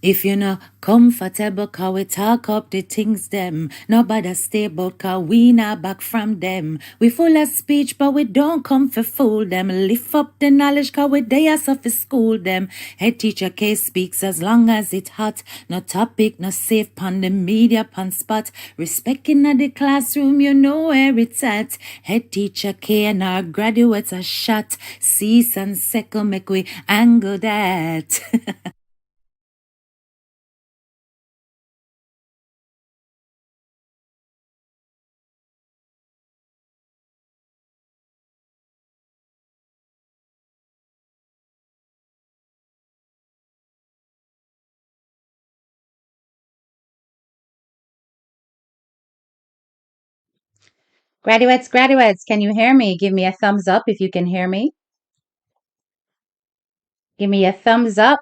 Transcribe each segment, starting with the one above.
If you're not comfortable, cause we talk up the things them. Nobody stable, cause we not back from them. We full of speech, but we don't come for fool them. Lift up the knowledge, cause we there so for school them. Head teacher case speaks as long as it hot. No topic, no safe pon the media pon spot. Respecting at the classroom, you know where it's at. Head teacher K and our graduates are shot. Cease and second, make we angle that. Graduates, can you hear me? Give me a thumbs up if you can hear me. Give me a thumbs up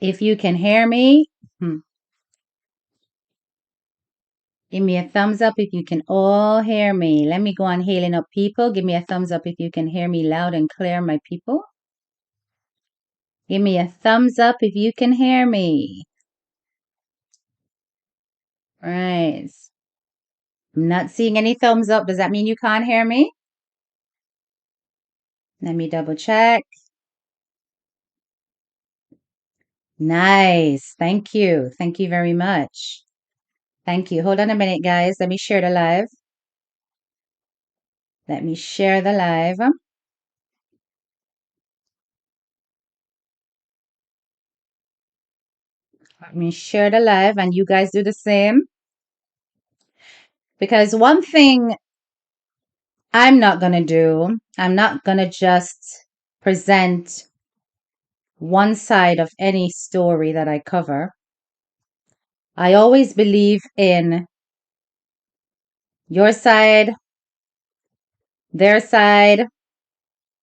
if you can hear me. Hmm. Give me a thumbs up if you can all hear me. Let me go on hailing up people. Give me a thumbs up if you can hear me loud and clear, my people. Give me a thumbs up if you can hear me. Right. I'm not seeing any thumbs up. Does that mean you can't hear me? Let me double check. Nice. Thank you. Thank you very much. Thank you. Hold on a minute, guys. Let me share the live. Let me share the live. Let me share the live and you guys do the same. Because one thing I'm not going to do, I'm not going to just present one side of any story that I cover. I always believe in your side, their side,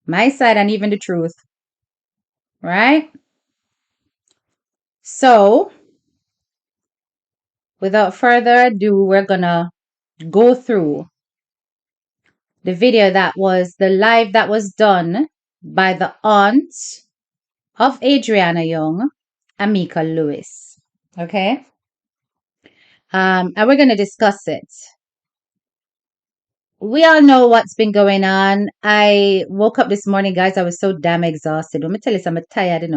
my side, and even the truth. Right? So, without further ado, we're going to go through the video that was the live that was done by the aunt of Adriana Young, Amika Lewis. Okay? And we're going to discuss it. We all know what's been going on. I woke up this morning, guys. I was so damn exhausted. Let me tell you, I'm tired,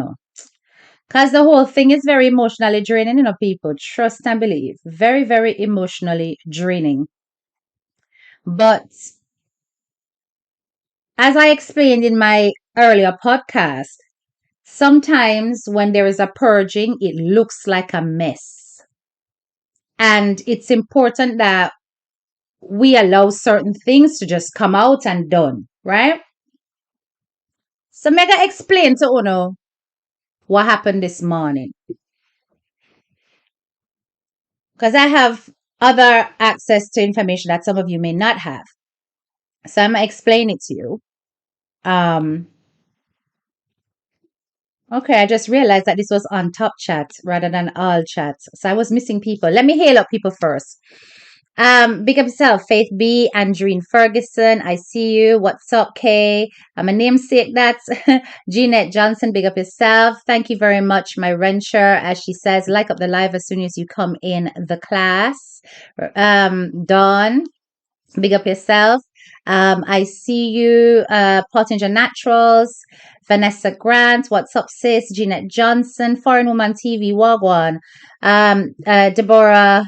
Because the whole thing is very emotionally draining, people. Trust and believe. Very, very emotionally draining. But as I explained in my earlier podcast, sometimes when there is a purging, it looks like a mess. And it's important that we allow certain things to just come out and done, right? So Mega explain to Uno what happened this morning. Because I have other access to information that some of you may not have. So I'm gonna explain it to you. Okay, I just realized that this was on top chat rather than all chat. So I was missing people. Let me hail up people first. Big up yourself, Faith B, Andreen Ferguson. I see you. What's up, Kay? I'm a namesake. That's Jeanette Johnson. Big up yourself. Thank you very much, my wrencher. As she says, like up the live as soon as you come in the class. Dawn, big up yourself. I see you, Pottinger Naturals. Vanessa Grant, what's up, sis? Jeanette Johnson, Foreign Woman TV, Wagwan. Deborah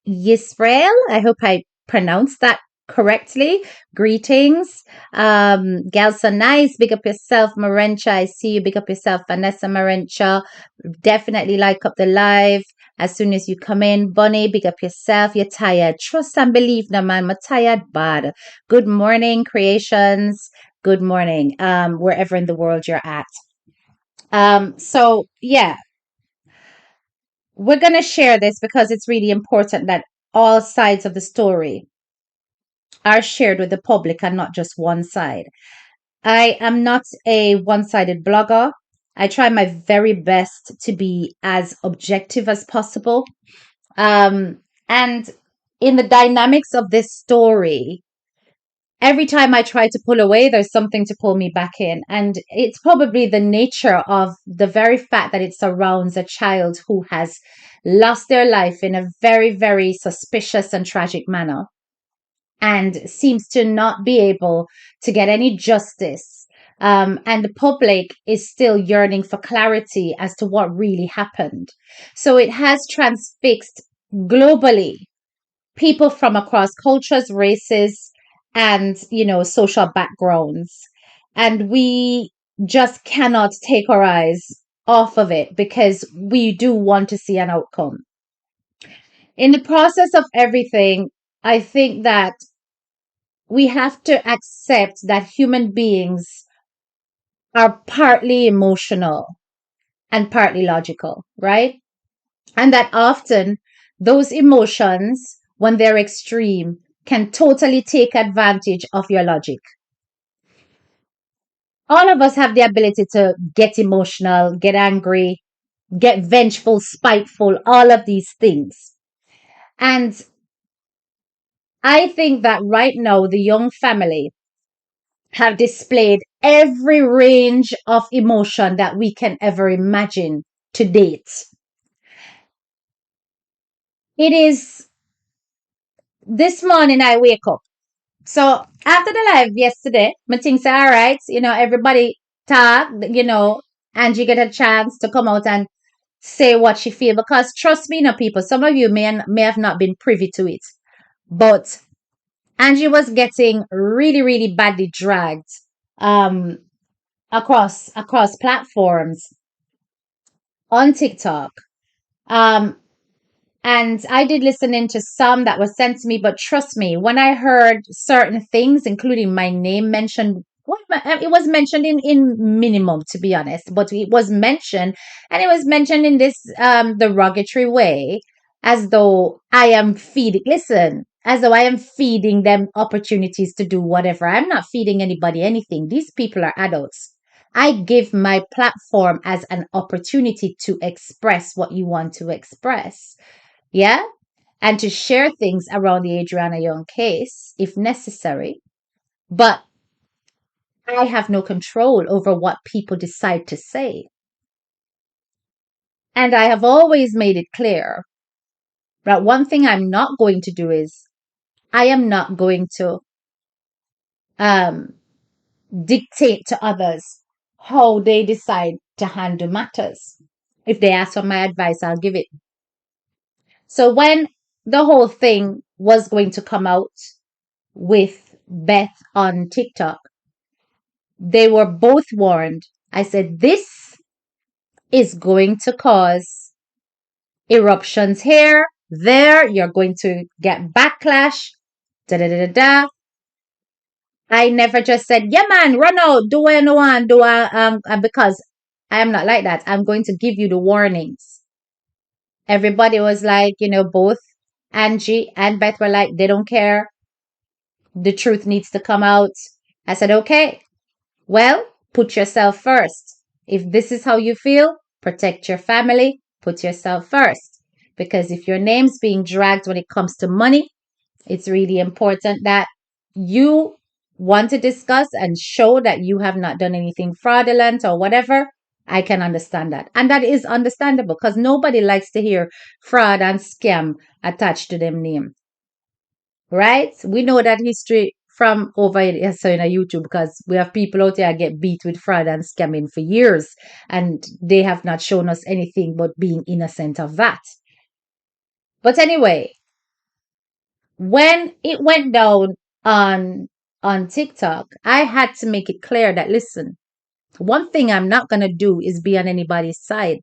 Yisrael. I hope I pronounced that correctly. Greetings. Gelsa Nice, big up yourself. Marencha, I see you. Big up yourself. Vanessa Marencha. Definitely like up the live as soon as you come in. Bonnie, big up yourself. You're tired. Trust and believe, no man. I'm tired bad. Good morning, creations. Good morning. Wherever in the world you're at. So yeah, we're going to share this because it's really important that all sides of the story are shared with the public and not just one side. I am not a one sided blogger. I try my very best to be as objective as possible. And in the dynamics of this story, every time I try to pull away, there's something to pull me back in. And it's probably the nature of the very fact that it surrounds a child who has lost their life in a very, very suspicious and tragic manner and seems to not be able to get any justice. And the public is still yearning for clarity as to what really happened. So it has transfixed globally people from across cultures, races, and social backgrounds. And we just cannot take our eyes off of it because we do want to see an outcome. In the process of everything, I think that we have to accept that human beings are partly emotional and partly logical, right? And that often those emotions, when they're extreme, can totally take advantage of your logic. All of us have the ability to get emotional, get angry, get vengeful, spiteful, all of these things. And I think that right now, the Young family have displayed every range of emotion that we can ever imagine to date. It is this morning I wake up. So after the live yesterday, my things say, all right, everybody talk, Angie get a chance to come out and say what she feel because trust me, people, some of you may have not been privy to it, but Angie was getting really, really badly dragged um across platforms on TikTok. Um, and I did listen into some that was sent to me, but trust me, when I heard certain things, including my name mentioned, it was mentioned in minimum, to be honest, but it was mentioned, and it was mentioned in this derogatory way, as though I am feeding. Listen, as though I am feeding them opportunities to do whatever. I'm not feeding anybody anything. These people are adults. I give my platform as an opportunity to express what you want to express. Yeah. And to share things around the Adriana Young case if necessary. But I have no control over what people decide to say. And I have always made it clear that one thing I'm not going to do is I am not going to um, dictate to others how they decide to handle matters. If they ask for my advice, I'll give it. So when the whole thing was going to come out with Beth on TikTok, they were both warned. I said, this is going to cause eruptions here, there. You're going to get backlash. Da da da da da. I never just said, yeah, man, run out, do what you want, because I am not like that. I'm going to give you the warnings. Everybody was like, both Angie and Beth were like, they don't care. The truth needs to come out. I said, okay, well, put yourself first. If this is how you feel, protect your family, put yourself first. Because if your name's being dragged when it comes to money, It's really important that you want to discuss and show that you have not done anything fraudulent or whatever. I can understand that. And that is understandable because nobody likes to hear fraud and scam attached to them name. Right? We know that history from over so in a YouTube because we have people out there get beat with fraud and scamming for years and they have not shown us anything but being innocent of that. But anyway, when it went down on TikTok, I had to make it clear that listen, one thing I'm not going to do is be on anybody's side.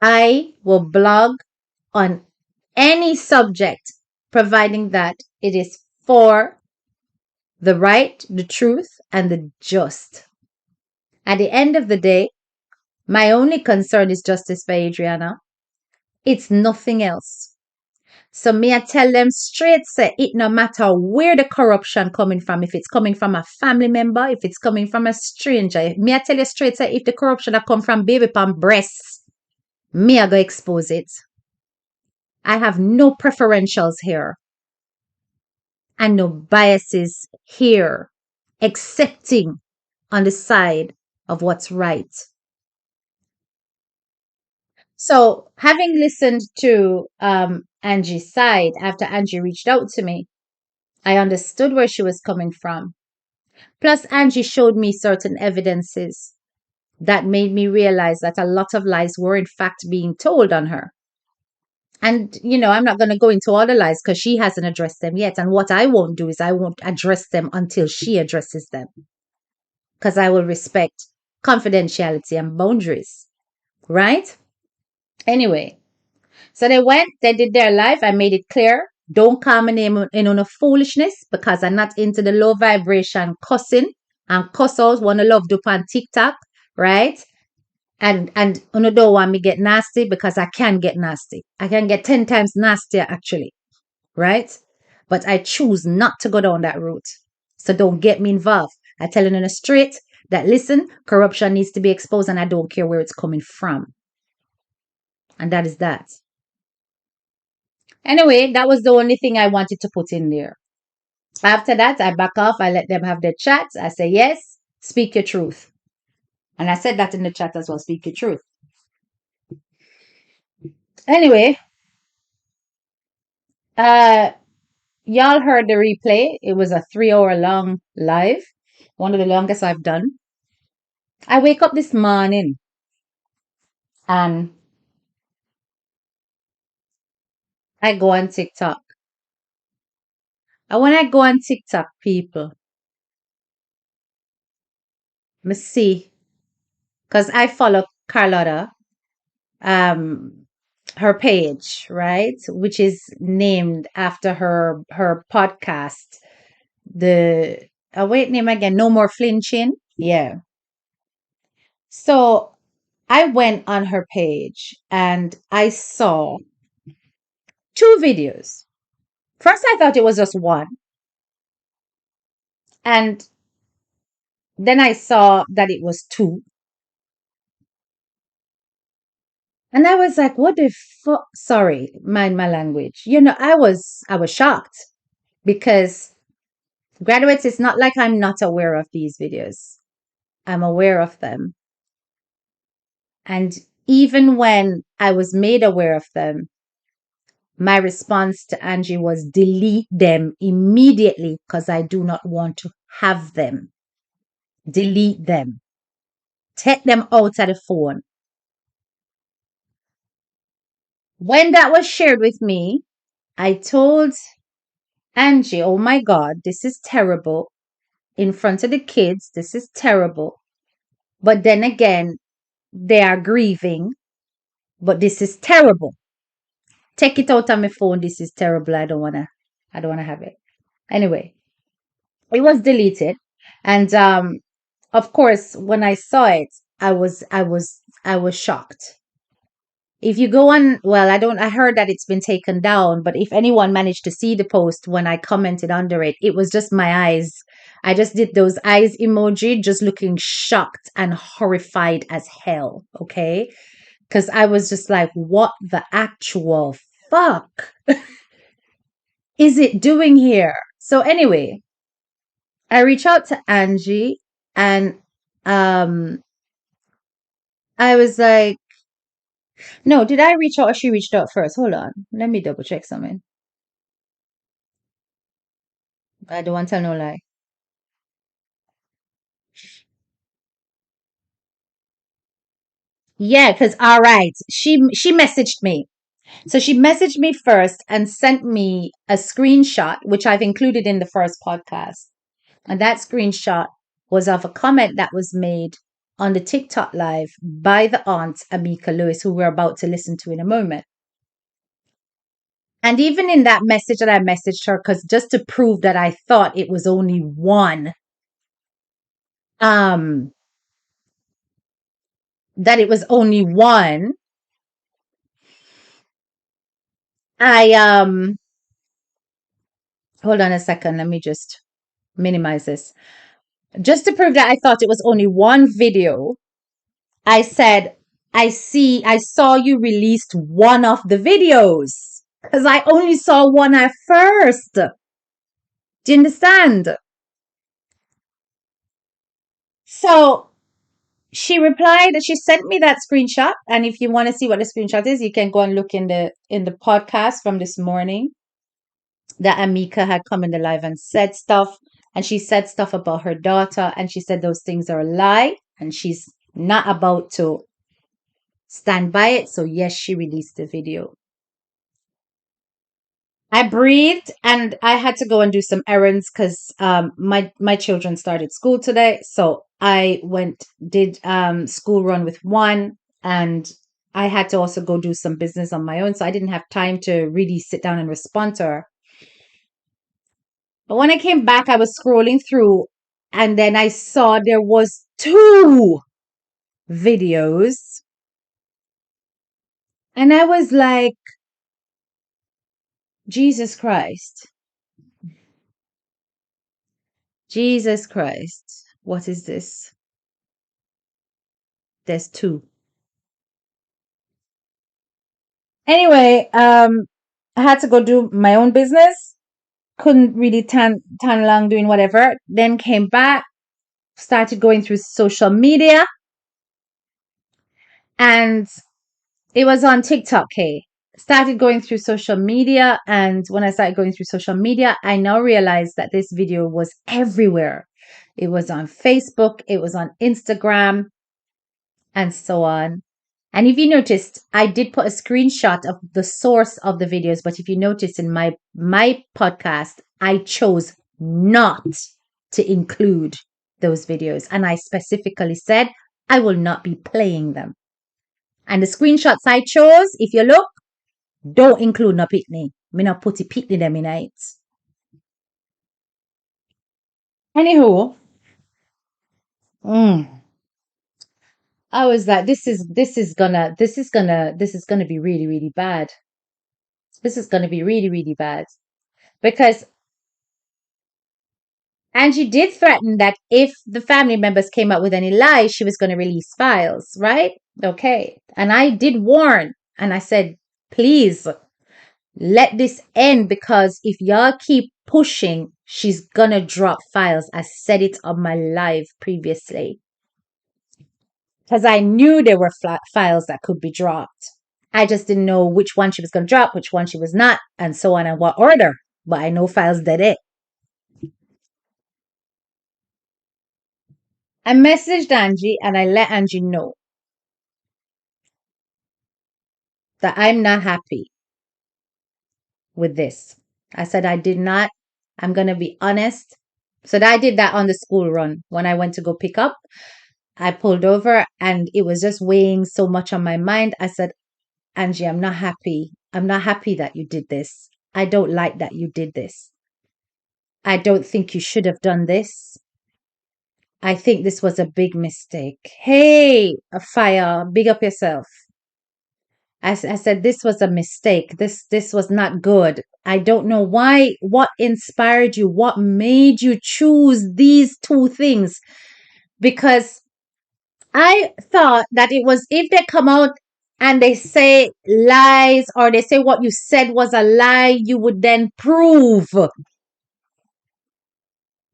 I will blog on any subject providing that it is for the right, the truth, and the just. At the end of the day, my only concern is justice for Adriana. It's nothing else. So me I tell them straight say it no matter where the corruption coming from, if it's coming from a family member, if it's coming from a stranger. Me I tell you straight say if the corruption that come from baby palm breasts, me I go expose it. I have no preferentials here and no biases here, accepting on the side of what's right. So having listened to Angie's side after Angie reached out to me, I understood where she was coming from. Plus, Angie showed me certain evidences that made me realize that a lot of lies were in fact being told on her. And, I'm not going to go into all the lies because she hasn't addressed them yet. And what I won't do is I won't address them until she addresses them because I will respect confidentiality and boundaries. Right? Anyway, so they went, they did their live. I made it clear. Don't call my name in on a foolishness because I'm not into the low vibration cussing and cuss out wanna love do on TikTok, right? And you don't want me get nasty because I can get nasty. I can get 10 times nastier actually, right? But I choose not to go down that route. So don't get me involved. I tell you in a straight that listen, corruption needs to be exposed and I don't care where it's coming from. And that is that. Anyway, that was the only thing I wanted to put in there. After that, I back off. I let them have their chat. I say, yes, speak your truth. And I said that in the chat as well, speak your truth. Anyway, y'all heard the replay. It was a 3 hour long live, one of the longest I've done. I wake up this morning and I go on TikTok. And when I go on TikTok, people, me see, because I follow Carlotta, her page, right? Which is named after her podcast. The wait, name again, No More Flinching. Yeah. So I went on her page and I saw 2 videos. First, I thought it was just one. And then I saw that it was two. And I was like, what the fuck? Sorry, mind my language. I was shocked because graduates, it's not like I'm not aware of these videos. I'm aware of them. And even when I was made aware of them, my response to Angie was delete them immediately because I do not want to have them. Delete them. Take them out of the phone. When that was shared with me, I told Angie, oh my God, this is terrible. In front of the kids, this is terrible. But then again, they are grieving, but this is terrible. Take it out on my phone. This is terrible. I don't wanna have it. Anyway, it was deleted. And of course, when I saw it, I was shocked. If you go on, well, I heard that it's been taken down, but if anyone managed to see the post when I commented under it, it was just my eyes. I just did those eyes emoji, just looking shocked and horrified as hell. Okay. Because I was just like, what the actual fuck? is it doing here? So anyway, I reach out to Angie and um I was like, no, did I reach out or she reached out first? Hold on. Let me double check something. I don't want to tell no lie. Yeah, because all right. She messaged me. So she messaged me first and sent me a screenshot, which I've included in the first podcast. And that screenshot was of a comment that was made on the TikTok live by the aunt Amika Lewis, who we're about to listen to in a moment. And even in that message that I messaged her, because just to prove that I thought it was only one, um, that it was only one, I hold on a second, let me just minimize this. Just to prove that I thought it was only one video, I said, I saw you released one of the videos because I only saw one at first. Do you understand? So she replied, she sent me that screenshot. And if you want to see what the screenshot is, you can go and look in the podcast from this morning that Amika had come in the live and said stuff. And she said stuff about her daughter. And she said those things are a lie. And she's not about to stand by it. So yes, she released the video. I breathed and I had to go and do some errands because my children started school today. So I did school run with one, and I had to also go do some business on my own. So I didn't have time to really sit down and respond to her. But when I came back, I was scrolling through and then I saw there was two videos. And I was like, Jesus Christ. Jesus Christ. What is this? There's two. Anyway, I had to go do my own business. Couldn't really turn along doing whatever. Then came back, started going through social media, and it was on TikTok. Hey, started going through social media, and when I started going through social media, I now realized that this video was everywhere. It was on Facebook, it was on Instagram, and so on. And if you noticed, I did put a screenshot of the source of the videos, but if you notice in my podcast, I chose not to include those videos. And I specifically said I will not be playing them. And the screenshots I chose, if you look, don't include no pitney. Me not put it pitney them in it. Anywho, I was like, this is gonna be really, really bad. This is gonna be really, really bad. Because Angie did threaten that if the family members came up with any lies, she was going to release files, right? Okay. And I did warn and I said, please let this end because if y'all keep pushing, she's going to drop files. I said it on my live previously because I knew there were files that could be dropped. I just didn't know which one she was going to drop, which one she was not, and so on and what order. But I know files did it. I messaged Angie and I let Angie know that I'm not happy with this. I said I did not. I'm going to be honest. So I did that on the school run. When I went to go pick up, I pulled over and it was just weighing so much on my mind. I said, Angie, I'm not happy. I'm not happy that you did this. I don't like that you did this. I don't think you should have done this. I think this was a big mistake. Hey, a fire, big up yourself. I said this was a mistake. This was not good. I don't know why. What inspired you? What made you choose these two things? Because I thought that it was if they come out and they say lies, or they say what you said was a lie, you would then prove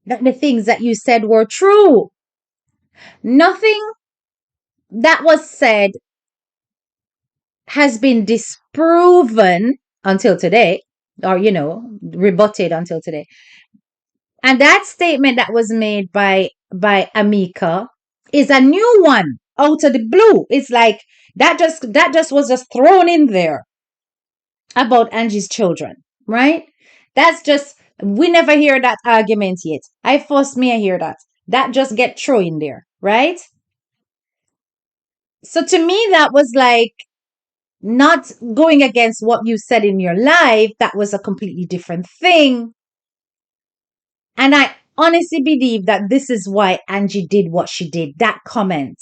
that the things that you said were true. Nothing that was said has been disproven until today, or, rebutted until today. And that statement that was made by Amika is a new one out of the blue. It's like that just was just thrown in there about Angie's children, right? That's just, we never hear that argument yet. I first may hear that. That just get thrown in there, right? So to me, that was like not going against what you said in your life. That was a completely different thing. And I honestly believe that this is why Angie did what she did, that comment,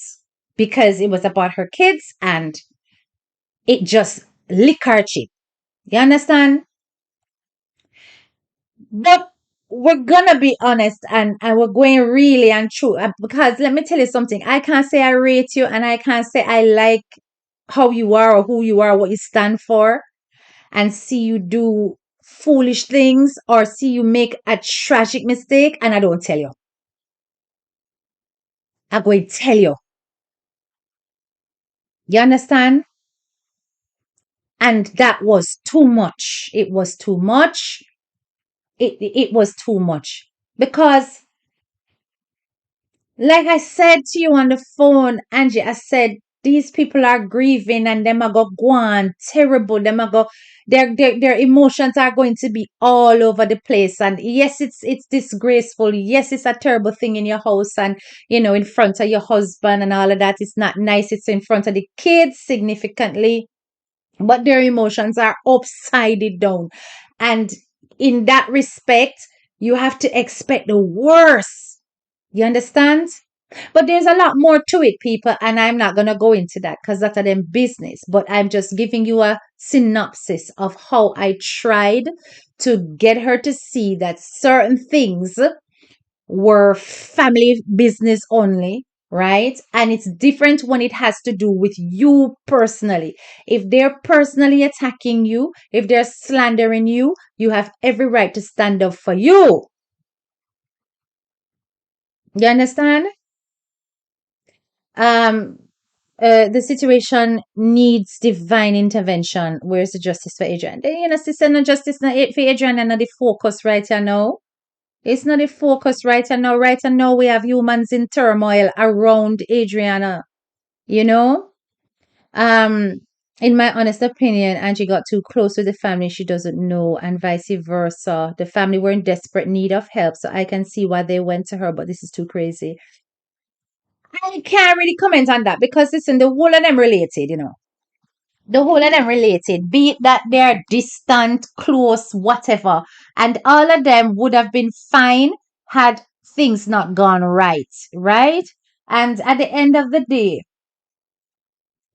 because it was about her kids and it just lick her cheek. You understand? But we're gonna be honest, and we're going really and true, because let me tell you something. I can't say I rate you, and I can't say I like how you are or who you are, what you stand for, and see you do foolish things or see you make a tragic mistake and I don't tell you. I'm going to tell you. You understand? And that was too much. It was too much. It was too much. Because, like I said to you on the phone, Angie, I said, these people are grieving and them are go on terrible. Them are go, their emotions are going to be all over the place. And yes, it's disgraceful. Yes, it's a terrible thing in your house and in front of your husband and all of that. It's not nice. It's in front of the kids significantly, but their emotions are upside down. And in that respect, you have to expect the worst. You understand? But there's a lot more to it, people, and I'm not going to go into that because that's a them business. But I'm just giving you a synopsis of how I tried to get her to see that certain things were family business only, right? And it's different when it has to do with you personally. If they're personally attacking you, if they're slandering you, you have every right to stand up for you. You understand? Um, the situation needs divine intervention. Where's the justice for Adrian? Sister, no justice for Adrian and not the focus right now. It's not the focus right now. Right now, we have humans in turmoil around Adriana. You know? Um, in my honest opinion, Angie got too close to the family she doesn't know, and vice versa. The family were in desperate need of help, so I can see why they went to her, but this is too crazy. I can't really comment on that because listen, the whole of them related. The whole of them related, be it that they're distant, close, whatever. And all of them would have been fine had things not gone right, right? And at the end of the day,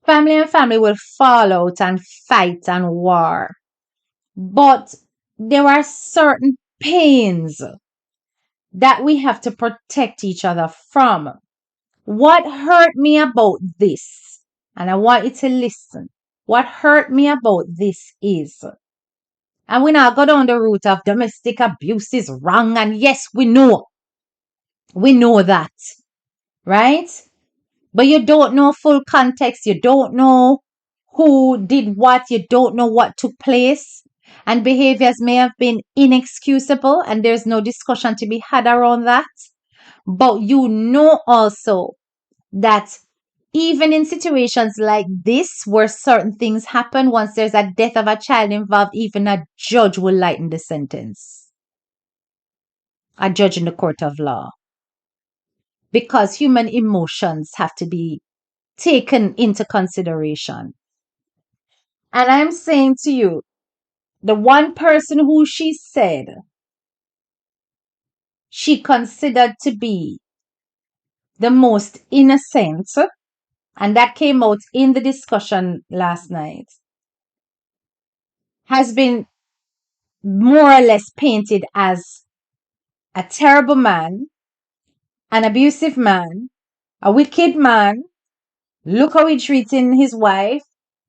family and family will fall out and fight and war. But there are certain pains that we have to protect each other from. What hurt me about this, and I want you to listen, what hurt me about this is, and we now go down the route of domestic abuse is wrong, and yes, we know that, right? But you don't know full context, you don't know who did what, you don't know what took place, and behaviors may have been inexcusable, and there's no discussion to be had around that. But you know also that even in situations like this, where certain things happen, once there's a death of a child involved, even a judge will lighten the sentence. A judge in the court of law. Because human emotions have to be taken into consideration. And I'm saying to you, the one person who she said she considered to be the most innocent, and that came out in the discussion last night, has been more or less painted as a terrible man, an abusive man, a wicked man. Look how he's treating his wife.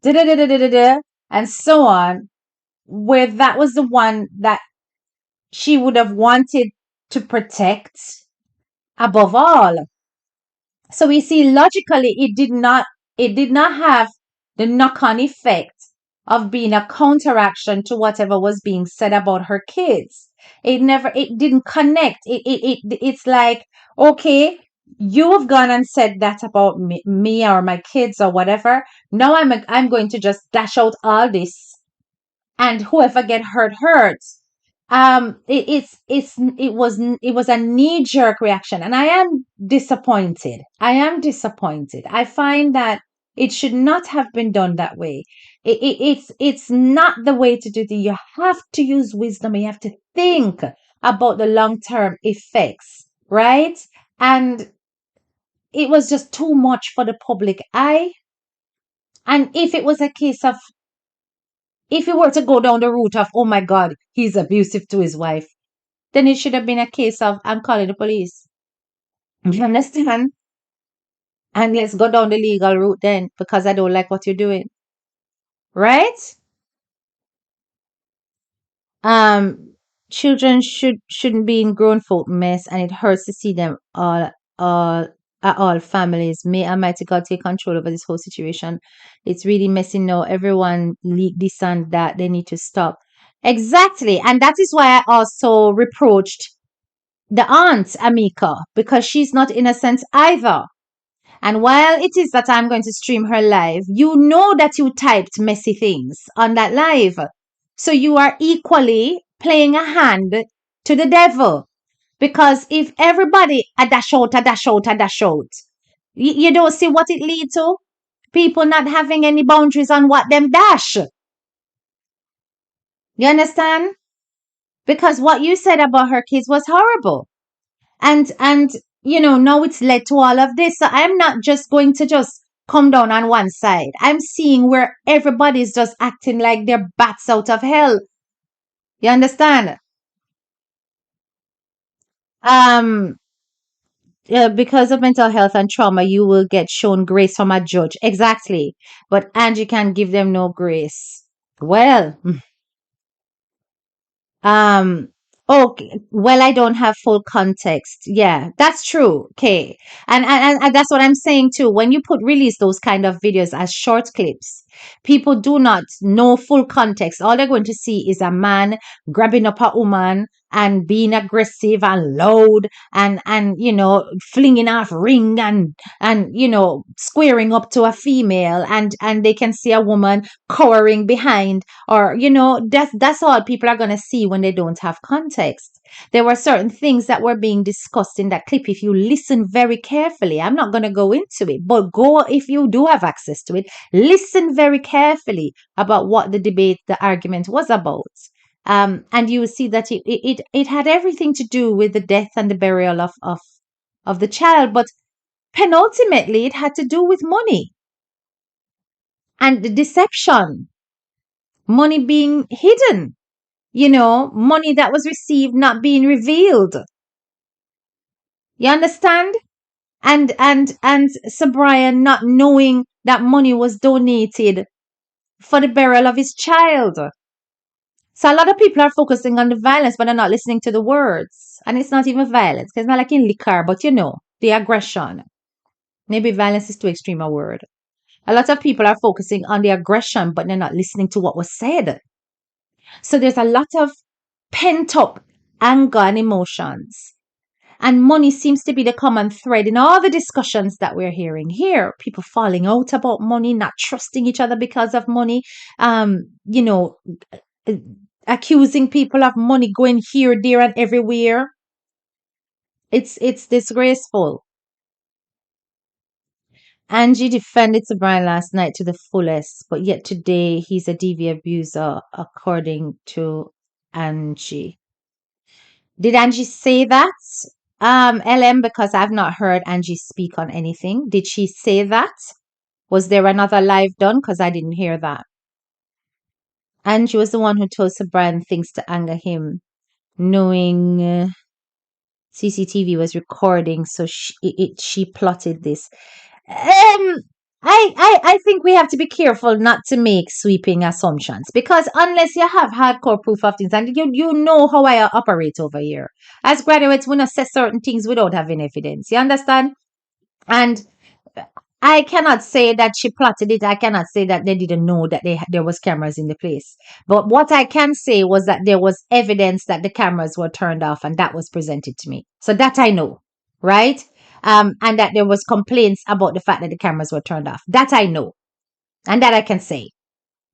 da da da da da da, and so on, where that was the one that she would have wanted to protect above all. So we see logically it did not have the knock-on effect of being a counteraction to whatever was being said about her kids. It didn't connect. It's like, okay, you have gone and said that about me or my kids or whatever. Now I'm going to just dash out all this, and whoever get hurt. It was a knee jerk reaction, and I am disappointed. I find that it should not have been done that way. It's not the way to do it. You have to use wisdom. You have to think about the long term effects, right? And it was just too much for the public eye. And if it were to go down the route of, oh my God, he's abusive to his wife, then it should have been a case of, I'm calling the police. You understand? And let's go down the legal route then, because I don't like what you're doing. Right? Um, Children shouldn't be in grown folk mess, and it hurts to see them all at all families. May Almighty God take control over this whole situation. It's really messy now. Everyone leak this and that. They need to stop. Exactly. And that is why I also reproached the aunt, Amika, because she's not innocent either. And while it is that I'm going to stream her live, you know that you typed messy things on that live. So you are equally playing a hand to the devil. Because if everybody a dash out, a dash out, a dash out, you don't see what it leads to? People not having any boundaries on what them dash. You understand? Because what you said about her kids was horrible. And now it's led to all of this. So I'm not just going to just come down on one side. I'm seeing where everybody's just acting like they're bats out of hell. You understand? um because of mental health and trauma, you will get shown grace from a judge. Exactly. But Angie can give them no grace. Well, Um, okay. Well, I don't have full context. Yeah, that's true. Okay. And that's what I'm saying too. When you release those kind of videos as short clips, people do not know full context. All they're going to see is a man grabbing up a woman and being aggressive and loud and flinging off ring and squaring up to a female, and they can see a woman cowering behind, or that's all people are going to see when they don't have context. There were certain things that were being discussed in that clip. If you listen very carefully, I'm not going to go into it, but go, if you do have access to it, listen very carefully about what the argument was about. And you will see that it had everything to do with the death and the burial of the child, but penultimately it had to do with money and the deception, money being hidden, money that was received not being revealed. You understand? And Sir Brian not knowing that money was donated for the burial of his child. So a lot of people are focusing on the violence, but they're not listening to the words. And it's not even violence, because it's not like in liquor, but the aggression. Maybe violence is too extreme a word. A lot of people are focusing on the aggression, but they're not listening to what was said. So there's a lot of pent up anger and emotions. And money seems to be the common thread in all the discussions that we're hearing here. People falling out about money, not trusting each other because of money, um, you know, accusing people of money going here, there, and everywhere. It's disgraceful. Angie defended Brian last night to the fullest, but yet today he's a DV abuser, according to Angie. Did Angie say that? LM, because I've not heard Angie speak on anything. Did she say that? Was there another live done? Because I didn't hear that. Angie was the one who told Sir Brian things to anger him, knowing CCTV was recording, so she plotted this. Um, I think we have to be careful not to make sweeping assumptions, because unless you have hardcore proof of things, and you know how I operate over here. As graduates, we not say certain things without having evidence. You understand? And I cannot say that she plotted it. I cannot say that they didn't know that there was cameras in the place. But what I can say was that there was evidence that the cameras were turned off, and that was presented to me. So that I know, right? And that there was complaints about the fact that the cameras were turned off. That I know, and that I can say.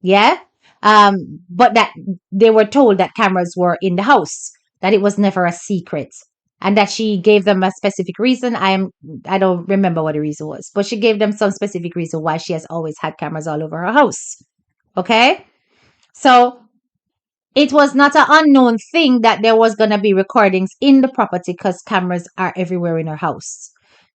Yeah. But that they were told that cameras were in the house, that it was never a secret, and that she gave them a specific reason. I don't remember what the reason was, but she gave them some specific reason why she has always had cameras all over her house. Okay. So it was not an unknown thing that there was going to be recordings in the property because cameras are everywhere in her house.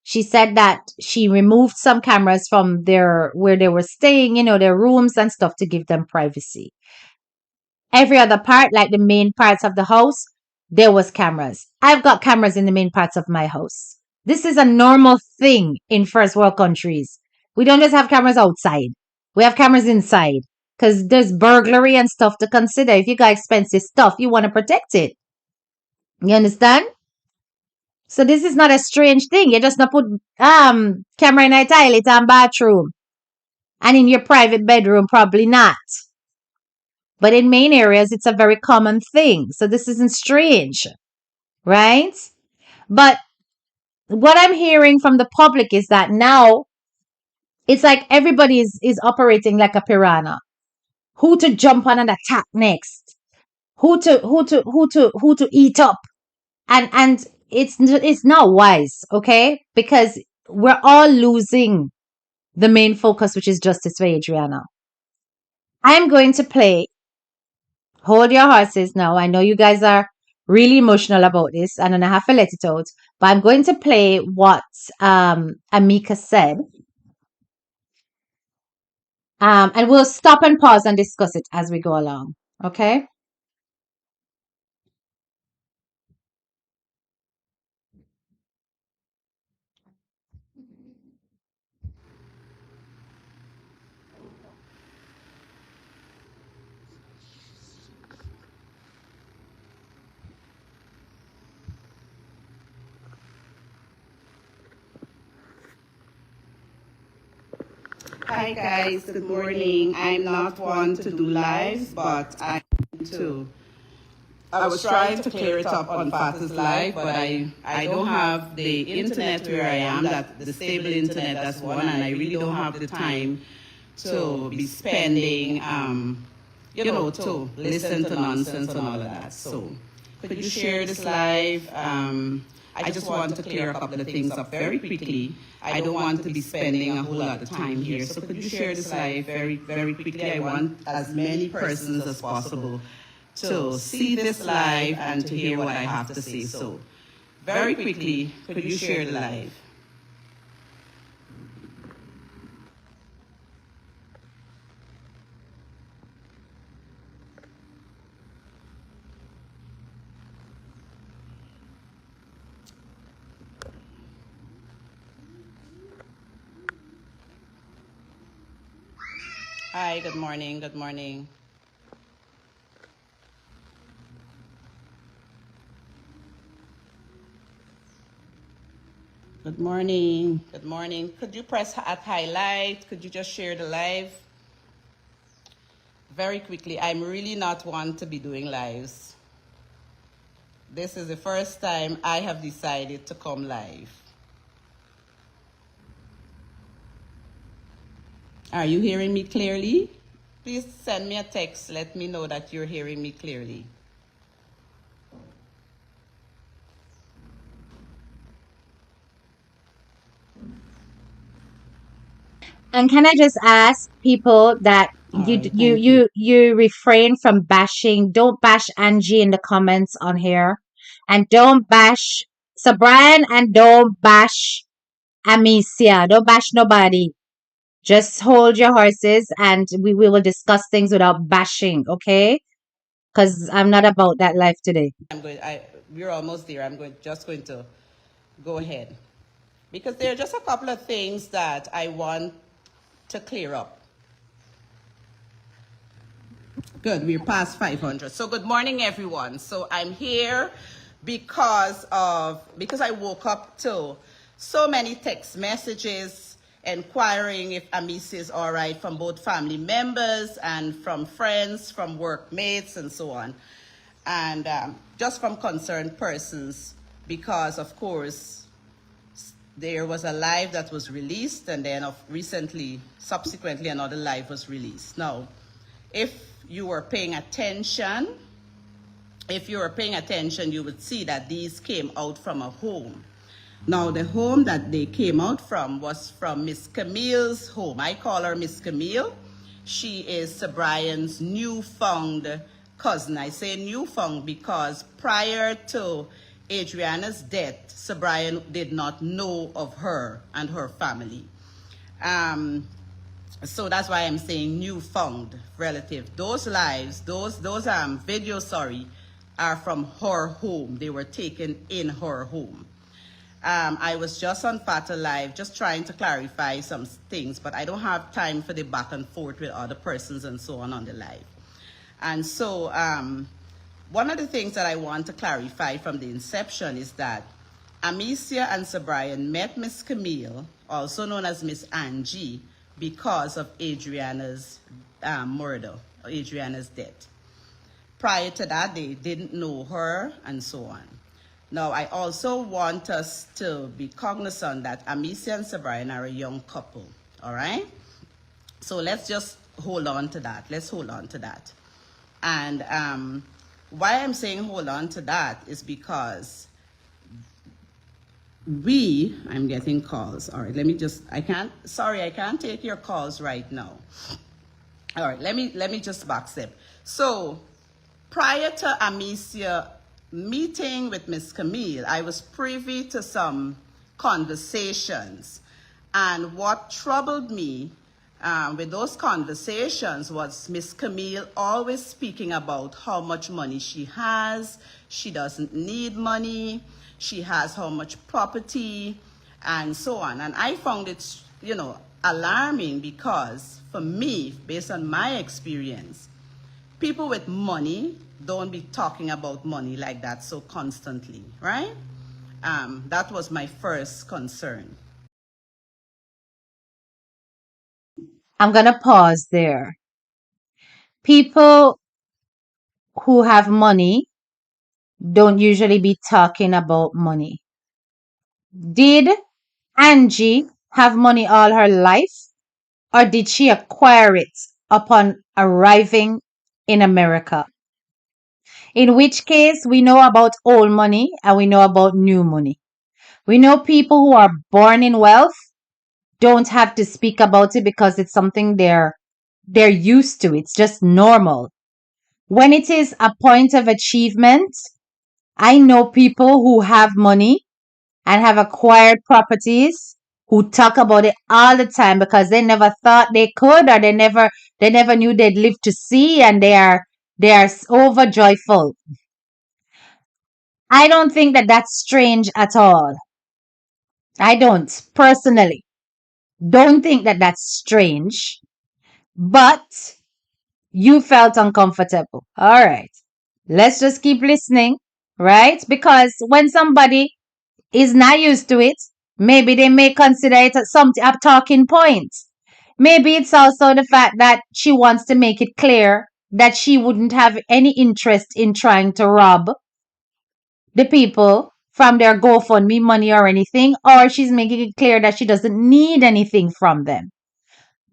She said that she removed some cameras from their where they were staying, their rooms and stuff, to give them privacy. Every other part, like the main parts of the house, there was cameras. I've got cameras in the main parts of my house. This is a normal thing in first world countries. We don't just have cameras outside. We have cameras inside because there's burglary and stuff to consider. If you got expensive stuff, you want to protect it. You understand? So this is not a strange thing. You just not put camera in a toilet and bathroom, and in your private bedroom, probably not. But in main areas, it's a very common thing. So this isn't strange, right? But what I'm hearing from the public is that now it's like everybody is operating like a piranha. Who to jump on and attack next? Who to eat up? And it's not wise, okay? Because we're all losing the main focus, which is justice for Adriana. I'm going to play Hold Your Horses now. I know you guys are really emotional about this, and I have to let it out. But I'm going to play what Amika said. And we'll stop and pause and discuss it as we go along. Okay? Hi guys, good morning. I'm not one to do lives, but to. I was trying to clear it up on Father's Live, but I don't have the internet where I am, that the stable internet, that's one, and I really don't have the time to be spending, to listen to nonsense and all of that. So could you share this live? I just want to clear a couple of things up very quickly. I don't want to be spending a whole lot of time here. So could you share this live very, very quickly? I want as many persons as possible to see this live and to hear what I have to say. So very quickly, could you share the live? Hi, good morning, good morning. Good morning. Good morning. Could you press at highlight? Could you just share the live? Very quickly, I'm really not one to be doing lives. This is the first time I have decided to come live. Are you hearing me clearly? Please send me a text. Let me know that you're hearing me clearly. And can I just ask people that All you right, you thank you. you you refrain from bashing. Don't bash Angie in the comments on here, and don't bash Brian, and don't bash Amicia. Don't bash nobody. Just hold your horses, and we will discuss things without bashing. Okay? Because I'm not about that life today. We're almost there. Just going to go ahead. Because there are just a couple of things that I want to clear up. Good, we're past 500. So good morning, everyone. So I'm here because I woke up to so many text messages inquiring if Amisi is all right from both family members and from friends, from workmates, and so on. And just from concerned persons, because of course there was a live that was released, and then subsequently another live was released. Now, if you were paying attention, you would see that these came out from a home. Now, the home that they came out from was from Miss Camille's home. I call her Miss Camille. She is Sir Brian's newfound cousin. I say newfound because prior to Adriana's death, Sir Brian did not know of her and her family. So that's why I'm saying newfound relative. Those lives, those videos, are from her home. They were taken in her home. I was just on Fata Live, just trying to clarify some things, but I don't have time for the back and forth with other persons and so on the live. And so one of the things that I want to clarify from the inception is that Amicia and Sir Brian met Miss Camille, also known as Miss Angie, because of Adriana's murder, or Adriana's death. Prior to that, they didn't know her and so on. Now, I also want us to be cognizant that Amicia and Sir Brian are a young couple, all right? So let's just hold on to that. Let's hold on to that. And why I'm saying hold on to that is because I'm getting calls. All right, I can't take your calls right now. All right, let me just backstep. So prior to Amicia meeting with Miss Camille, I was privy to some conversations. And what troubled me with those conversations was Miss Camille always speaking about how much money she has. She doesn't need money. She has how much property and so on. And I found it, alarming because for me, based on my experience, people with money don't be talking about money like that so constantly, right? That was my first concern. I'm going to pause there. People who have money don't usually be talking about money. Did Angie have money all her life, or did she acquire it upon arriving in America? In which case, we know about old money and we know about new money. We know people who are born in wealth don't have to speak about it because it's something they're used to. It's just normal. When it is a point of achievement, I know people who have money and have acquired properties who talk about it all the time because they never thought they could, or they never knew they'd live to see, and they are overjoyful. I don't think that that's strange at all. I don't personally don't think that that's strange, but you felt uncomfortable. All right. Let's just keep listening, right? Because when somebody is not used to it, maybe they may consider it a talking point. Maybe it's also the fact that she wants to make it clear that she wouldn't have any interest in trying to rob the people from their GoFundMe money or anything, or she's making it clear that she doesn't need anything from them.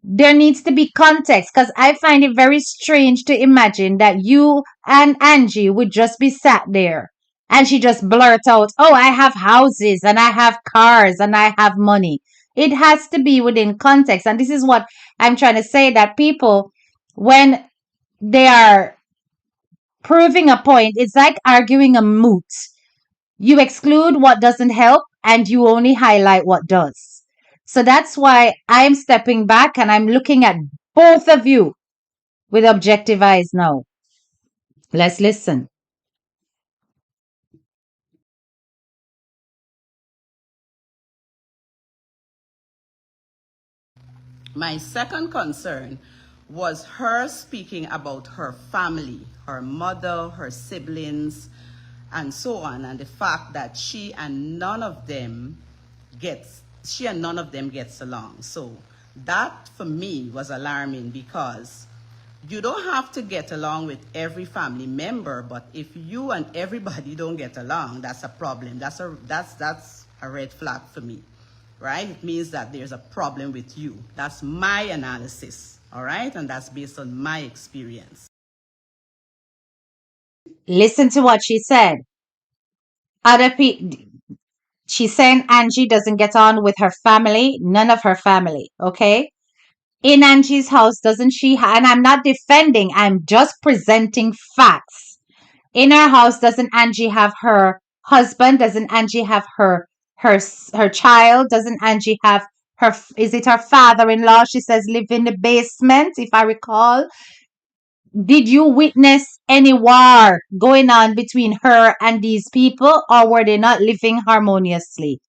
There needs to be context, because I find it very strange to imagine that you and Angie would just be sat there and she just blurt out, "Oh, I have houses and I have cars and I have money." It has to be within context. And this is what I'm trying to say, that people, when they are proving a point, it's like arguing a moot. You exclude what doesn't help and you only highlight what does. So that's why I'm stepping back and I'm looking at both of you with objective eyes now. Let's listen. My second concern was her speaking about her family, her mother, her siblings, and so on, and the fact that she and none of them gets along. So that for me was alarming, because you don't have to get along with every family member, but if you and everybody don't get along, that's a problem. That's a red flag for me, right? It means that there's a problem with you. That's my analysis, all right? And that's based on my experience. Listen to what she said. Other people, she's saying Angie doesn't get on with her family, none of her family, okay? In Angie's house, doesn't she? And I'm not defending, I'm just presenting facts. In her house, doesn't Angie have her husband? Doesn't Angie have her child? Doesn't Angie have her? Is it her father-in-law? She says live in the basement, if I recall. Did you witness any war going on between her and these people, or were they not living harmoniously?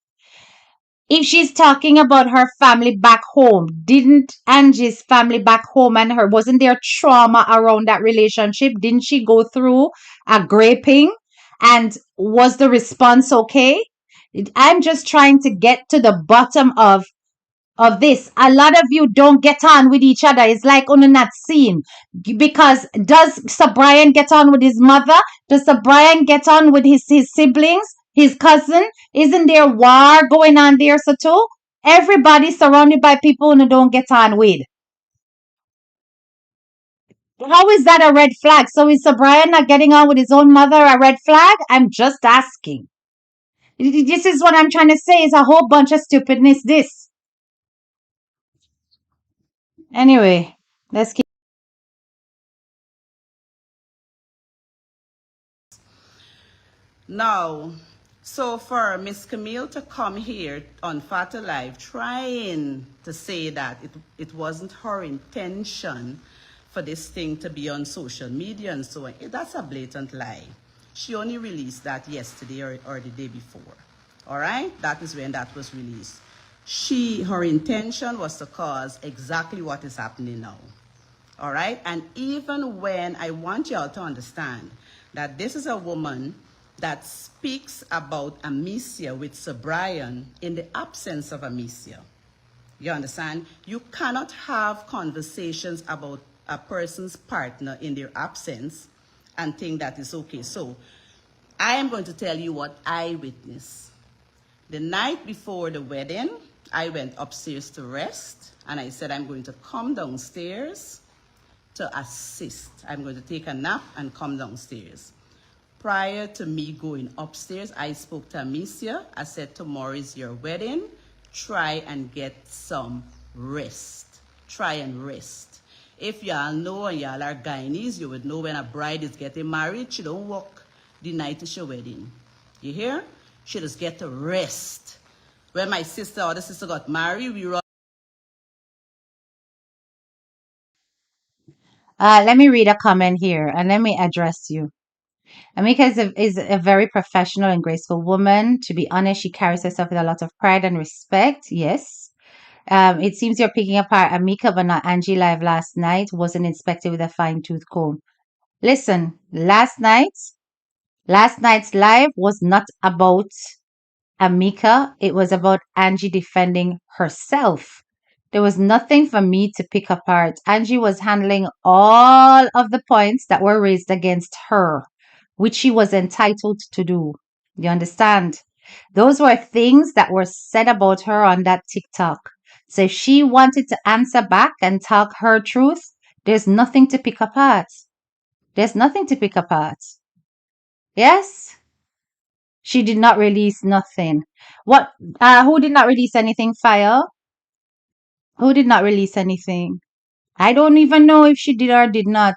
If she's talking about her family back home, didn't Angie's family back home and her, wasn't there trauma around that relationship? Didn't she go through a graping? And was the response okay? I'm just trying to get to the bottom of this. A lot of you don't get on with each other. It's like on that scene. Because does Sir Brian get on with his mother? Does Sir Brian get on with his siblings? His cousin? Isn't there war going on there, so too? Everybody's surrounded by people who don't get on with. How is that a red flag? So is Sir Brian not getting on with his own mother a red flag? I'm just asking. This is what I'm trying to say. It's a whole bunch of stupidness, this. Anyway, let's keep. Now, so for Miss Camille to come here on Fata Live trying to say that it wasn't her intention for this thing to be on social media and so on, that's a blatant lie. She only released that yesterday or the day before. All right? That is when that was released. Her intention was to cause exactly what is happening now. All right? And even when I want y'all to understand that this is a woman that speaks about Amicia with Sir Brian in the absence of Amicia. You understand? You cannot have conversations about a person's partner in their absence and think that is okay. So I am going to tell you what I witnessed. The night before the wedding, I went upstairs to rest, and I said I'm going to come downstairs to assist. I'm going to take a nap and come downstairs. Prior to me going upstairs, I spoke to Amicia. I said, tomorrow is your wedding. Try and get some rest. Try and rest. If y'all know and y'all are Guyanese, you would know when a bride is getting married, she don't work the night is your wedding. You hear? She just get to rest. When my sister or the sister got married, we run. Let me read a comment here and let me address you. Amika is a very professional and graceful woman. To be honest, she carries herself with a lot of pride and respect. Yes. It seems you're picking apart Amika, but not Angie live last night. Wasn't inspected with a fine tooth comb. Listen, last night's live was not about Amika. It was about Angie defending herself. There was nothing for me to pick apart. Angie was handling all of the points that were raised against her, which she was entitled to do. You understand? Those were things that were said about her on that TikTok. So if she wanted to answer back and talk her truth, there's nothing to pick apart. There's nothing to pick apart. Yes? She did not release nothing. What who did not release anything, Fire? Who did not release anything? I don't even know if she did or did not.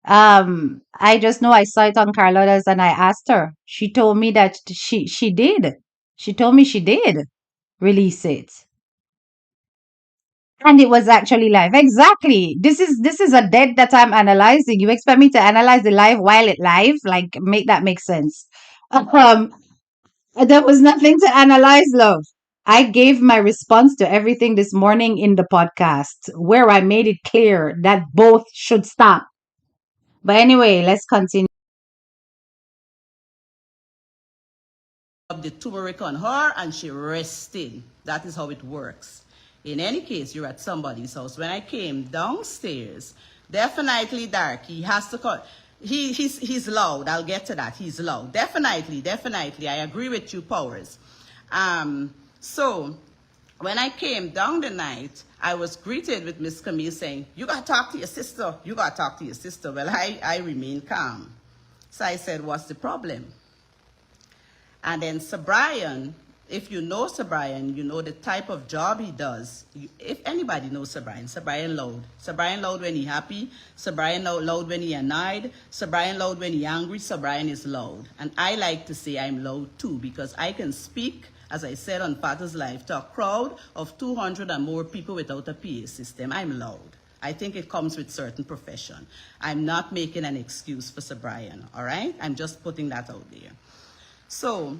I just know I saw it on Carlotta's and I asked her. She told me that she did. She told me she did release it. And it was actually live. Exactly. This is a dead that I'm analyzing. You expect me to analyze the live while it live? Like make that make sense. Um there was nothing to analyze, love. I gave my response to everything this morning in the podcast where I made it clear that both should stop. But anyway, let's continue. Rub the turmeric on her and she rested. That is how it works. In any case, you're at somebody's house. When I came downstairs, definitely dark. He has to cut. He's loud. I'll get to that. He's loud. Definitely, definitely. I agree with you, Powers. So when I came down the night, I was greeted with Miss Camille saying, "You gotta talk to your sister. You gotta talk to your sister." Well, I remained calm. So I said, "What's the problem?" And then Sir Brian, if you know Sir Brian, you know the type of job he does. If anybody knows Sir Brian loud. Sir Brian loud when he happy. Sir Brian loud when he annoyed. Sir Brian loud when he angry. Sir Brian is loud. And I like to say I'm loud too because I can speak, as I said on Father's Life, to a crowd of 200 and more people without a PA system. I'm loud. I think it comes with certain profession. I'm not making an excuse for Sir Brian, all right? I'm just putting that out there. So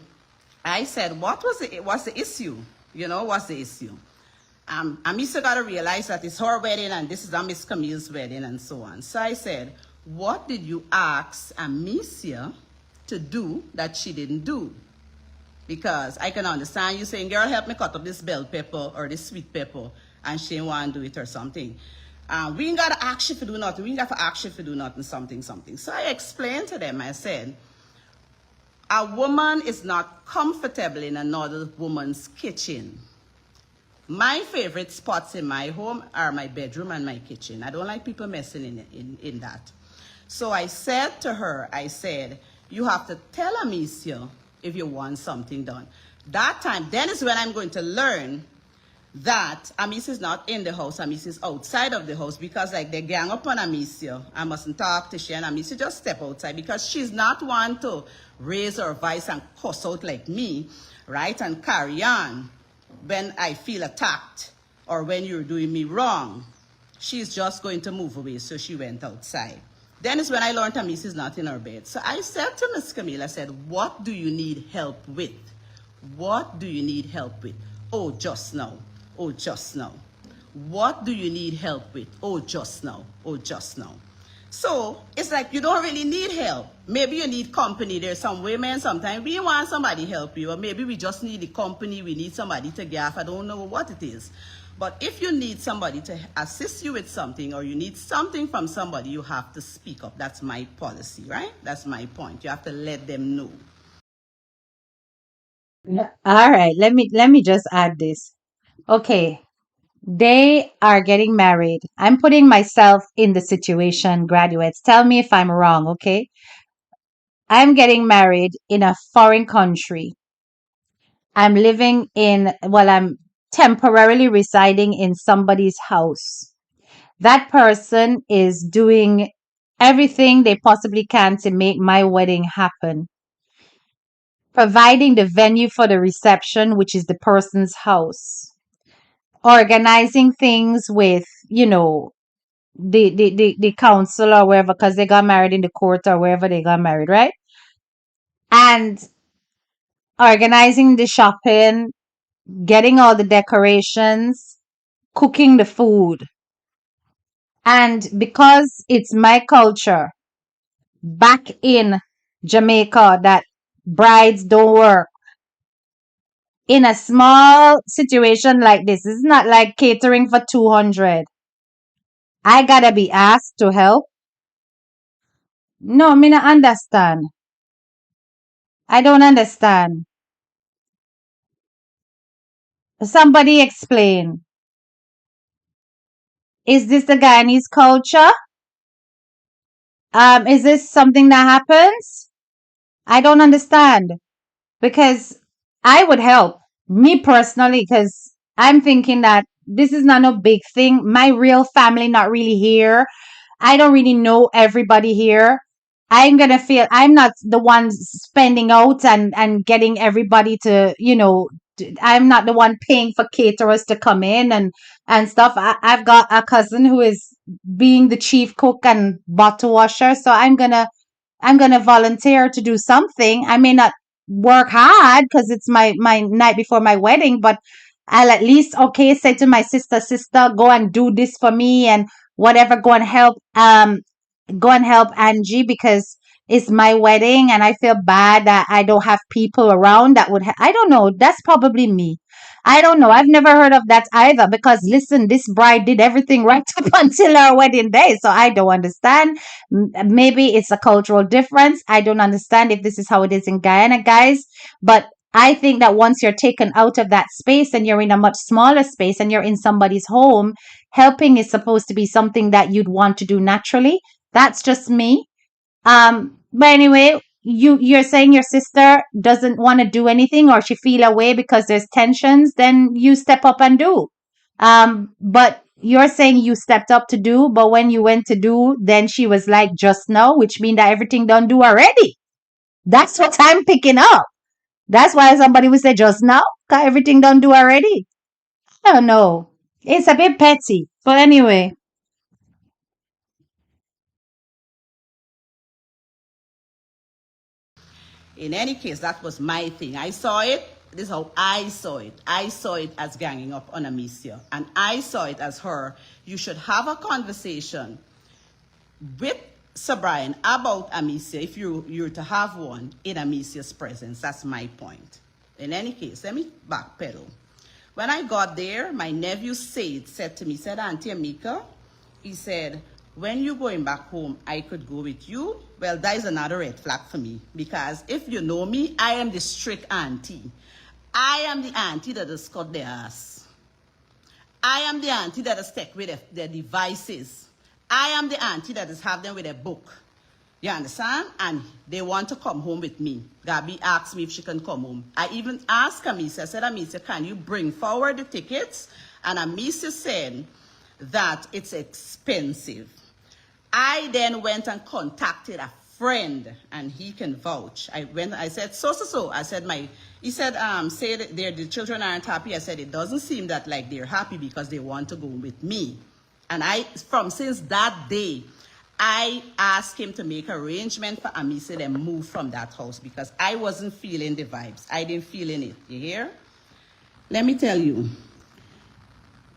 I said, what's the issue? You know, what's the issue? Amisa got to realize that it's her wedding and this is Miss Camille's wedding and so on. So I said, what did you ask Amicia to do that she didn't do? Because I can understand you saying, girl, help me cut up this bell pepper or this sweet pepper, and she didn't want to do it or something. We ain't got to ask you to do nothing. We ain't got to ask you to do nothing, something. So I explained to them, I said, a woman is not comfortable in another woman's kitchen. My favorite spots in my home are my bedroom and my kitchen. I don't like people messing in that. So I said to her, I said, you have to tell Amicia if you want something done. That time, then is when I'm going to learn that Amicia is not in the house, Amicia is outside of the house, because like they gang up on Amicia. I mustn't talk to she, and Amicia just step outside because she's not one to raise her voice and cuss out like me, right, and carry on when I feel attacked or when you're doing me wrong. She's just going to move away, so she went outside. Then is when I learned Amicia is not in her bed. So I said to Miss Camille, I said, what do you need help with? What do you need help with? Oh, just now. Oh, just now. What do you need help with? Oh, just now. Oh, just now. So it's like you don't really need help. Maybe you need company. There's some women sometimes we want somebody help you, or maybe we just need the company. We need somebody to gaff. I don't know what it is. But if you need somebody to assist you with something, or you need something from somebody, you have to speak up. That's my policy, right? That's my point. You have to let them know. All right, let me just add this. Okay, they are getting married. I'm putting myself in the situation, graduates. Tell me if I'm wrong, okay? I'm getting married in a foreign country. I'm temporarily residing in somebody's house. That person is doing everything they possibly can to make my wedding happen, providing the venue for the reception, which is the person's house, organizing things with, the council or wherever, because they got married in the court or wherever they got married, right? And organizing the shopping, getting all the decorations, cooking the food. And because it's my culture back in Jamaica that brides don't work, in a small situation like this, it's not like catering for 200. I gotta be asked to help. No, me not understand. I don't understand. Somebody explain. Is this the Guyanese culture? Is this something that happens? I don't understand because I would help me personally because I'm thinking that this is not a big thing. My real family not really here. I don't really know everybody here. I'm gonna feel I'm not the one spending out and getting everybody to I'm not the one paying for caterers to come in and stuff. I've got a cousin who is being the chief cook and bottle washer, so I'm gonna volunteer to do something. I may not work hard because it's my night before my wedding, but I'll at least say to my sister, go and do this for me and whatever, go and help Angie because it's my wedding and I feel bad that I don't have people around that would I don't know, that's probably me. I don't know. I've never heard of that either because listen, this bride did everything right up until our wedding day. So I don't understand. Maybe it's a cultural difference. I don't understand if this is how it is in Guyana, guys. But I think that once you're taken out of that space and you're in a much smaller space and you're in somebody's home, helping is supposed to be something that you'd want to do naturally. That's just me. But anyway, you're saying your sister doesn't want to do anything or she feel away because there's tensions, then you step up and do. But you're saying you stepped up to do, but when you went to do, then she was like just now, which means that everything done do already. That's what I'm picking up. That's why somebody would say just now, got everything done do already. I don't know. It's a bit petty. But anyway, In any case, that was my thing. I saw it. This is how I saw it. I saw it as ganging up on Amicia. And I saw it as her. You should have a conversation with Sir Brian about Amicia if you're to have one in Amicia's presence. That's my point. In any case, let me backpedal. When I got there, my nephew said to me, said, Auntie Amika, he said, when you going back home, I could go with you. Well, that is another red flag for me because if you know me, I am the strict auntie. I am the auntie that has cut their ass. I am the auntie that has stuck with their devices. I am the auntie that has have them with a book. You understand? And they want to come home with me. Gabby asked me if she can come home. I even asked Amicia, I said, Amicia, can you bring forward the tickets? And Amicia said that it's expensive. I then went and contacted a friend, and he can vouch. I said, so. I said, he said, say that the children aren't happy. I said, it doesn't seem that like they're happy because they want to go with me. And since that day, I asked him to make arrangement for Amicia to move from that house because I wasn't feeling the vibes. I didn't feel in it. You hear? Let me tell you,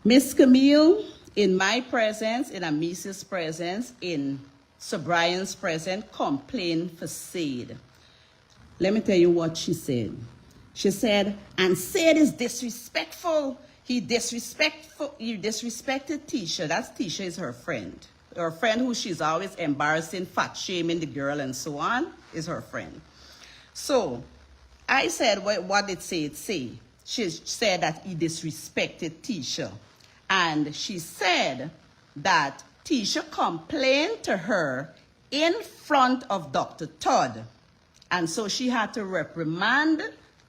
Miss Camille, in my presence, in Amicia's presence, in Sir Brian's presence, complained for Said. Let me tell you what she said. She said, and Said is disrespectful. He disrespected Tisha. That's Tisha is her friend. Her friend who she's always embarrassing, fat shaming the girl and so on, is her friend. So I said, what did Said say? She said that he disrespected Tisha. And she said that Tisha complained to her in front of Dr. Todd. And so she had to reprimand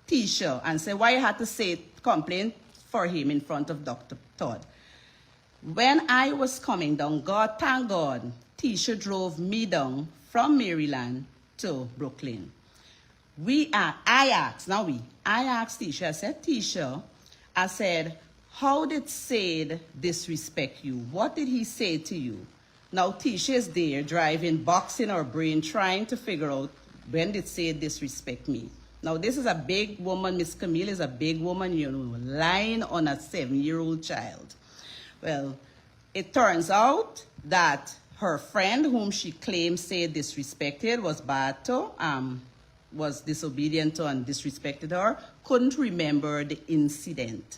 Tisha and say, why you had to complain for him in front of Dr. Todd? When I was coming down, thank God, Tisha drove me down from Maryland to Brooklyn. I asked Tisha, I said, Tisha, I said, how did Said disrespect you? What did he say to you? Now Tisha is there driving, boxing her brain, trying to figure out when did Said disrespect me. Now this is a big woman, Miss Camille is a big woman, you know, lying on a 7-year-old child. Well, it turns out that her friend whom she claimed Said disrespected was Bato, was disobedient to and disrespected her, couldn't remember the incident.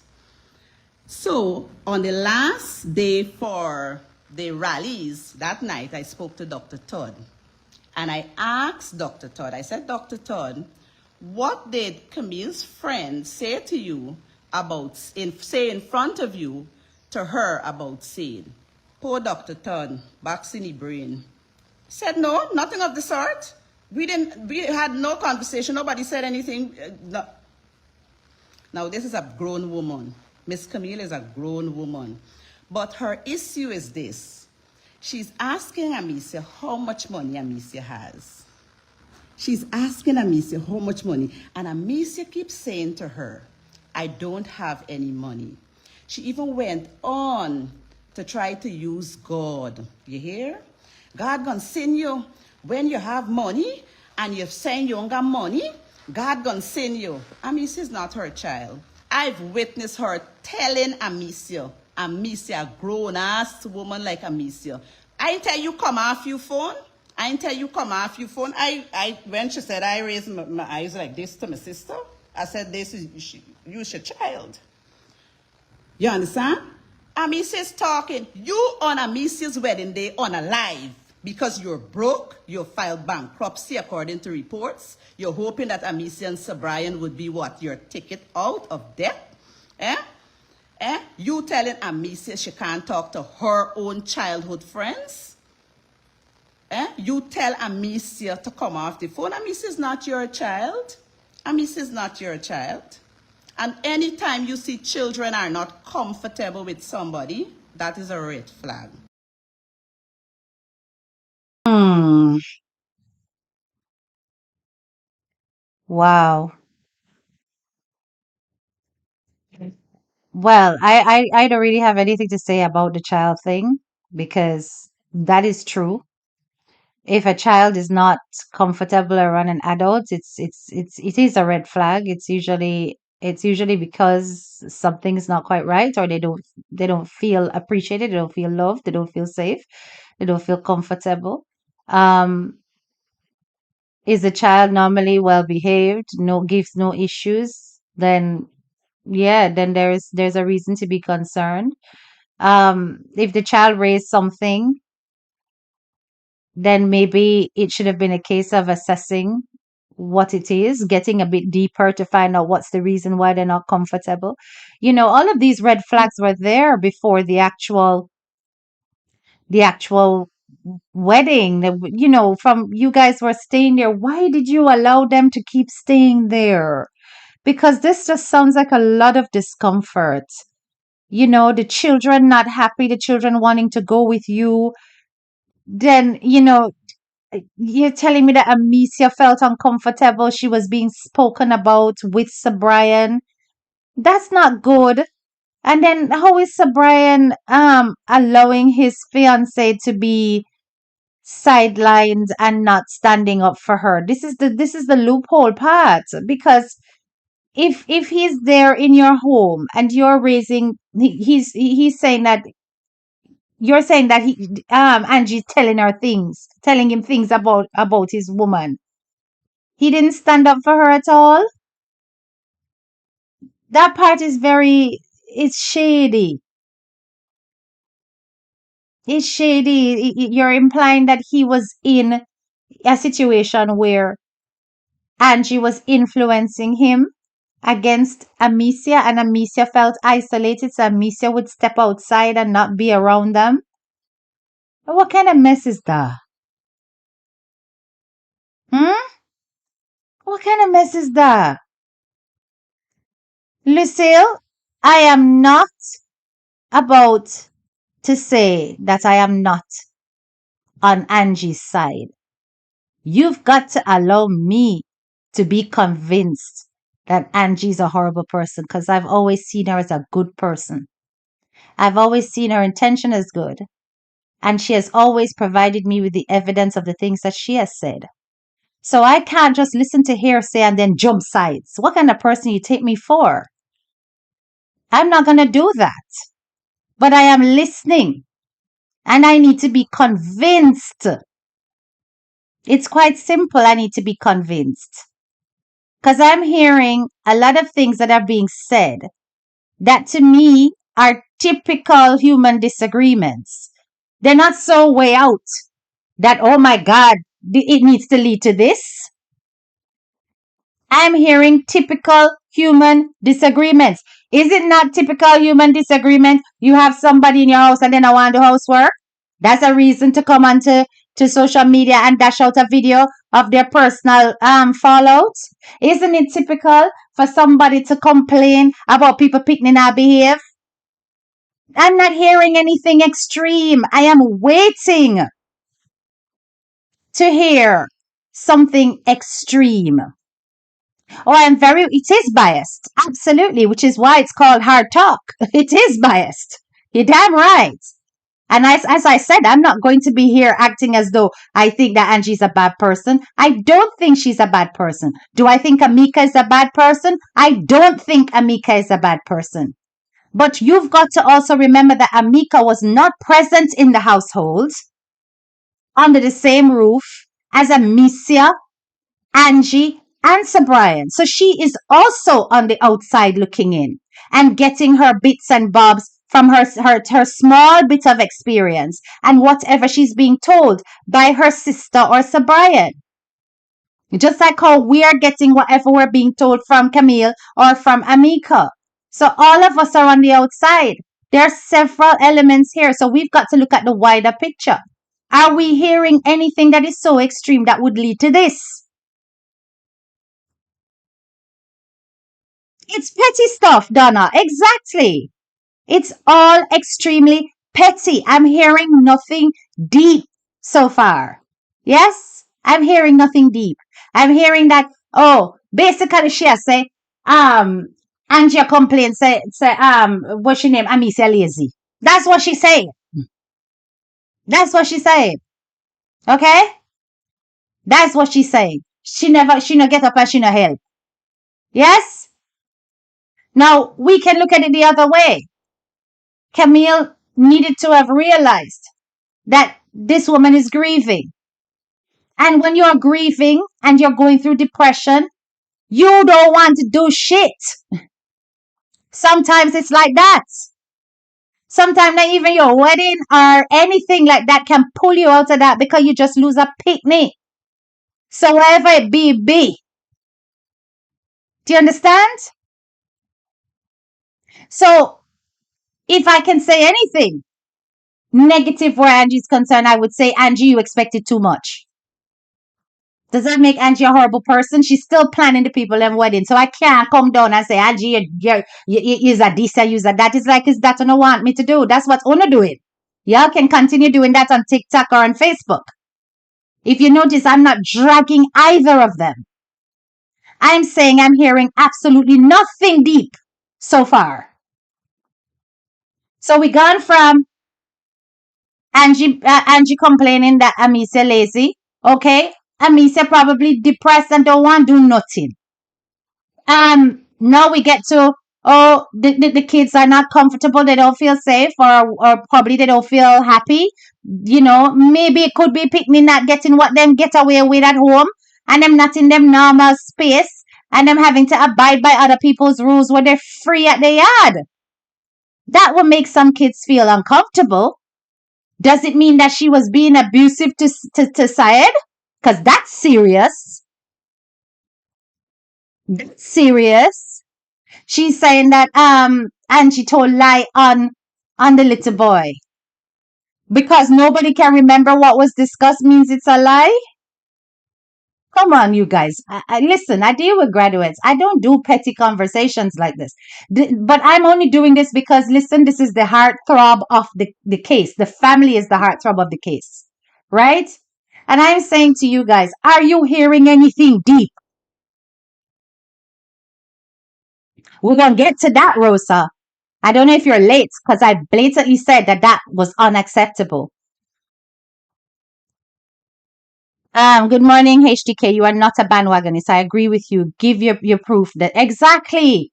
So on the last day for the rallies, that night I spoke to Dr. Todd. And I asked Dr. Todd, I said, Dr. Todd, what did Camille's friend say to you about, say in front of you, to her about Said? Poor Dr. Todd, box in the brain. Said, no, nothing of the sort. We had no conversation. Nobody said anything. No. Now, this is a grown woman. Miss Camille is a grown woman. But her issue is this. She's asking Amicia how much money Amicia has. She's asking Amicia how much money. And Amicia keeps saying to her, I don't have any money. She even went on to try to use God. You hear? God gonna send you when you have money and you're saying you don't got money God gonna send you. Amicia is not her child. I've witnessed her telling Amicia, grown ass woman like Amicia. I ain't tell you come off your phone. I ain't tell you come off your phone. When she said I raised my eyes like this to my sister, I said this is you your child. You understand? Amicia's talking. You on Amicia's wedding day on a live because you're broke, you filed bankruptcy according to reports. You're hoping that Amicia and Sir Brian would be what? Your ticket out of debt? Eh? You telling Amicia she can't talk to her own childhood friends? You tell Amicia to come off the phone. Amicia is not your child. Amicia is not your child. And anytime you see children are not comfortable with somebody, that is a red flag. Hmm. Wow. Well, I don't really have anything to say about the child thing because that is true. If a child is not comfortable around an adult, it is a red flag. It's usually because something's not quite right, or they don't feel appreciated, they don't feel loved, they don't feel safe, they don't feel comfortable. Um, is the child normally well behaved, no gives no issues, then yeah, then there's a reason to be concerned. If the child raised something, then maybe it should have been a case of assessing what it is, getting a bit deeper to find out what's the reason why they're not comfortable. All of these red flags were there before the actual wedding. From you guys were staying there. Why did you allow them to keep staying there? Because this just sounds like a lot of discomfort. The children not happy, the children wanting to go with you. Then, you're telling me that Amicia felt uncomfortable. She was being spoken about with Sir Brian. That's not good. And then how is Sir Brian allowing his fiance to be sidelined and not standing up for her? This is the loophole part, because if he's there in your home and you're raising he's saying that you're saying that Angie's telling him things about his woman. He didn't stand up for her at all. That part is it's shady. It's shady. You're implying that he was in a situation where Angie was influencing him against Amicia, and Amicia felt isolated, so Amicia would step outside and not be around them. What kind of mess is that? Hmm? What kind of mess is that? Lucille, I am not about to say that I am not on Angie's side. You've got to allow me to be convinced that Angie's a horrible person, because I've always seen her as a good person. I've always seen her intention as good. And she has always provided me with the evidence of the things that she has said. So I can't just listen to hearsay and then jump sides. What kind of person you take me for? I'm not going to do that. But I am listening. And I need to be convinced. It's quite simple. I need to be convinced. Because I'm hearing a lot of things that are being said that to me are typical human disagreements. They're not so way out that, oh my God, it needs to lead to this. I'm hearing typical human disagreements. Is it not typical human disagreement? You have somebody in your house and then I want to do housework. That's a reason to come onto social media and dash out a video of their personal fallout. Isn't it typical for somebody to complain about people picking our behave? I'm not hearing anything extreme. I am waiting to hear something extreme. Oh, it is biased. Absolutely, which is why it's called hard talk. It is biased. You're damn right. And as I said, I'm not going to be here acting as though I think that Angie's a bad person. I don't think she's a bad person. Do I think Amika is a bad person? I don't think Amika is a bad person. But you've got to also remember that Amika was not present in the household under the same roof as Amicia, Angie, and Sir Brian. So she is also on the outside looking in and getting her bits and bobs from her small bit of experience and whatever she's being told by her sister or Sir Brian. Just like how we are getting whatever we're being told from Camille or from Amika. So all of us are on the outside. There are several elements here. So we've got to look at the wider picture. Are we hearing anything that is so extreme that would lead to this? It's petty stuff, Donna. Exactly. It's all extremely petty. I'm hearing nothing deep so far. Yes? I'm hearing nothing deep. I'm hearing that, oh, basically she has say, Angie complain, what's your name? Amicia lazy. That's what she saying. That's what she saying. Okay? That's what she's saying. She no get up and she no help. Yes? Now, we can look at it the other way. Camille needed to have realized that this woman is grieving. And when you're grieving and you're going through depression, you don't want to do shit. Sometimes it's like that. Sometimes not even your wedding or anything like that can pull you out of that because you just lose a picnic. So wherever it be. Do you understand? So if I can say anything negative where Angie's concerned, I would say, Angie, you expected too much. Does that make Angie a horrible person? She's still planning the people and wedding. So I can't come down and say, Angie, you're a this, you're that. It's like, is that what you want me to do? That's what Una doing. Y'all can continue doing that on TikTok or on Facebook. If you notice, I'm not dragging either of them. I'm saying I'm hearing absolutely nothing deep so far. So we gone from Angie complaining that Amicia lazy. Okay. Amicia probably depressed and don't want to do nothing. Now we get to, oh, the kids are not comfortable, they don't feel safe, or probably they don't feel happy. You know, maybe it could be picnic not getting what them get away with at home, and them not in them normal space, and them having to abide by other people's rules when they're free at the yard. That will make some kids feel uncomfortable. Does it mean that she was being abusive to Syed? Because that's serious. That's serious. She's saying that Angie told lie on the little boy. Because nobody can remember what was discussed means it's a lie? Come on, you guys. Listen, I deal with graduates. I don't do petty conversations like this. But I'm only doing this because, listen, this is the heartthrob of the case. The family is the heartthrob of the case. Right? And I'm saying to you guys, are you hearing anything deep? We're going to get to that, Rosa. I don't know if you're late because I blatantly said that was unacceptable. Good morning, HDK. You are not a bandwagonist. I agree with you. Give your proof that exactly.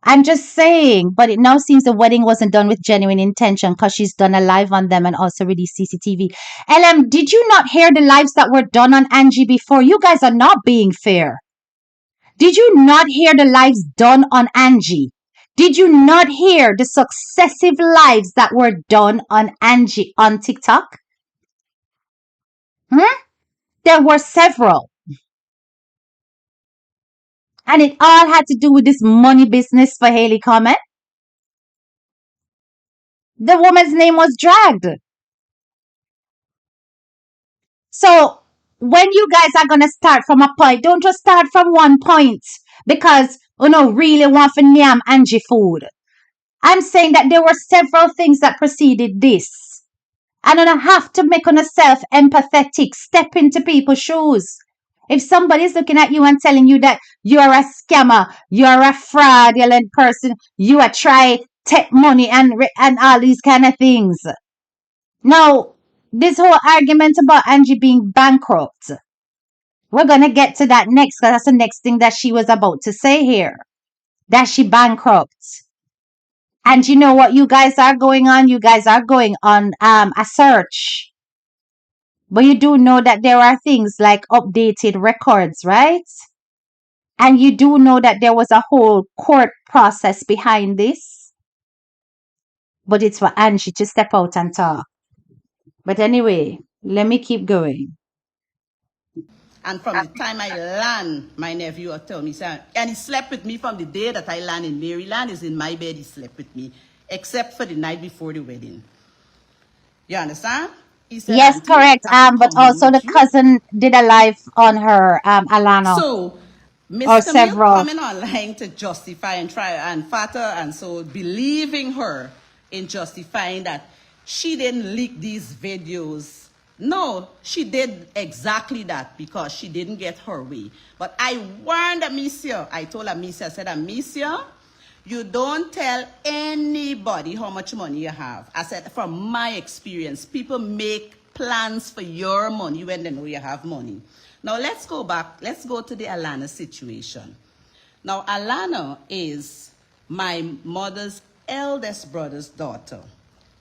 I'm just saying, but it now seems the wedding wasn't done with genuine intention because she's done a live on them and also released CCTV. LM, did you not hear the lives that were done on Angie before? You guys are not being fair. Did you not hear the lives done on Angie? Did you not hear the successive lives that were done on Angie on TikTok? There were several. And it all had to do with this money business for Haley Comet. The woman's name was dragged. So when you guys are going to start from a point, don't just start from one point because, really want for Nyam Angie food. I'm saying that there were several things that preceded this. And I have to make yourself empathetic, step into people's shoes. If somebody's looking at you and telling you that you're a scammer, you're a fraudulent person, you are trying to take money and all these kind of things. Now, this whole argument about Angie being bankrupt, we're going to get to that next because that's the next thing that she was about to say here, that she bankrupt. And you know what you guys are going on? You guys are going on a search. But you do know that there are things like updated records, right? And you do know that there was a whole court process behind this. But it's for Angie to step out and talk. But anyway, let me keep going. And from the time I land, my nephew will tell me, "Sir," and he slept with me from the day that I land in Maryland. Is in my bed, he slept with me, except for the night before the wedding. You understand? He said, Yes, "Auntie, correct. I could But come home also the with you." cousin did a live on her, Alana, So, Miss or Camille several. coming online to justify and try and fatter and so believing her in justifying that she didn't leak these videos. No, she did exactly that because she didn't get her way. But I warned Amicia. I told Amicia, I said, Amicia, you don't tell anybody how much money you have. I said, from my experience, people make plans for your money when they know you have money. Now let's go back. Let's go to the Alana situation. Now Alana is my mother's eldest brother's daughter.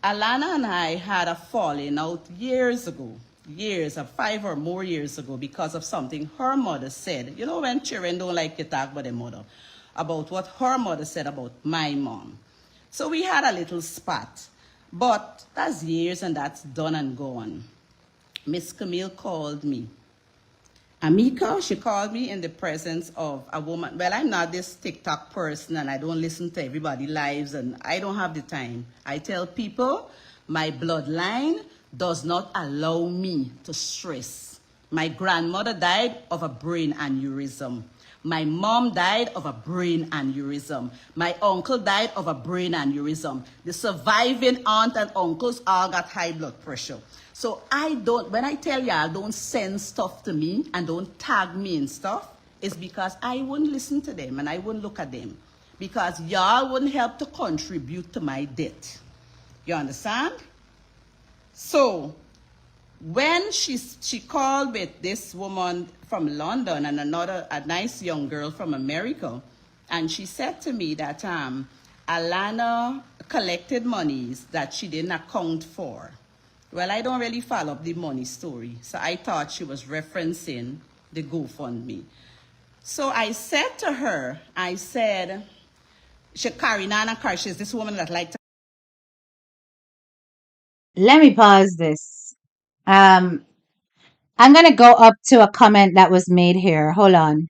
Alana and I had a falling out years ago, years, 5 or more years ago, because of something her mother said. You know when children don't like to talk about their mother, about what her mother said about my mom. So we had a little spat. But that's years and that's done and gone. Miss Camille called me. Amika, she called me in the presence of a woman. Well, I'm not this TikTok person and I don't listen to everybody's lives and I don't have the time. I tell people my bloodline does not allow me to stress. My grandmother died of a brain aneurysm. My mom died of a brain aneurysm. My uncle died of a brain aneurysm. The surviving aunt and uncles all got high blood pressure. So I don't, when I tell y'all don't send stuff to me and don't tag me in stuff, it's because I wouldn't listen to them and I wouldn't look at them. Because y'all wouldn't help to contribute to my debt. You understand? So when she called with this woman from London and a nice young girl from America, and she said to me that Alana collected monies that she didn't account for. Well, I don't really follow up the money story, so I thought she was referencing the GoFundMe. So I said to her, I said, she Karinana Kar, she's this woman that liked to. Let me pause this. Um, I'm going to go up to a comment that was made here. Hold on.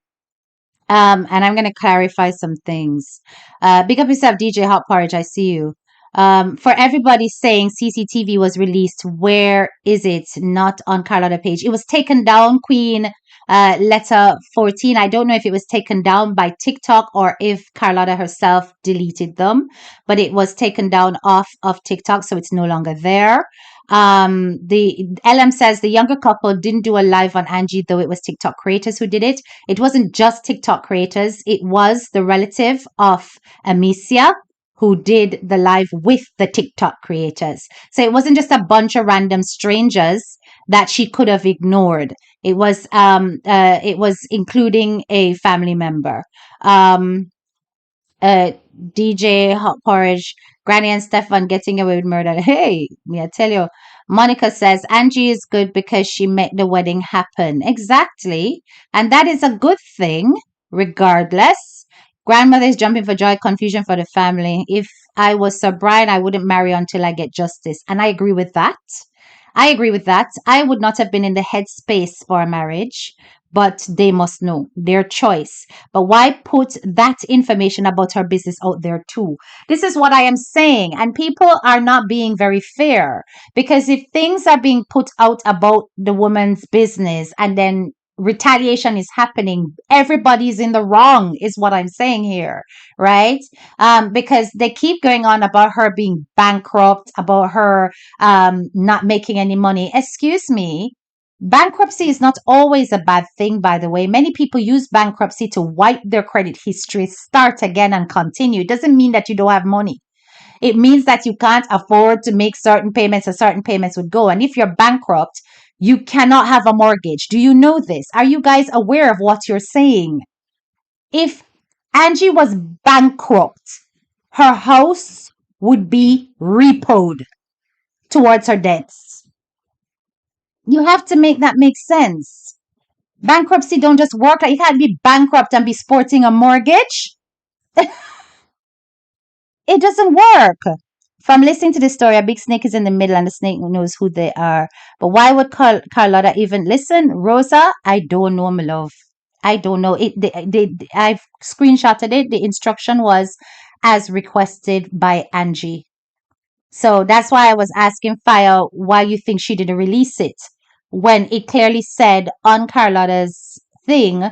And I'm going to clarify some things. Big up yourself, DJ Hot Porridge. I see you. For everybody saying CCTV was released, where is it? Not on Carlotta page. It was taken down, Queen. Letter 14. I don't know if it was taken down by TikTok or if Carlotta herself deleted them, but it was taken down off of TikTok, so it's no longer there. The LM says the younger couple didn't do a live on Angie, though it was TikTok creators who did it. It wasn't just TikTok creators, it was the relative of Amicia who did the live with the TikTok creators. So it wasn't just a bunch of random strangers that she could have ignored. It was including a family member. Um uh DJ Hot Porridge, Granny and Stefan getting away with murder. Hey, me I tell you, Monica says Angie is good because she made the wedding happen. Exactly. And that is a good thing, regardless. Grandmother is jumping for joy, confusion for the family. If I was Sir Brian, I wouldn't marry until I get justice. And I agree with that. I agree with that. I would not have been in the headspace for a marriage, but they must know their choice. But why put that information about her business out there too? This is what I am saying. And people are not being very fair because if things are being put out about the woman's business and then retaliation is happening, everybody's in the wrong, is what I'm saying here, right? Because they keep going on about her being bankrupt, about her not making any money. Excuse me. Bankruptcy is not always a bad thing, by the way. Many people use bankruptcy to wipe their credit history, start again, and continue. It doesn't mean that you don't have money. It means that you can't afford to make certain payments and certain payments would go. And if you're bankrupt, you cannot have a mortgage. Do you know this? Are you guys aware of what you're saying? If Angie was bankrupt, her house would be repoed towards her debts. You have to make that make sense. Bankruptcy don't just work. Like, you can't be bankrupt and be sporting a mortgage. It doesn't work. From listening to this story, a big snake is in the middle and the snake knows who they are. But why would Carlotta even listen? Rosa, I don't know, my love. I don't know. I've screenshotted it. The instruction was as requested by Angie. So that's why I was asking Fire why you think she didn't release it when it clearly said on Carlotta's thing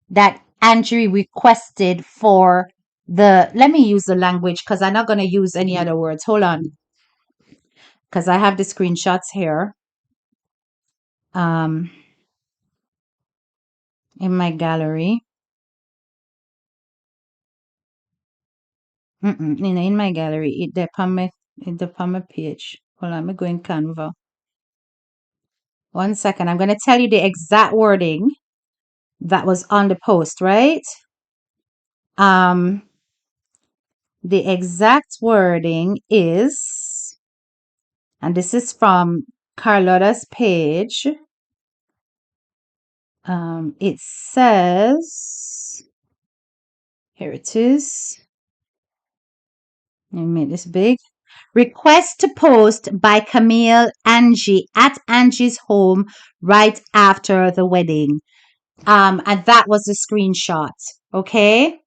that Angie requested for let me use the language because I'm not going to use any other words. Hold on. Because I have the screenshots here in my gallery. In my gallery, it's on my page. Hold on, I'm going Canva. 1 second. I'm going to tell you the exact wording that was on the post, right? The exact wording is, and this is from Carlotta's page. It says, here it is. Let me make this big. Request to post by Camille Angie at Angie's home right after the wedding. And that was the screenshot. Okay.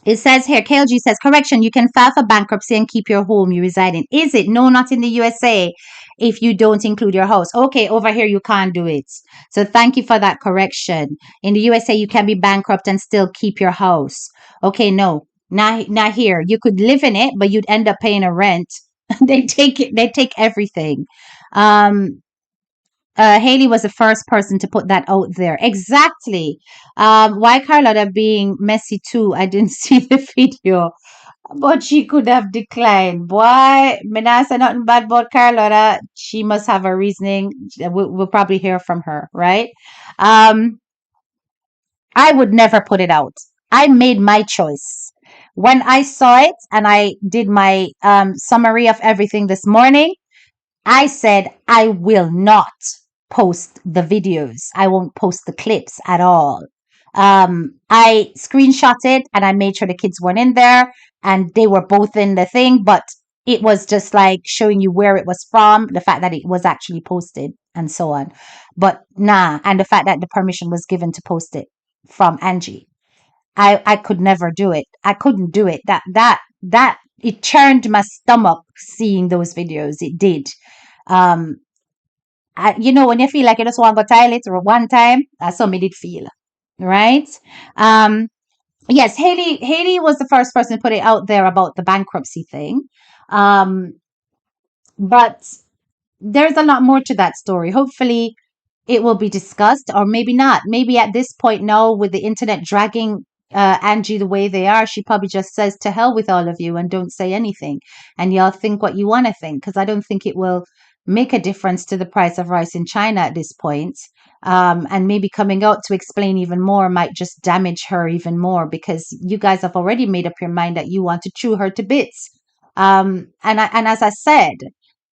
It says here, KLG says, correction, you can file for bankruptcy and keep your home you reside in. Is it? No, not in the USA if you don't include your house. Okay, over here you can't do it. So thank you for that correction. In the USA, you can be bankrupt and still keep your house. Okay, no, not here. You could live in it, but you'd end up paying a rent. They take everything. Haley was the first person to put that out there. Exactly. Why Carlotta being messy too? I didn't see the video, but she could have declined. Boy, me not say nothing bad about Carlotta. She must have a reasoning. We'll probably hear from her, right? I would never put it out. I made my choice. When I saw it and I did my summary of everything this morning, I said, I will not post the videos. I won't post the clips at all. I screenshotted and I made sure the kids weren't in there and they were both in the thing, but it was just like showing you where it was from, the fact that it was actually posted and so on. But nah, and the fact that the permission was given to post it from Angie. I could never do it. I couldn't do it. That it churned my stomach seeing those videos. It did. When you feel like you just want to go toilet or one time, that's how me did feel, right? Yes, Haley was the first person to put it out there about the bankruptcy thing, but there's a lot more to that story. Hopefully, it will be discussed, or maybe not. Maybe at this point now, with the internet dragging Angie the way they are, she probably just says to hell with all of you and don't say anything, and y'all think what you want to think, because I don't think it will make a difference to the price of rice in China at this point. And maybe coming out to explain even more might just damage her even more, because you guys have already made up your mind that you want to chew her to bits. And as I said,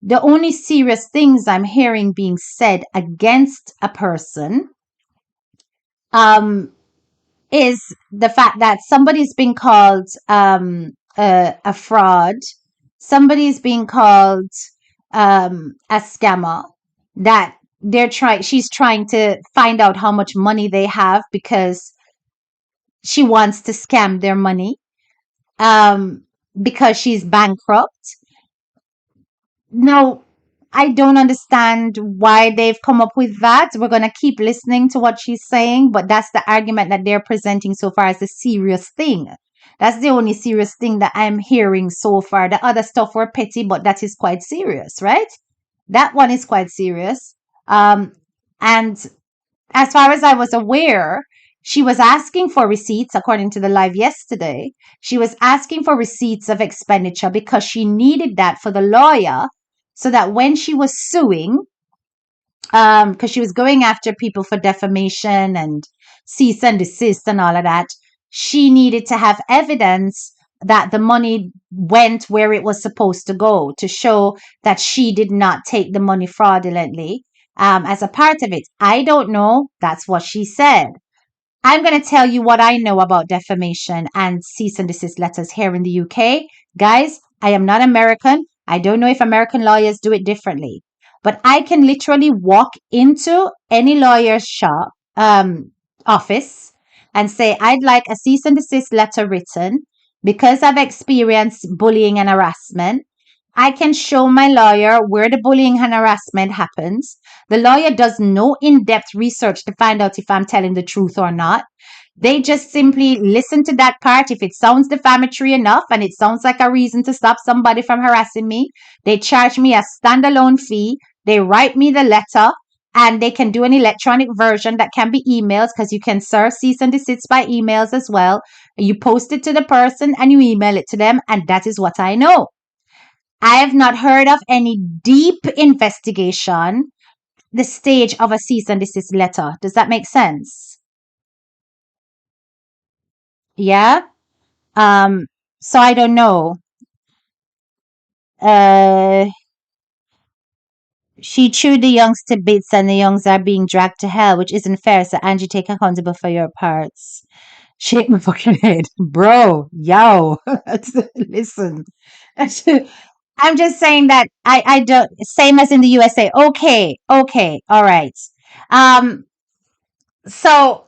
the only serious things I'm hearing being said against a person is the fact that somebody's being called a fraud, somebody's being called a scammer, that she's trying to find out how much money they have because she wants to scam their money because she's bankrupt. No, I don't understand why they've come up with that. We're going to keep listening to what she's saying, but that's the argument that they're presenting so far as a serious thing. That's the only serious thing that I'm hearing so far. The other stuff were petty, but that is quite serious, right? That one is quite serious. And as far as I was aware, She was asking for receipts, according to the live yesterday. She was asking for receipts of expenditure because she needed that for the lawyer so that when she was suing, because she was going after people for defamation and cease and desist and all of that, she needed to have evidence that the money went where it was supposed to go to show that she did not take the money fraudulently as a part of it. I don't know. That's what she said. I'm going to tell you what I know about defamation and cease and desist letters here in the UK. Guys, I am not American. I don't know if American lawyers do it differently, but I can literally walk into any lawyer's shop, office and say, I'd like a cease and desist letter written because I've experienced bullying and harassment. I can show my lawyer where the bullying and harassment happens. The lawyer does no in depth research to find out if I'm telling the truth or not. They just simply listen to that part. If it sounds defamatory enough and it sounds like a reason to stop somebody from harassing me, they charge me a standalone fee. They write me the letter and they can do an electronic version that can be emails because you can serve cease and desist by emails as well. You post it to the person and you email it to them, and that is what I know. I have not heard of any deep investigation, the stage of a cease and desist letter. Does that make sense? Yeah. So I don't know. Uh, she chewed the Youngs to bits and the Youngs are being dragged to hell, which isn't fair. So Angie, take accountable for your parts. Shake my fucking head. Bro, yo. Listen. I'm just saying that I don't, same as in the USA. Okay, okay, all right. Um, so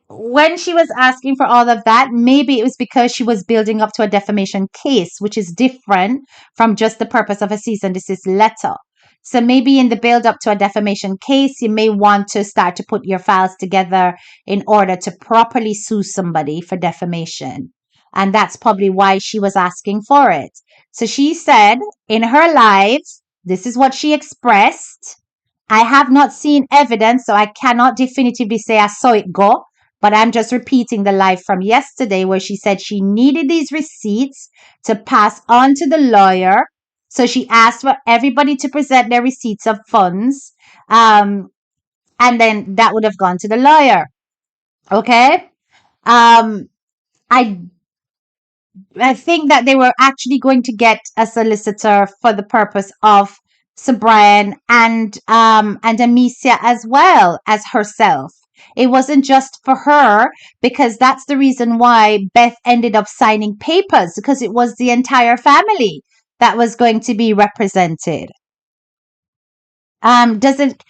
when she was asking for all of that, maybe it was because she was building up to a defamation case, which is different from just the purpose of a cease and desist letter. So maybe in the build up to a defamation case, you may want to start to put your files together in order to properly sue somebody for defamation. And that's probably why she was asking for it. So she said in her live, this is what she expressed. I have not seen evidence, so I cannot definitively say I saw it go. But I'm just repeating the live from yesterday where she said she needed these receipts to pass on to the lawyer. So she asked for everybody to present their receipts of funds. And then that would have gone to the lawyer. Okay. Um, I I think that they were actually going to get a solicitor for the purpose of Sir Brian and Amicia as well as herself. It wasn't just for her because that's the reason why Beth ended up signing papers because it was the entire family that was going to be represented. Doesn't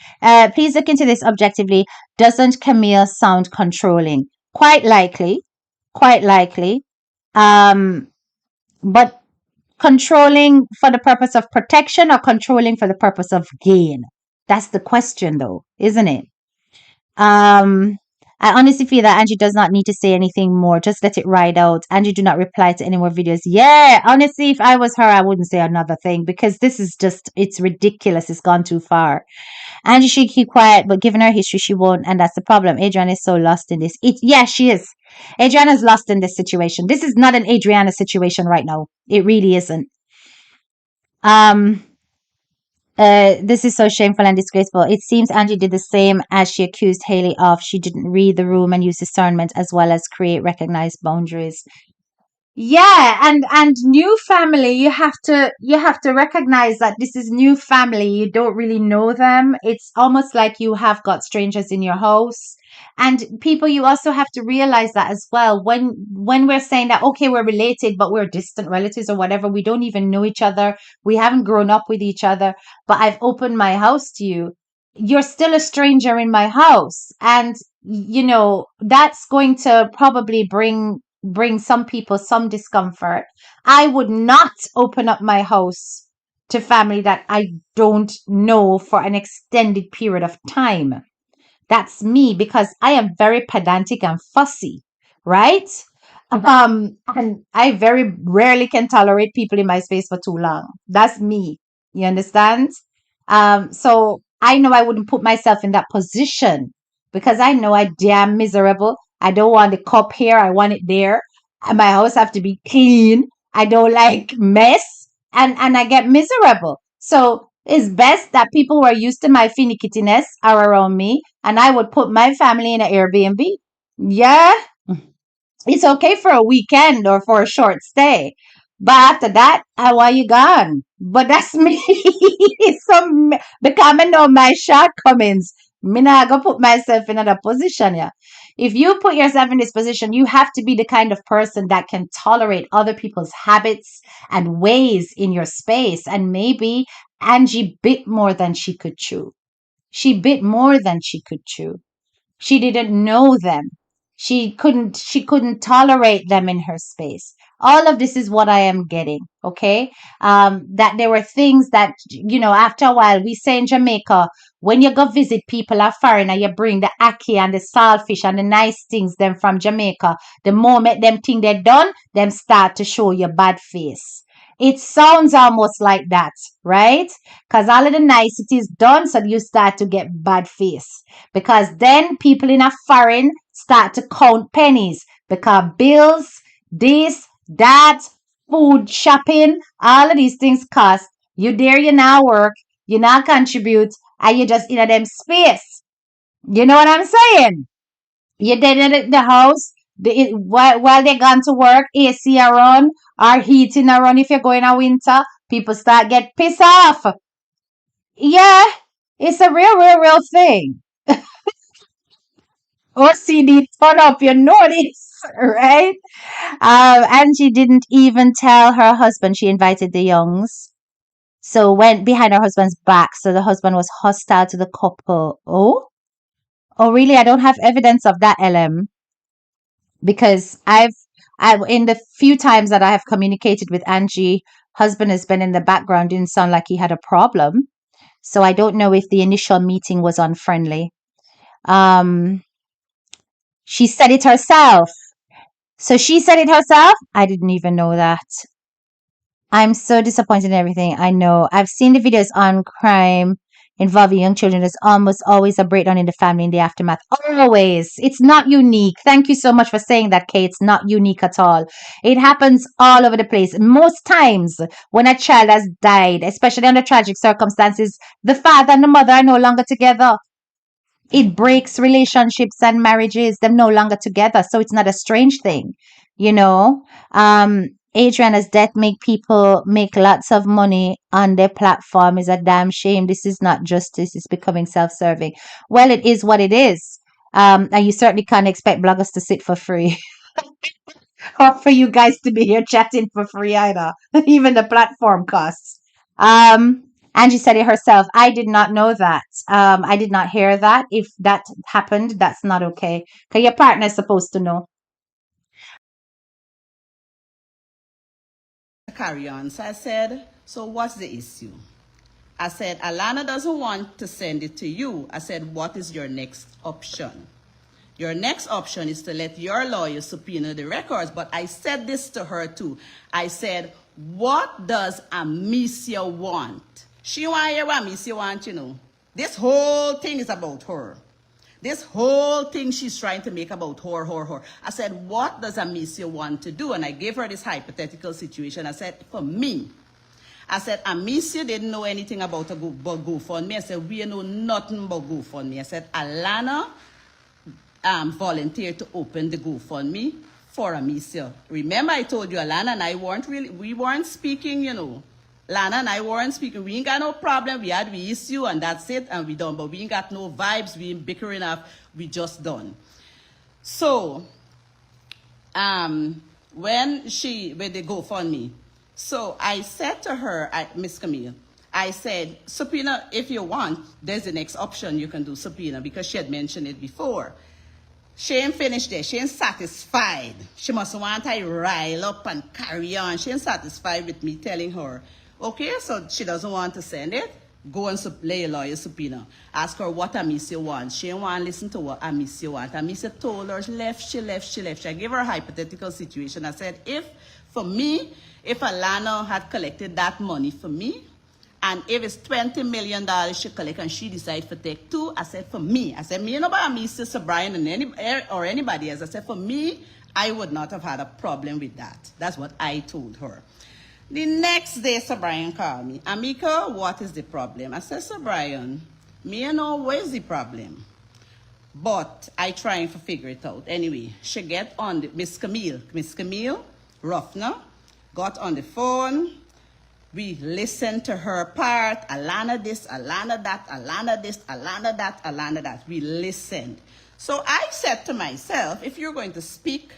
please look into this objectively. Doesn't Camille sound controlling? Quite likely, quite likely. Um, but controlling for the purpose of protection or controlling for the purpose of gain? That's the question, though, isn't it? Um, I honestly feel that Angie does not need to say anything more. Just let it ride out. Angie, do not reply to any more videos. Yeah, honestly, if I was her, I wouldn't say another thing because this is just, it's ridiculous. It's gone too far. Angie should keep quiet, but given her history, she won't. And that's the problem. Adriana is so lost in this. Yeah, she is. Adriana's lost in this situation. This is not an Adriana situation right now. It really isn't. Um, this is so shameful and disgraceful. It seems Angie did the same as she accused Haley of. She didn't read the room and use discernment as well as create recognized boundaries. Yeah, and new family, you have to recognize that this is new family. You don't really know them. It's almost like you have got strangers in your house. And people, you also have to realize that as well. When we're saying that, okay, we're related, but we're distant relatives or whatever, we don't even know each other. We haven't grown up with each other, but I've opened my house to you. You're still a stranger in my house. And that's going to probably bring some people some discomfort. I would not open up my house to family that I don't know for an extended period of time. That's me because I am very pedantic and fussy, right? And I very rarely can tolerate people in my space for too long. That's me. You understand? So I know I wouldn't put myself in that position because I know I damn miserable. I don't want the cup here. I want it there. And my house have to be clean. I don't like mess. And I get miserable. So it's best that people who are used to my finickiness are around me. And I would put my family in an Airbnb. Yeah, it's okay for a weekend or for a short stay. But after that, I want you gone. But that's me. So because I know my shortcomings, me not gonna put myself in another position. Yeah. If you put yourself in this position, you have to be the kind of person that can tolerate other people's habits and ways in your space. And maybe Angie bit more than she could chew. She bit more than she could chew. She didn't know them. She couldn't tolerate them in her space. All of this is what I am getting, okay? That there were things that, after a while, we say in Jamaica, when you go visit people are foreigner, you bring the ackee and the saltfish and the nice things them from Jamaica. The moment them think they're done, them start to show your bad face. It sounds almost like that, right? Because all of the niceties done, so you start to get bad face. Because then people in a foreign start to count pennies because bills, this, that, food, shopping, all of these things cost. You there, you now work, you now contribute, and you just in a them space. You know what I'm saying? You did it at the house. While they gone to work, AC around or heating around if you're going a winter, people start get pissed off. Yeah, it's a real thing. OCD turn up your notice, right? Angie didn't even tell her husband she invited the Youngs. So went behind her husband's back. So the husband was hostile to the couple. Oh, really? I don't have evidence of that, LM, because I in the few times that I have communicated with Angie, husband has been in the background. Didn't sound like he had a problem. So I don't know if the initial meeting was unfriendly. Um, she said it herself. So she said it herself? I didn't even know that. I'm so disappointed in everything. I know. I've seen the videos on crime involving young children. There's almost always a breakdown in the family in the aftermath. Always. It's not unique. Thank you so much for saying that, Kate. It's not unique at all. It happens all over the place. Most times when a child has died, especially under tragic circumstances, the father and the mother are no longer together. It breaks relationships and marriages. They're no longer together. So it's not a strange thing, you know. Adriana's death make people make lots of money on their platform is a damn shame. This is not justice. It's becoming self-serving. Well, it is what it is. And you certainly can't expect bloggers to sit for free or for you guys to be here chatting for free either. Even the platform costs. Um, Angie said it herself. I did not know that. I did not hear that. If that happened, that's not okay. Because your partner is supposed to know. Carry on. So I said, so what's the issue? I said, Alana doesn't want to send it to you. I said, what is your next option? Your next option is to let your lawyer subpoena the records. But I said this to her too. I said, what does Amicia want? She want to hear what Amicia wants, you know. This whole thing is about her. This whole thing she's trying to make about her. I said, what does Amicia want to do? And I gave her this hypothetical situation. I said, for me, I said, Amicia didn't know anything about GoFundMe. I said, we know nothing about GoFundMe. I said, Alana volunteered to open the GoFundMe for Amicia. Remember, I told you, Alana and I we weren't speaking, you know. Lana and I weren't speaking. We ain't got no problem. We had the issue and that's it and we done. But we ain't got no vibes. We ain't bickering up. We just done. So, when they GoFundMe, so I said to her, Miss Camille, I said, subpoena, if you want, there's the next option you can do subpoena because she had mentioned it before. She ain't finished there. She ain't satisfied. She must want to rile up and carry on. She ain't satisfied with me telling her, okay, so she doesn't want to send it. Go and lay a lawyer subpoena. Ask her what Amicia wants. She didn't want to listen to what Amicia wants. Amicia told her, she left. I gave her a hypothetical situation. I said, if Alana had collected that money for me, And if it's $20 million she collect and she decide to take two, I said for me, you know about me, Sister Brian and anybody else. I said for me, I would not have had a problem with that. That's what I told her. The next day, Sir Brian called me. Amika, what is the problem? I said, Sir Brian, me and know where's the problem. But I trying to figure it out. Anyway, she get on the Miss Camille Ruffner, got on the phone. We listened to her part. Alana this, Alana that, Alana this, Alana that, Alana that. We listened. So I said to myself, if you're going to speak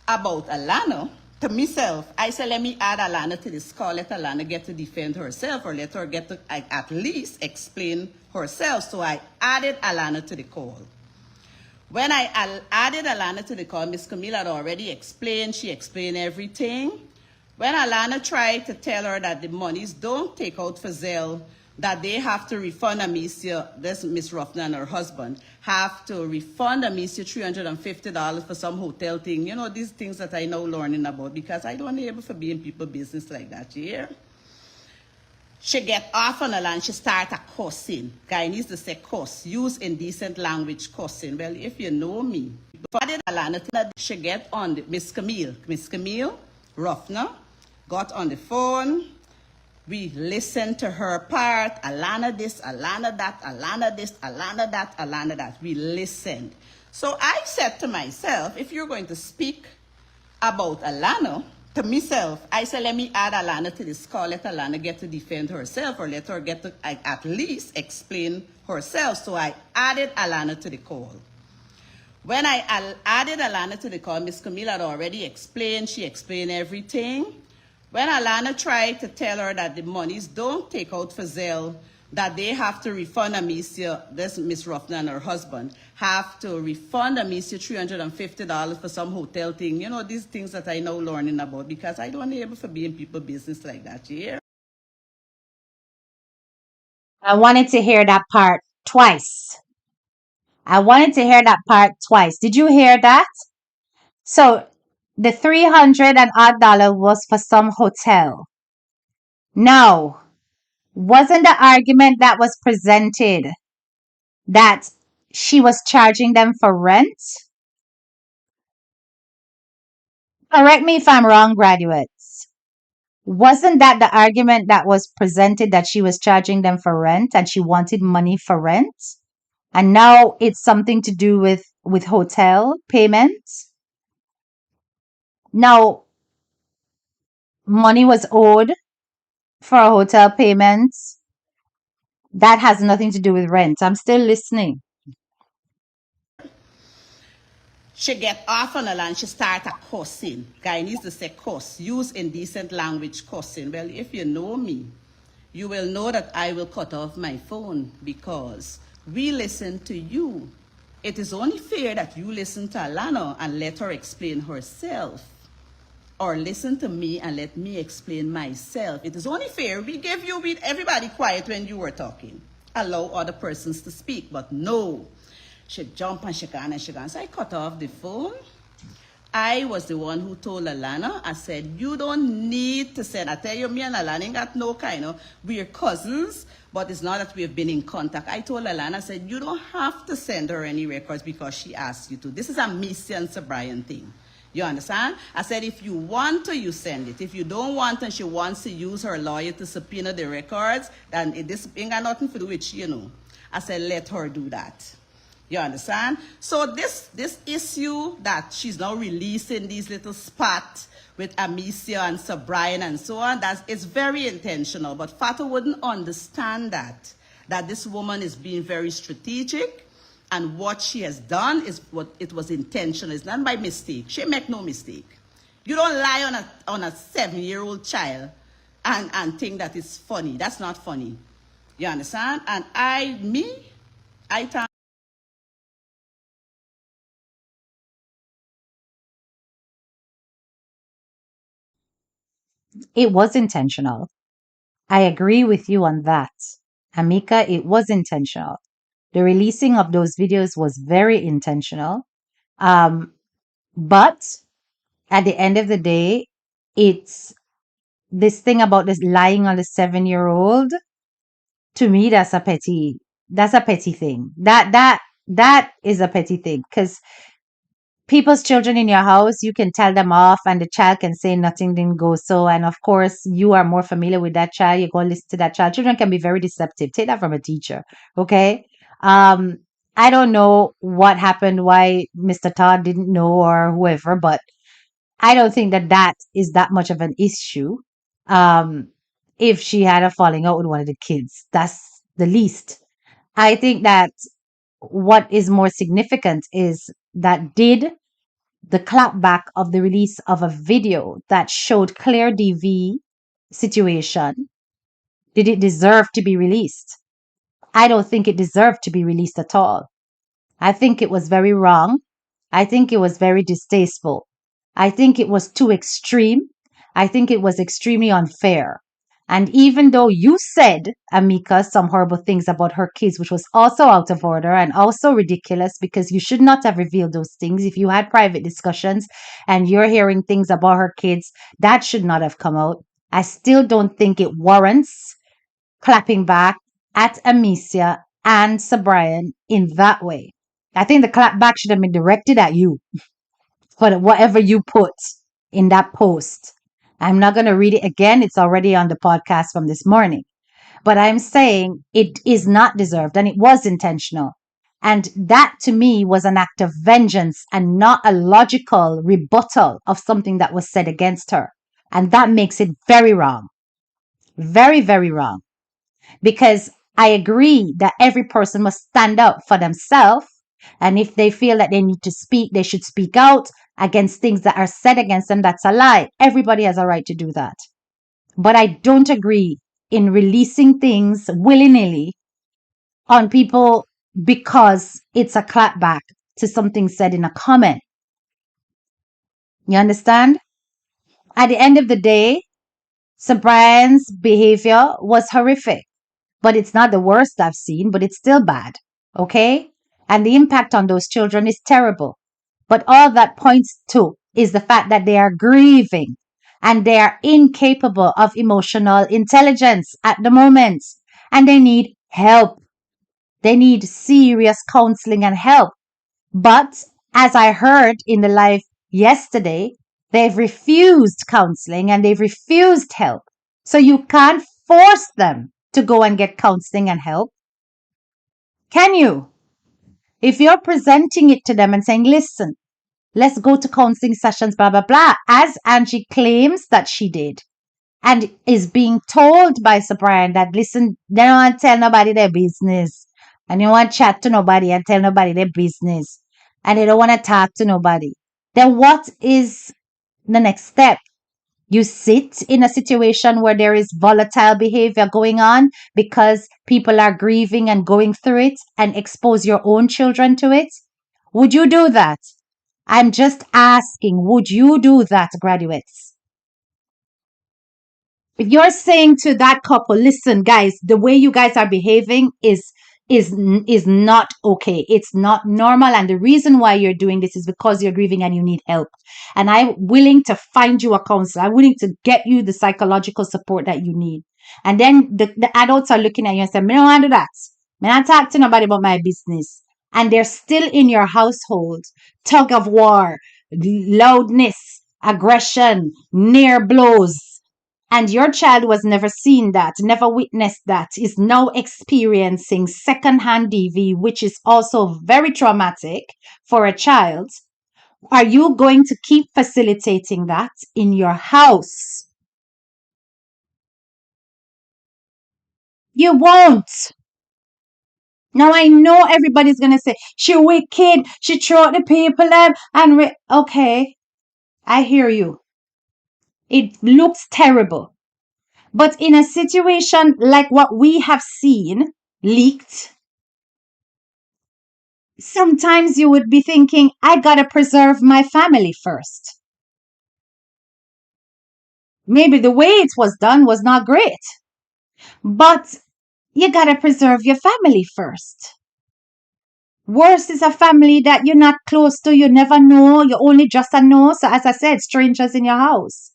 about Alana, to myself, I said, let me add Alana to this call. Let Alana get to defend herself, or let her get to at least explain herself. So I added Alana to the call. When I added Alana to the call, Miss Camille had already explained. She explained everything. When Alana tried to tell her that the monies don't take out for Zelle, that they have to refund Amicia, this Miss Ruffner and her husband, have to refund Amicia $350 for some hotel thing. You know, these things that I know learning about, because I don't able to be in people's business like that, you hear? She get off on the land, she start a cussing. Guy needs to say cuss, use indecent language cussing. Well, if you know me, before Alana, she get on the Miss Camille Ruffner, got on the phone. We listened to her part. Alana this, Alana that, Alana this, Alana that, Alana that. We listened. So I said to myself, if you're going to speak about Alana, to myself, I said, let me add Alana to this call. Let Alana get to defend herself, or let her get to at least explain herself. So I added Alana to the call. When I added Alana to the call, Miss Camille had already explained. She explained everything. When Alana tried to tell her that the monies don't take out for Zelle, that they have to refund Amicia, this Miss Ruffner and her husband, have to refund Amicia $350 for some hotel thing. You know, these things that I know learning about, because I don't able to be in people's business like that, you hear? I wanted to hear that part twice. I wanted to hear that part twice. Did you hear that? So the 300 and odd dollar was for some hotel. Now, wasn't the argument that was presented that she was charging them for rent? Correct me if I'm wrong, graduates. Wasn't that the argument that was presented, that she was charging them for rent and she wanted money for rent? And now it's something to do with hotel payments. Now, money was owed for a hotel payments. That has nothing to do with rent. I'm still listening. She get off on the land, she start a cussing. Guy needs to say cuss, use indecent language cussing. Well, if you know me, you will know that I will cut off my phone, because we listen to you. It is only fair that you listen to Alana and let her explain herself, or listen to me and let me explain myself. It is only fair. We gave you with everybody quiet when you were talking. Allow other persons to speak, but no. She jump and she can and she can. So I cut off the phone. I was the one who told Alana, I said, you don't need to send. I tell you, me and Alana ain't got no kind of, we're cousins, but it's not that we've been in contact. I told Alana, I said, you don't have to send her any records because she asked you to. This is a Missy and Sir Brian thing. You understand? I said, if you want to, you send it. If you don't want and she wants to use her lawyer to subpoena the records, then this ain't got nothing to do with you, you know. I said, let her do that. You understand? So this issue that she's now releasing these little spots with Amicia and Sir Brian and so on, it's very intentional. But Fata wouldn't understand that this woman is being very strategic, and what she has done is what it was intentional. It's not by mistake. She make no mistake. You don't lie on a 7-year-old child and think that it's funny. That's not funny. You understand? And I thank. It was intentional. I agree with you on that. Amika, it was intentional. The releasing of those videos was very intentional. But at the end of the day, it's this thing about this lying on the 7-year-old. To me, that's a petty thing. That is a petty thing because people's children in your house, you can tell them off and the child can say nothing didn't go so. And of course, you are more familiar with that child. You go listen to that child. Children can be very deceptive. Take that from a teacher. Okay. Um, I don't know what happened, why Mr. Todd didn't know or whoever, but I don't think that that is that much of an issue. Um, if she had a falling out with one of the kids, that's the least. I think that what is more significant is that did the clapback of the release of a video that showed clear DV situation, did it deserve to be released? I don't think it deserved to be released at all. I think it was very wrong. I think it was very distasteful. I think it was too extreme. I think it was extremely unfair. And even though you said, Amika, some horrible things about her kids, which was also out of order and also ridiculous because you should not have revealed those things. If you had private discussions and you're hearing things about her kids, that should not have come out. I still don't think it warrants clapping back at Amicia and Sir Brian in that way. I think the clap back should have been directed at you for whatever you put in that post. I'm not going to read it again. It's already on the podcast from this morning. But I'm saying it is not deserved and it was intentional. And that to me was an act of vengeance and not a logical rebuttal of something that was said against her. And that makes it very wrong. Very, very wrong. Because I agree that every person must stand up for themselves. And if they feel that they need to speak, they should speak out against things that are said against them. That's a lie. Everybody has a right to do that. But I don't agree in releasing things willy nilly on people because it's a clapback to something said in a comment. You understand? At the end of the day, Sir Brian's behavior was horrific. But it's not the worst I've seen, but it's still bad. Okay? And the impact on those children is terrible. But all that points to is the fact that they are grieving and they are incapable of emotional intelligence at the moment. And they need help. They need serious counseling and help. But as I heard in the live yesterday, they've refused counseling and they've refused help. So you can't force them to go and get counseling and help. Can you? If you're presenting it to them and saying, listen, let's go to counseling sessions, blah, blah, blah, as Angie claims that she did and is being told by Sir Brian that, listen, they don't want to tell nobody their business and they don't want to chat to nobody and tell nobody their business and they don't want to talk to nobody. Then what is the next step? You sit in a situation where there is volatile behavior going on because people are grieving and going through it and expose your own children to it. Would you do that? I'm just asking, would you do that, graduates? If you're saying to that couple, listen, guys, the way you guys are behaving is not okay. It's not normal. And the reason why you're doing this is because you're grieving and you need help. And I'm willing to find you a counselor. I'm willing to get you the psychological support that you need. And then the adults are looking at you and saying, I don't want to do that. I don't talk to nobody about my business. And they're still in your household. Tug of war, loudness, aggression, near blows. And your child was never seen that, never witnessed that, is now experiencing secondhand DV, which is also very traumatic for a child. Are you going to keep facilitating that in your house? You won't. Now I know everybody's gonna say she wicked, she throw the people them and okay, I hear you. It looks terrible. But in a situation like what we have seen leaked, sometimes you would be thinking, I gotta preserve my family first. Maybe the way it was done was not great, but you gotta preserve your family first. Worse is a family that you're not close to, you never know, you only just a know. So, as I said, strangers in your house.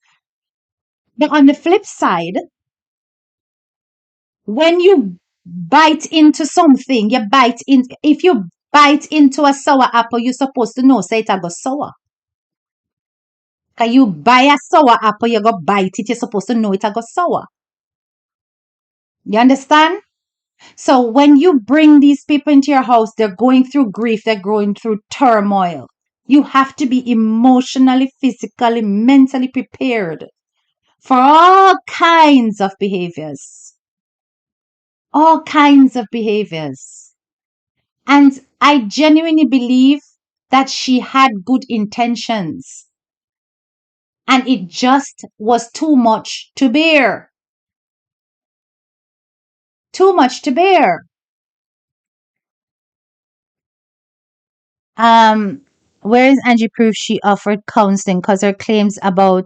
But on the flip side, when you bite into something, you bite in. If you bite into a sour apple, you're supposed to know, say it a go sour. Cause you buy a sour apple, you go bite it, you're supposed to know it a go sour. You understand? So when you bring these people into your house, they're going through grief, they're going through turmoil. You have to be emotionally, physically, mentally prepared for all kinds of behaviors. All kinds of behaviors. And I genuinely believe that she had good intentions. And it just was too much to bear. Too much to bear. Um, where is Angie proof she offered counseling because her claims about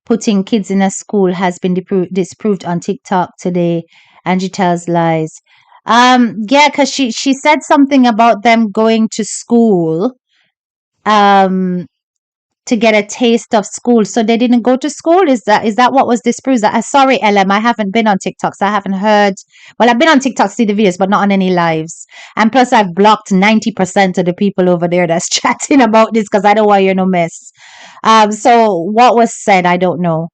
putting kids in a school has been disproved on TikTok today. Angie tells lies. Yeah, because she said something about them going to school. Um, to get a taste of school. So they didn't go to school. Is that what was disproved? Sorry, LM, I haven't been on TikTok, so I haven't heard. Well, I've been on TikTok to see the videos, but not on any lives. And plus, I've blocked 90% of the people over there that's chatting about this because I don't want to hear no mess. So what was said, I don't know.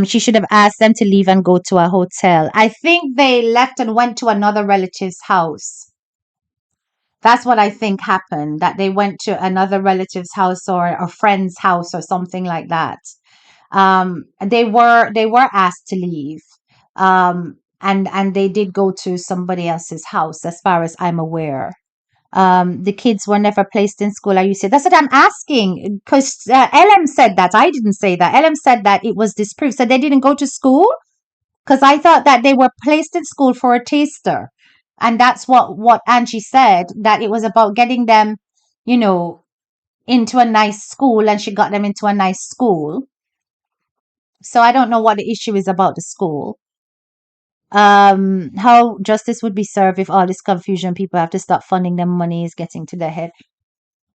She should have asked them to leave and go to a hotel. I think they left and went to another relative's house. That's what I think happened, that they went to another relative's house or a friend's house or something like that. They were asked to leave. And they did go to somebody else's house, as far as I'm aware. The kids were never placed in school. Are you saying that's what I'm asking? Because LM said that. I didn't say that. LM said that it was disproved. So they didn't go to school? Because I thought that they were placed in school for a taster. And that's what Angie said, that it was about getting them, you know, into a nice school, and she got them into a nice school. So I don't know what the issue is about the school. How justice would be served if all this confusion, people have to stop funding them, money is getting to their head.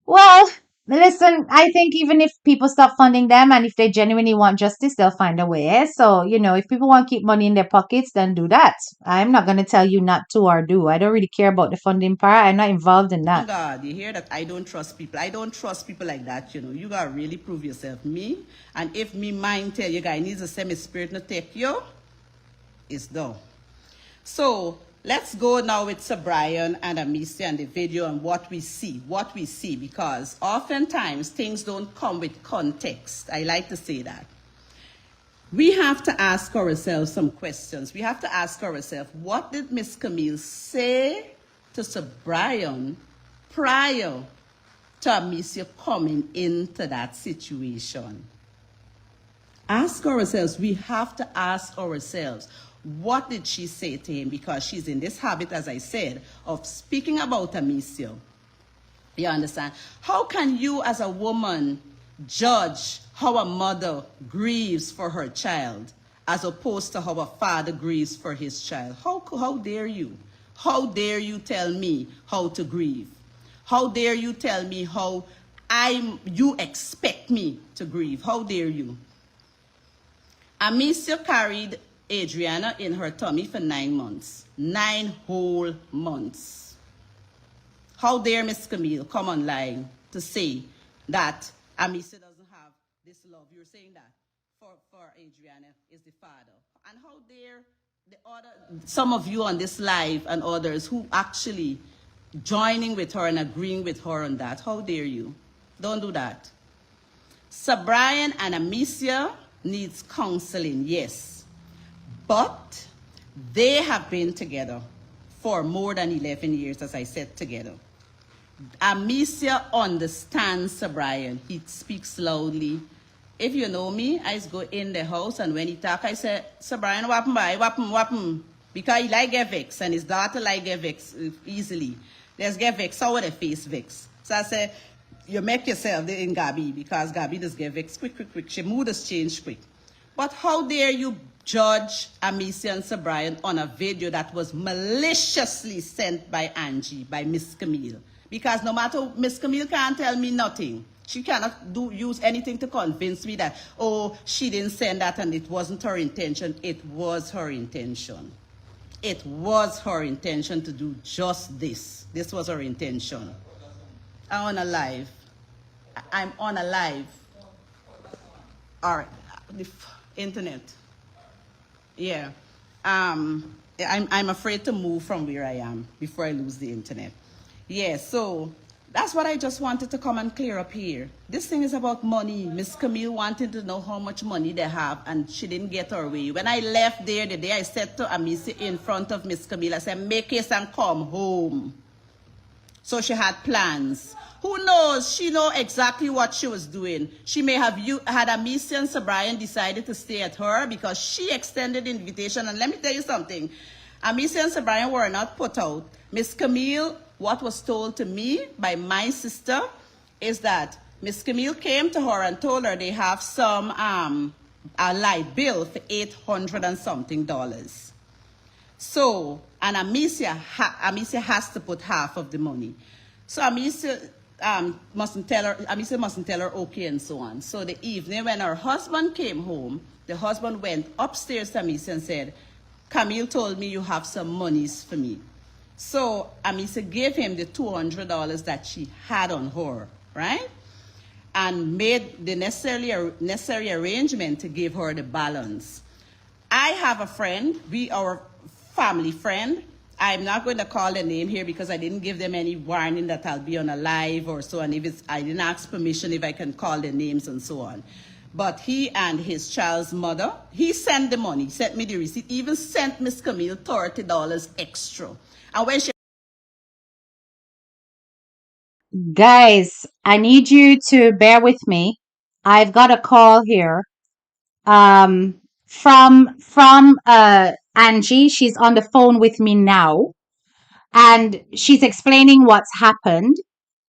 Well, listen, I think even if people stop funding them and if they genuinely want justice, they'll find a way. So, if people want to keep money in their pockets, then do that. I'm not going to tell you not to or do. I don't really care about the funding part. I'm not involved in that. God, you hear that? I don't trust people. I don't trust people like that, You got to really prove yourself. Me, and if me mind tell you guys needs a semi-spirit to take you, it's done. So let's go now with Sir Brian and Amicia and the video and what we see, because oftentimes things don't come with context. I like to say that. We have to ask ourselves some questions. We have to ask ourselves, what did Miss Camille say to Sir Brian prior to Amicia coming into that situation? Ask ourselves, we have to ask ourselves, what did she say to him? Because she's in this habit, as I said, of speaking about Amicia. You understand? How can you as a woman judge how a mother grieves for her child as opposed to how a father grieves for his child? How dare you? How dare you tell me how to grieve? How dare you tell me how you expect me to grieve? How dare you? Amicia carried Adriana in her tummy for 9 months. 9 whole months. How dare Miss Camille come online to say that Amicia doesn't have this love? You're saying that for Adriana is the father. And how dare some of you on this live and others who actually joining with her and agreeing with her on that, how dare you? Don't do that. Sir Brian and Amicia needs counseling, yes. But they have been together for more than 11 years, as I said, together. Amicia understands Sir Brian. He speaks loudly. If you know me, I just go in the house, and when he talk, I say, Sir Brian, wappen. Because he like get vex, and his daughter like get vex easily. Let's get vex. How would the face vex? So I say, you make yourself in Gabi, because Gabi does get vex quick. She mood has changed quick. But how dare you judge Amicia and Sir Brian on a video that was maliciously sent by Angie, by Miss Camille? Because no matter, Miss Camille can't tell me nothing. She cannot use anything to convince me that, oh, she didn't send that and it wasn't her intention. It was her intention. It was her intention to do just this. This was her intention. I'm on a live. I'm on a live. All right. The internet. Yeah. I'm afraid to move from where I am before I lose the internet. Yeah, so that's what I just wanted to come and clear up here. This thing is about money. Miss Camille wanted to know how much money they have, and she didn't get her way. When I left there the day, I said to Amisi in front of Miss Camille, I said, make haste and come home. So she had plans. Who knows? She know exactly what she was doing. She may have had Amicia and Sir Brian decided to stay at her because she extended the invitation. And let me tell you something. Amicia and Sir Brian were not put out. Miss Camille, what was told to me by my sister is that Miss Camille came to her and told her they have some a light bill for $800 and something dollars. So, and Amicia has to put half of the money. So Amicia Amicia mustn't tell her okay and so on. So the evening when her husband came home, the husband went upstairs to Amicia and said, Camille told me you have some monies for me. So Amicia gave him the $200 that she had on her, right? And made the necessary arrangement to give her the balance. I have a friend, our family friend. I'm not going to call the name here because I didn't give them any warning that I'll be on a live or so on. I didn't ask permission if I can call their names and so on. But he and his child's mother, he sent the money, sent me the receipt, even sent Miss Camille $30 extra. And when she Guys, I need you to bear with me. I've got a call here from Angie. She's on the phone with me now, and she's explaining what's happened.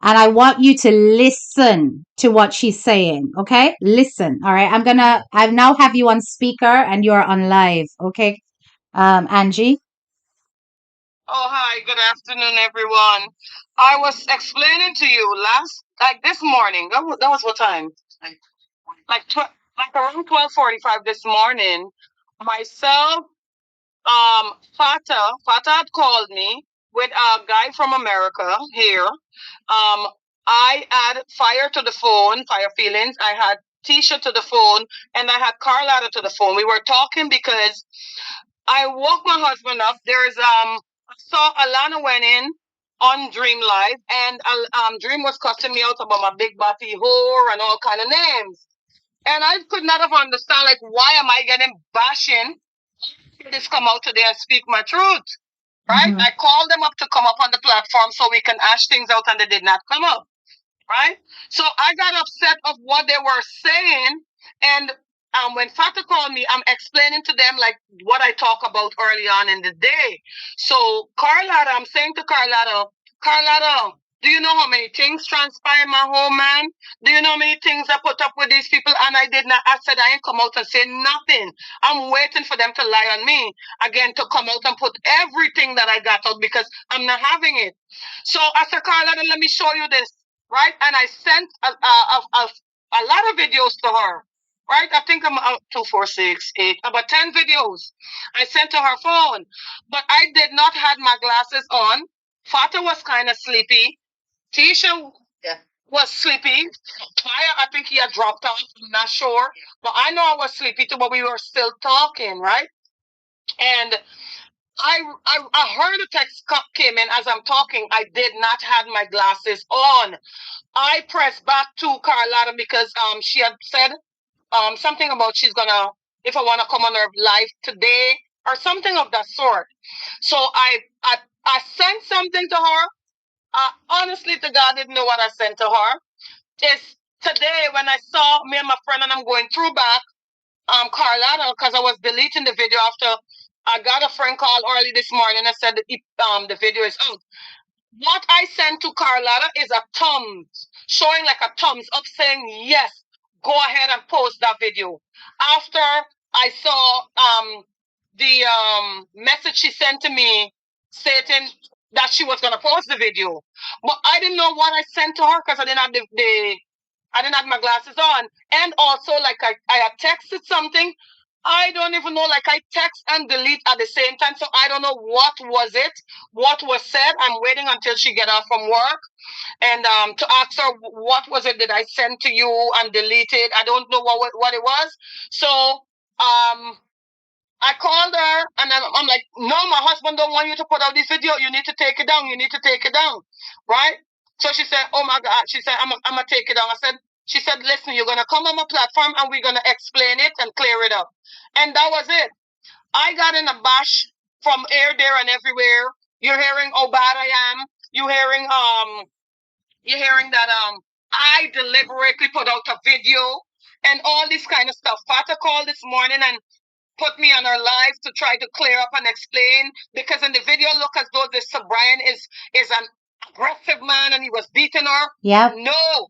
And I want you to listen to what she's saying. Okay, listen. All right, I now have you on speaker and you're on live. Okay, Angie. Oh, hi, good afternoon, everyone. I was explaining to you like this morning. That was what time? Like, like around 12:45 this morning. Myself, Fata had called me with a guy from America here. I had Fire to the phone, Fire Feelings. I had Tisha to the phone, and I had Carlotta to the phone. We were talking because I woke my husband up. I saw Alana went in on Dream Live, and Dream was cussing me out about my big body whore and all kind of names. And I could not have understand like why am I getting bashing? This come out today and speak my truth, right? I called them up to come up on the platform so we can hash things out, and they did not come up, right? So I got upset of what they were saying, and when Fata called me, I'm explaining to them like what I talk about early on in the day. So Carlotta, I'm saying to Carlotta, do you know how many things transpire in my home, man? Do you know how many things I put up with these people? And I did not. I said I ain't come out and say nothing. I'm waiting for them to lie on me again to come out and put everything that I got out because I'm not having it. So I said, Carlotta, let me show you this, right? And I sent a lot of videos to her, right? I think I'm out 2, 4, 6, 8, about 10 videos I sent to her phone, but I did not have my glasses on. Fata was kind of sleepy. Tisha was sleepy. Maya, I think he had dropped off. I'm not sure, but I know I was sleepy too. But we were still talking, right? And I heard a text came in as I'm talking. I did not have my glasses on. I pressed back to Carlotta because she had said something about she's gonna if I wanna come on her live today or something of that sort. So I sent something to her. Honestly to God, I didn't know what I sent to her. It's today when I saw me and my friend and I'm going through back Carlotta because I was deleting the video after I got a friend call early this morning and said that the video is out. What I sent to Carlotta is a thumbs, showing like a thumbs up saying, yes, go ahead and post that video. After I saw the message she sent to me stating that she was going to post the video. But I didn't know what I sent to her because I didn't have I didn't have my glasses on. And also, like I had texted something. I don't even know. Like I text and delete at the same time, so I don't know what was it, what was said. I'm waiting until she get off from work and to ask her what was it that I sent to you and deleted. I don't know what it was. So I called her and I'm like, no, my husband don't want you to put out this video. You need to take it down. You need to take it down, right? So she said, oh my God. She said, I'm gonna take it down. I said, she said, listen, you're gonna come on my platform and we're gonna explain it and clear it up. And that was it. I got in a bash from here, there, and everywhere. You're hearing how bad I am. You're hearing that I deliberately put out a video and all this kind of stuff. Fata called this morning and put me on her live to try to clear up and explain because in the video look as though this Brian is an aggressive man and he was beating her. Yep. No,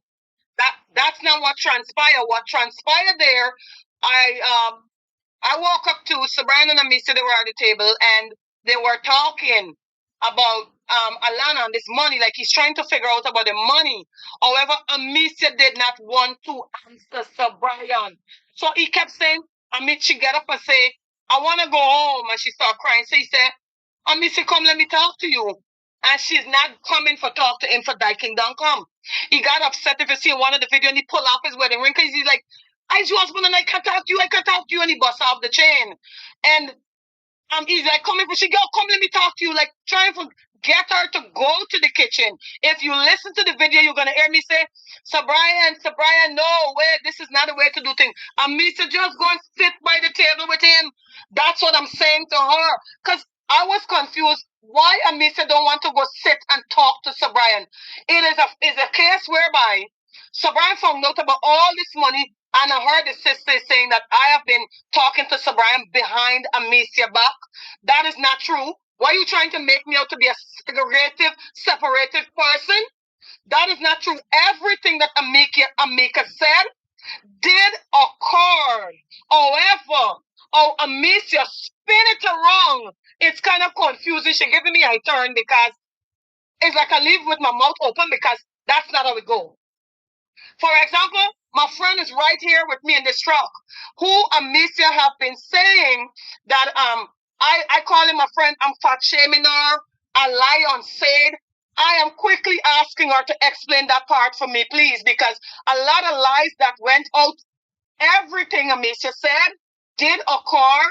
that's not what transpired. What transpired there, I woke up to Sabrina and Amisa, they were at the table and they were talking about Alana and this money, like he's trying to figure out about the money. However, Amisa did not want to answer Sir Brian. So he kept saying, Amit, she get up and say, I want to go home. And she started crying. So he said, Amisa, come, let me talk to you. And she's not coming for talk to him for Diking Don't come. He got upset if you see one of the video and he pulled off his wedding ring because he's like, I your husband and I can't talk to you, I can't talk to you. And he busts off the chain. And he's like, come here, she go, come, let me talk to you. Like, trying to get her to go to the kitchen. If you listen to the video, you're going to hear me say, Sir Brian, no, wait, this is not the way to do things. Amisa, just go and sit by the table with him. That's what I'm saying to her. Because I was confused. Why Amisa don't want to go sit and talk to Sir Brian? It is a case whereby Sir Brian found out about all this money, and I heard the sister saying that I have been talking to Sir Brian behind Amicia back. That is not true. Why are you trying to make me out to be a segregative, separated person? That is not true. Everything that Amika said did occur. However, Amicia spin it around. It's kind of confusing. She's giving me a turn because it's like I live with my mouth open because that's not how it goes. For example, my friend is right here with me in this truck, who Amicia have been saying that I call him a friend, I'm fat shaming her, a lie on said. I am quickly asking her to explain that part for me, please, because a lot of lies that went out, everything Amicia said did occur.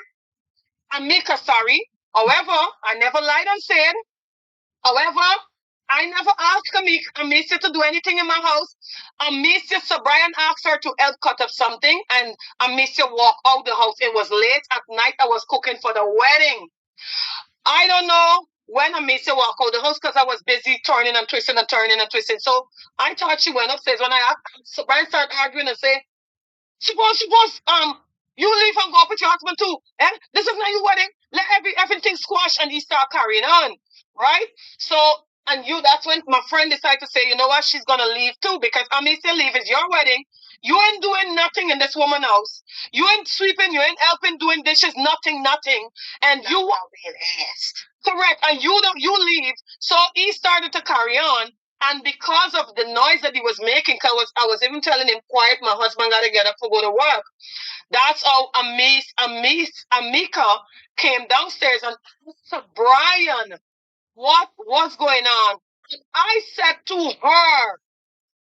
Amika, sorry. However, I never lied and said. However, I never asked Amicia to do anything in my house. Amicia, Sir Brian asked her to help cut up something, and Amicia walked out the house. It was late at night. I was cooking for the wedding. I don't know when Amicia walked out the house because I was busy turning and twisting and turning and twisting. So I thought she went upstairs. When I asked, Sir Brian started arguing and say, suppose, you leave and go up with your husband too. Eh? This is not your wedding. Let everything squash and he start carrying on. Right? So, and that's when my friend decided to say, you know what, she's gonna leave too, because Amicia leave is your wedding. You ain't doing nothing in this woman's house. You ain't sweeping, you ain't helping doing dishes, nothing. And you won't being asked. Correct. And you leave. So he started to carry on. And because of the noise that he was making, I was even telling him, quiet, my husband got to get up to go to work. That's how Amika came downstairs and asked Brian what was going on. And I said to her,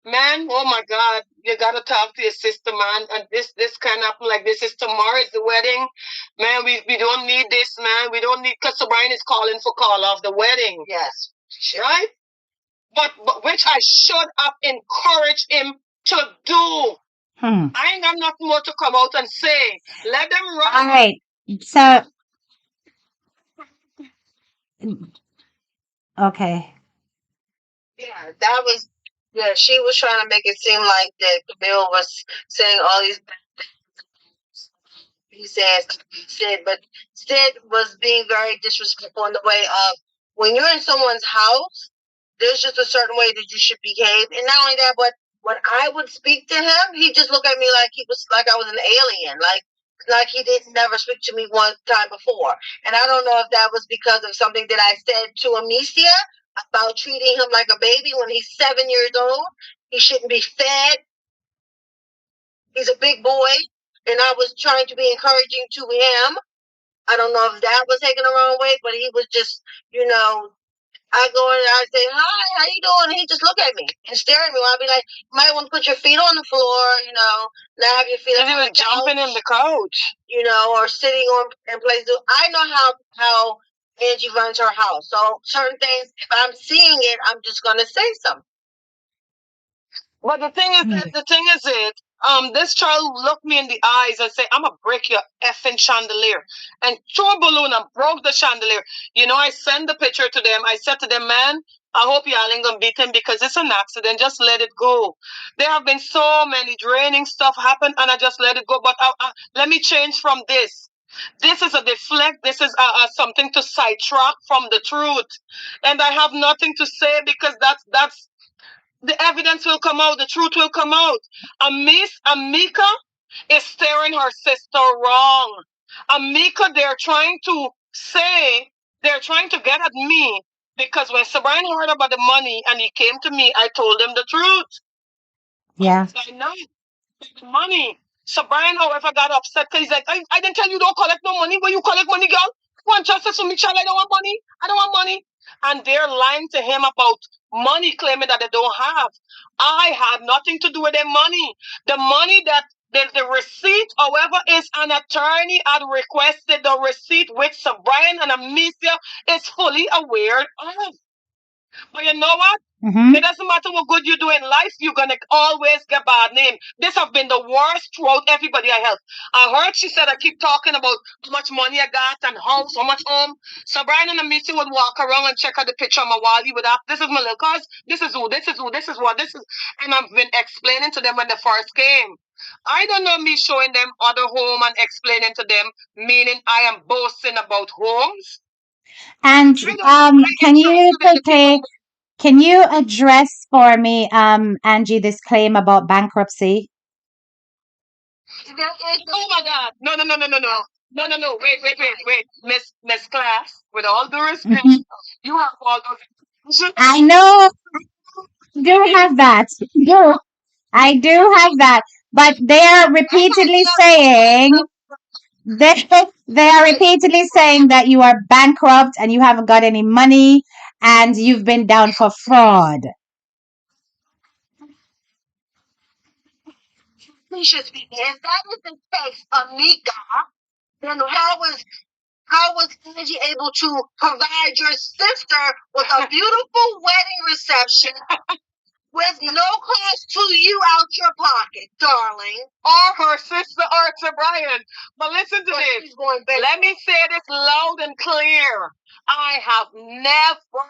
man, oh my God, you got to talk to your sister, man. And this can't happen like this. Is tomorrow is the wedding. Man, we don't need this, man. We don't need, because Brian is calling for call off the wedding. Yes. Right? But which I should have encouraged him to do. I ain't got nothing more to come out and say. Let them run. All right. So, okay. Yeah, that was. Yeah, she was trying to make it seem like that Camille was saying all these he says Sid, but Sid was being very disrespectful in the way of when you're in someone's house, there's just a certain way that you should behave. And not only that, but when I would speak to him, he just looked at me like he was like I was an alien, like he didn't never speak to me one time before. And I don't know if that was because of something that I said to Amicia about treating him like a baby when he's 7 years old. He shouldn't be fed. He's a big boy. and I was trying to be encouraging to him. I don't know if that was taken the wrong way, but he was just, I go in and I say, "Hi, how you doing?" And he just look at me and stare at me. I'll be like, "You might want to put your feet on the floor, not have your feet on the couch, jumping in the couch, or sitting on in places." I know how Angie runs her house, so certain things, if I'm seeing it, I'm just gonna say something. But this child looked me in the eyes and said, "I'm gonna break your effing chandelier," and threw a balloon and broke the chandelier. I sent the picture to them. I said to them, "Man, I hope y'all ain't gonna beat him because it's an accident. Just let it go." There have been so many draining stuff happen, and I just let it go. But let me change from this. This is a deflect. This is something to sidetrack from the truth, and I have nothing to say because that's the evidence will come out, the truth will come out. Amika is staring her sister wrong. Amika, they're trying to get at me because when Sabrina heard about the money and he came to me, I told him the truth. Yeah. I know money. Sabrina, however, got upset because he's like, I didn't tell you don't collect no money. When you collect money, girl, you want justice for me, child? I don't want money. I don't want money. And they're lying to him about money, claiming that they don't have. I had nothing to do with their money. The money that the receipt, however, is an attorney had requested the receipt, which Sabrina and Amicia is fully aware of. But you know what? Mm-hmm. It doesn't matter what good you do in life, you're gonna always get bad name. This have been the worst throughout everybody I help. I heard she said I keep talking about how much money I got and house, how much home. So Brian and Amisi would walk around and check out the picture on my wall. He would ask, "This is my little cuz, this is who, this is who, this is what, this is," and I've been explaining to them when they first came. I don't know me showing them other home and explaining to them, meaning I am boasting about homes. And can you address for me, Angie, this claim about bankruptcy? Oh my God! No, no, no, no, no, no. No, no, no. Wait. Miss Class, with all due respect, you have all those. I know. Do have that. Do I do have that? But they are repeatedly saying they they are repeatedly saying that you are bankrupt and you haven't got any money and you've been down for fraud. If that is the case, Amika, then how was Angie able to provide your sister with a beautiful wedding reception with no cost to you out your pocket, darling? Or her sister or to Brian. But listen to this. Let me say this loud and clear. I have never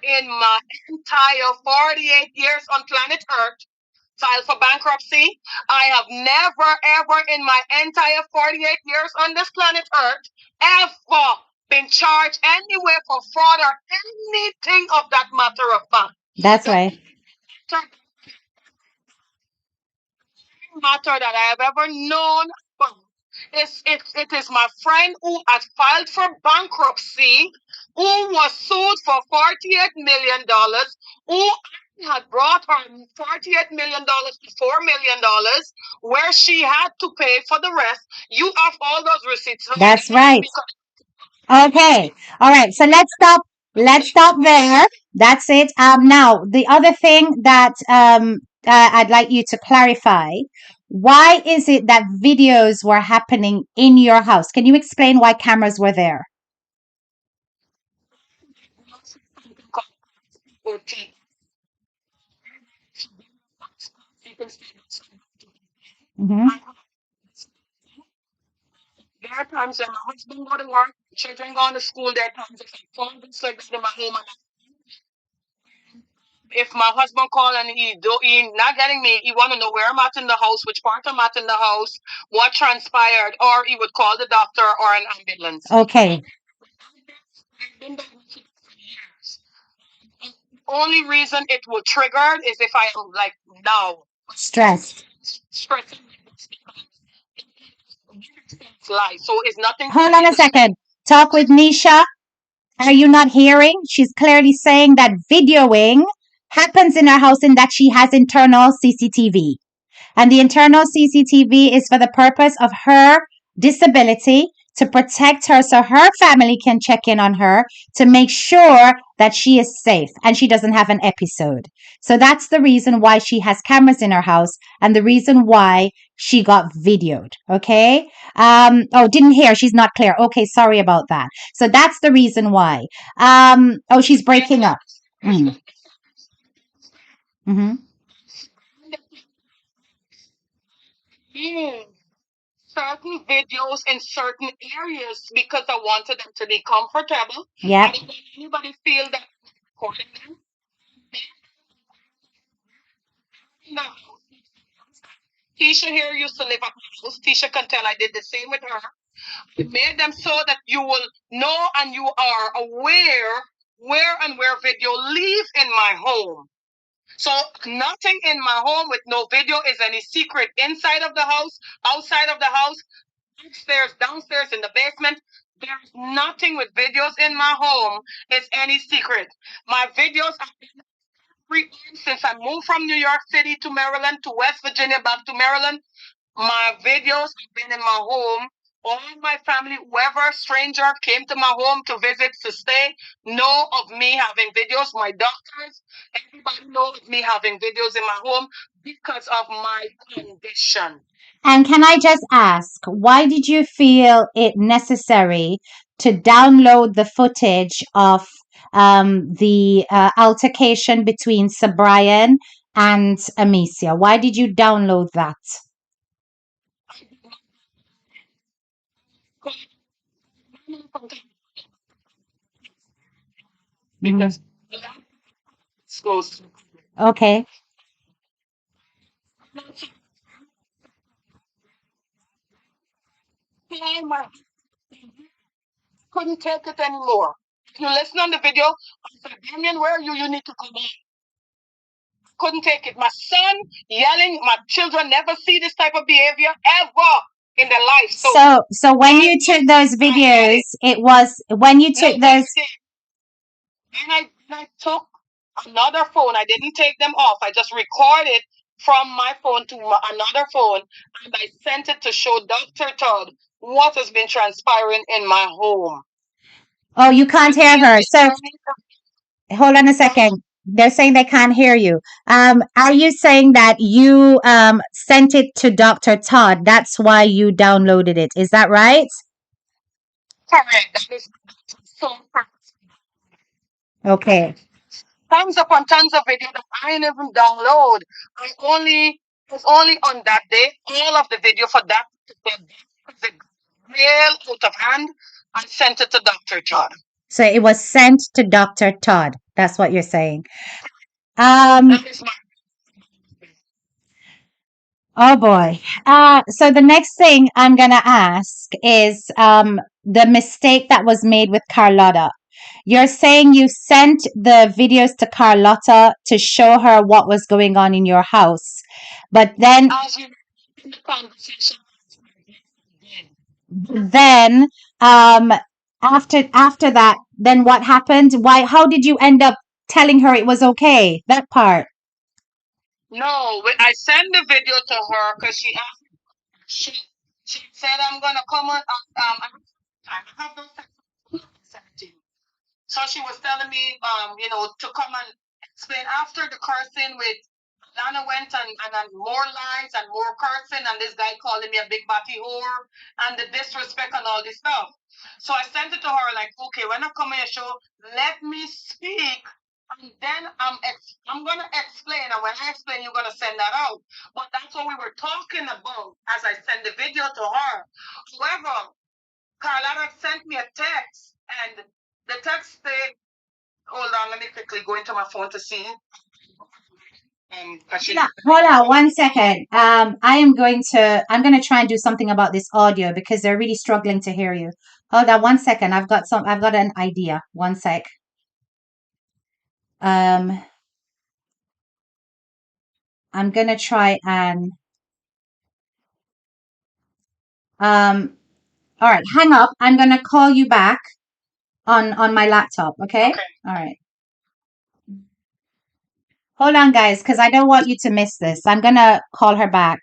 in my entire 48 years on planet Earth filed for bankruptcy. I have never, ever in my entire 48 years on this planet Earth ever been charged anywhere for fraud or anything of that matter of fact. That's right. Matter that I have ever known. It is my friend who had filed for bankruptcy, who was sued for $48 million, who had brought her $48 million to $4 million, where she had to pay for the rest. You have all those receipts. That's right. Okay. All right. So let's stop. Let's stop there. That's it. Now the other thing that I'd like you to clarify. Why is it that videos were happening in your house? Can you explain why cameras were there? Mm-hmm. There are times when my husband go to work, children go to school. There are times if I phone this like in my home, and if my husband call and he not getting me, he want to know where I'm at in the house, which part I'm at in the house, what transpired, or he would call the doctor or an ambulance. Okay. Only reason it will trigger is if I am like now Stressed. stressing life. So it's nothing. Hold on a second. Talk with Nisha. Are you not hearing? She's clearly saying that videoing happens in her house and that she has internal CCTV. And the internal CCTV is for the purpose of her disability, to protect her so her family can check in on her, to make sure that she is safe and she doesn't have an episode. So that's the reason why she has cameras in her house and the reason why she got videoed. Okay. Oh, didn't hear. She's not clear. Okay. Sorry about that. So that's the reason why. Oh, she's breaking up. Mm. Mm-hmm. Mm. Certain videos in certain areas because I wanted them to be comfortable. Yeah. I didn't want anybody feel that recording them. No. Tisha here used to live at my house. Tisha can tell I did the same with her. I made them so that you will know and you are aware where video live in my home. So nothing in my home with no video is any secret inside of the house, outside of the house, upstairs, downstairs, in the basement. There's nothing with videos in my home is any secret. My videos have been free since I moved from New York City to Maryland to West Virginia back to Maryland. My videos have been in my home. All my family, whoever stranger came to my home to visit, to stay, know of me having videos. My doctors, everybody knows me having videos in my home because of my condition. And can I just ask, why did you feel it necessary to download the footage of the altercation between Sir Brian and Amicia? Why did you download that? Because goes Okay. my couldn't take it anymore. If you listen on the video, I said, Damien, where are you? You need to come on. Couldn't take it. My son yelling, my children never see this type of behavior ever in their life. So when you took those videos, it was when you took those. And I took another phone. I didn't take them off. I just recorded from my phone to another phone, and I sent it to show Dr. Todd what has been transpiring in my home. Oh, you can't hear her. So hold on a second. They're saying they can't hear you. Are you saying that you sent it to Dr. Todd? That's why you downloaded it. Is that right? Correct. That is so correct. Okay. Tons upon tons of video that I didn't even download. It's only on that day, all of the video for that particular day, the real out of hand, I sent it to Dr. Todd. So it was sent to Dr. Todd. That's what you're saying. That is my Oh boy. So the next thing I'm gonna ask is the mistake that was made with Carlotta. You're saying you sent the videos to Carlotta to show her what was going on in your house, but as you in the conversation. then after that, then what happened? Why? How did you end up telling her it was okay? That part. No, I sent the video to her because she asked. She she said I'm gonna come on. I have no time. So she was telling me, to come and explain after the cursing with Lana went and more lies and more cursing and this guy calling me a big batty whore and the disrespect and all this stuff. So I sent it to her like, okay, when I come on your show, let me speak and then I'm gonna explain, and when I explain, you're gonna send that out. But that's what we were talking about as I sent the video to her. However, Carlotta sent me a text and the text said, hold on, let me quickly go into my phone to see. Hold on 1 second. I'm gonna try and do something about this audio because they're really struggling to hear you. Hold on 1 second. I've got an idea. 1 sec. I'm gonna try and all right, hang up. I'm gonna call you back on my laptop, okay? Okay. All right. Hold on, guys, because I don't want you to miss this. I'm gonna call her back.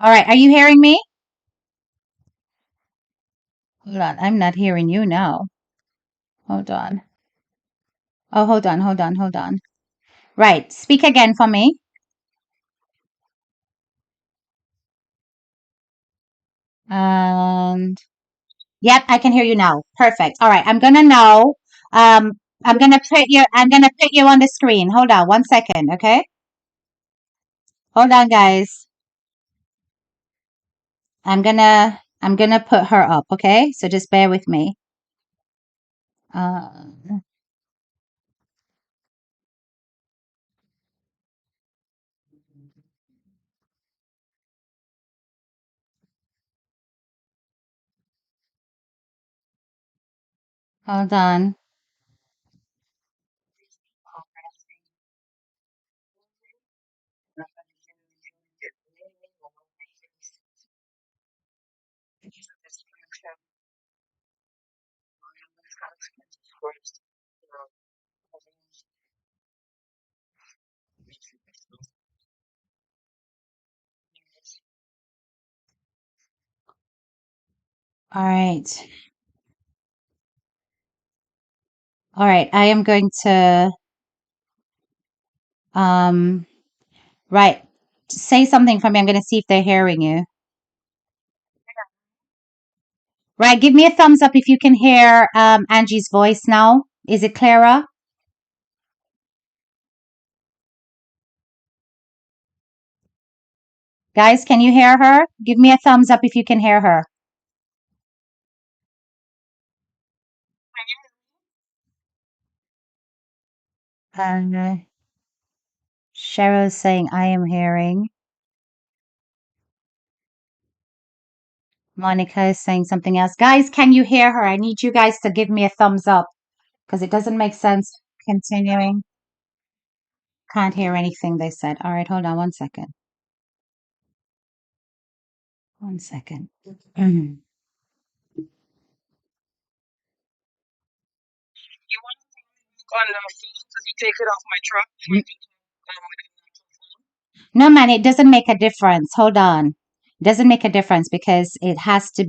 All right, are you hearing me? Hold on, I'm not hearing you now. Hold on. Oh, hold on. Right, speak again for me. And yep, I can hear you now. Perfect. All right, I'm gonna now. Um, I'm gonna put you on the screen. Hold on 1 second, okay? Hold on, guys. I'm gonna put her up, okay? So just bear with me. Uh, hold on. All right. All right. I am going to um right. Say something for me. I'm gonna see if they're hearing you. Right. Give me a thumbs up if you can hear Angie's voice now. Is it clearer? Guys, can you hear her? Give me a thumbs up if you can hear her. Uh, Cheryl's saying I am hearing. Monica is saying something else. Guys, can you hear her? I need you guys to give me a thumbs up because it doesn't make sense continuing. Can't hear anything they said. All right, hold on 1 second. 1 second. Mhm. You want to look on the phone because you take it off my truck for you with an actual phone? No, man, it doesn't make a difference. Hold on. It doesn't make a difference because it has to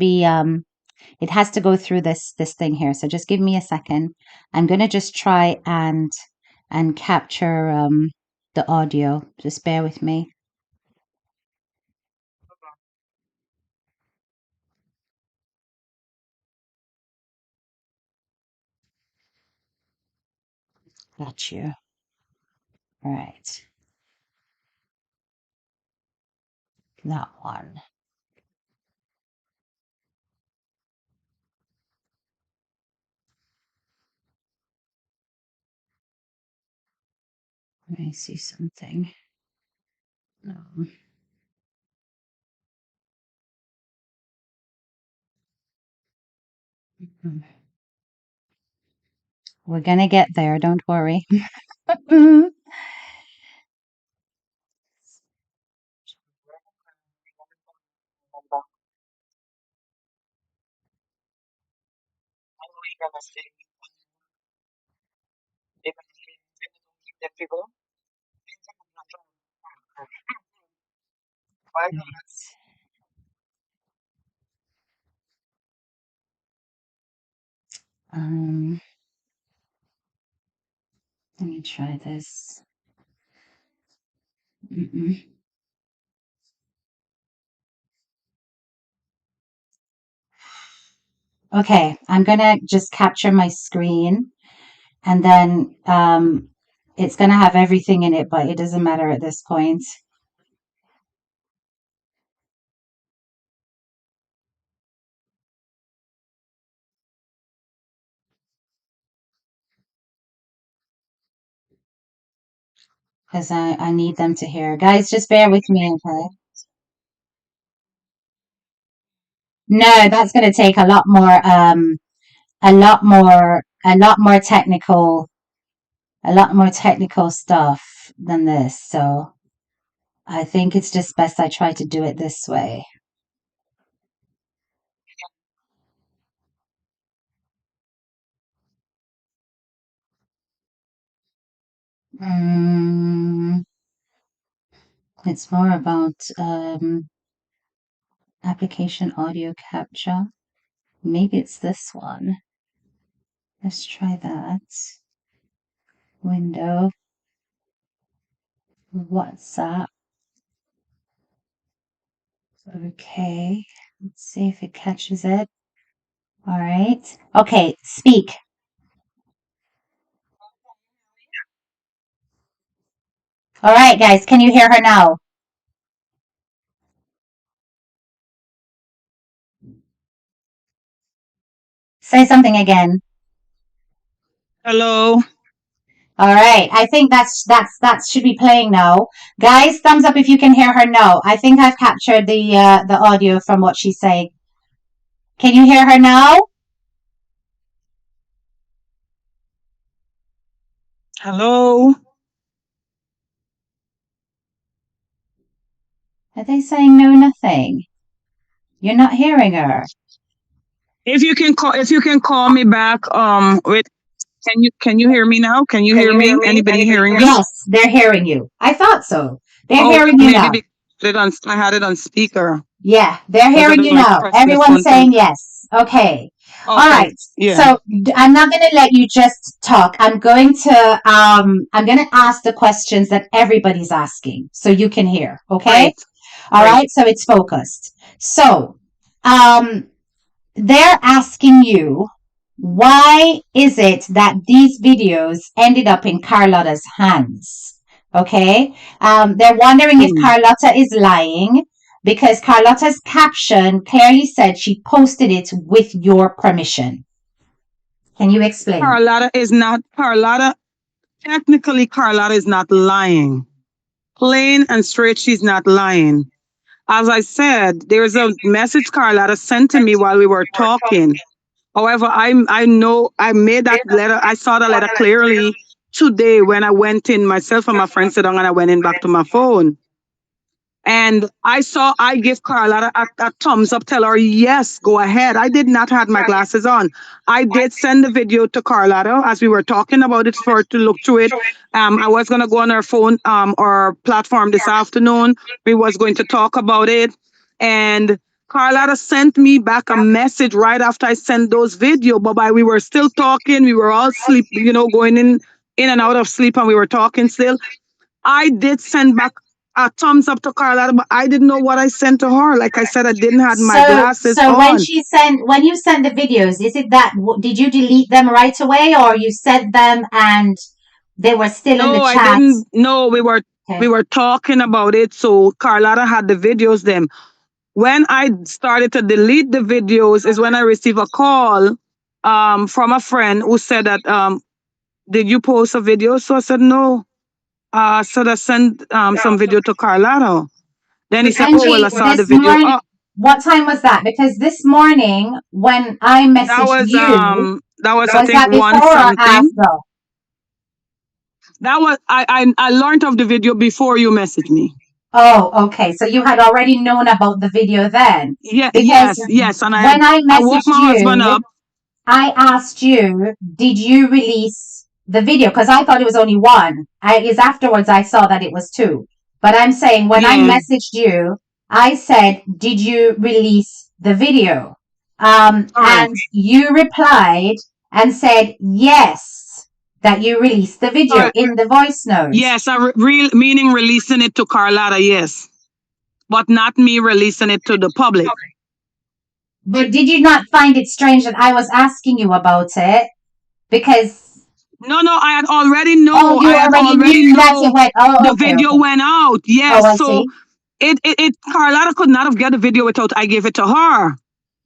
go through this thing here. So just give me a second. I'm gonna just try and capture the audio. Just bear with me. Got you. All right. That one. Let me see something. No. Mhm. We're gonna get there, don't worry. How are we gonna say if I keep the figure? Why not? Um, let me try this. Mm-mm. Okay, I'm gonna just capture my screen and then it's gonna have everything in it, but it doesn't matter at this point because I need them to hear. Guys, just bear with me, okay? No, that's gonna take a lot more technical stuff than this. So I think it's just best I try to do it this way. It's more about application audio capture. Maybe it's this one. Let's try that. Window, WhatsApp. Okay, let's see if it catches it. All right. Okay, speak. All right, guys, can you hear her now? Say something again. Hello. All right. I think that should be playing now. Guys, thumbs up if you can hear her now. I think I've captured the audio from what she's saying. Can you hear her now? Hello. Are they saying no nothing? You're not hearing her. If you can call me back, with can you hear me now? Can you Can hear you hear me? me? Anybody Anybody hearing hear me? me? Yes, they're hearing you. I thought so. They're Oh, hearing you maybe now. because I had it on speaker. Yeah, they're Because I hearing don't you like now. pressing the Everyone's phone thing. saying yes. Okay. All Okay. right. Yeah. So I'm not going to let you just talk. I'm going to ask the questions that everybody's asking so you can hear, okay? Great. All Great. right, so it's focused. So, they're asking you, why is it that these videos ended up in Carlotta's hands? Okay. They're wondering if Carlotta is lying because Carlotta's caption clearly said she posted it with your permission. Can you explain? Carlotta, technically Carlotta is not lying. Plain and straight, she's not lying. As I said, there's a message Carlotta sent to me while we were talking. However, I know I made that letter. I saw the letter clearly today when I went in. Myself and my friend sit down and I went in back to my phone. And I give Carla a thumbs up, tell her, yes, go ahead. I did not have my glasses on. I did send the video to Carlotta as we were talking about it for her to look through it. I was going to go on her phone or platform this afternoon. We was going to talk about it. And Carlotta sent me back a message right after I sent those video. But while we were still talking, we were all sleep, going in and out of sleep, and we were talking still. I did send back a thumbs up to Carla, but I didn't know what I sent to her. Like I said, I didn't have my glasses So on. when you send the videos, is it that did you delete them right away, or you sent them and they were still in the No, I chat? didn't. No, we were talking about it. So Carlotta had the videos. Them when I started to delete the videos is when I received a call from a friend who said that did you post a video? So I said no. So I sent some video to Carlotta. Then he said, "Oh well, Angie, I saw the this video." morning, what time was that? Because this morning when I messaged you, that was I was think that one before or something. after? That was I learned of the video before you messaged me. Oh, okay. So you had already known about the video then? Yeah, Because yes. And when I I woke messaged my husband you, up. I asked you, did you release the video? Because I thought it was only one. Is afterwards I saw that it was two. But I'm saying when I Yeah. messaged you, I said, did you release the video? Correct. And you replied and said, yes, that you released the video Correct. in the voice note. Yes, meaning releasing it to Carlotta, yes. But not me releasing it to the public. But did you not find it strange that I was asking you about it? Because No, I had already know. oh, you I had already already knew that know it went. Oh, the okay, video okay. went out. Oh, Yes. I So see. it Carlotta could not have get the video without I gave it to her.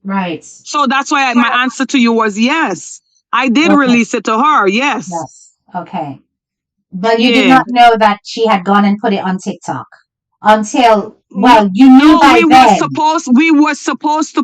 Right. So that's why my answer to you was yes. I did Okay. release it to her. Yes. Yes. Okay. But you did Yeah. not know that she had gone and put it on TikTok until, No, well, you knew no, by then. we were supposed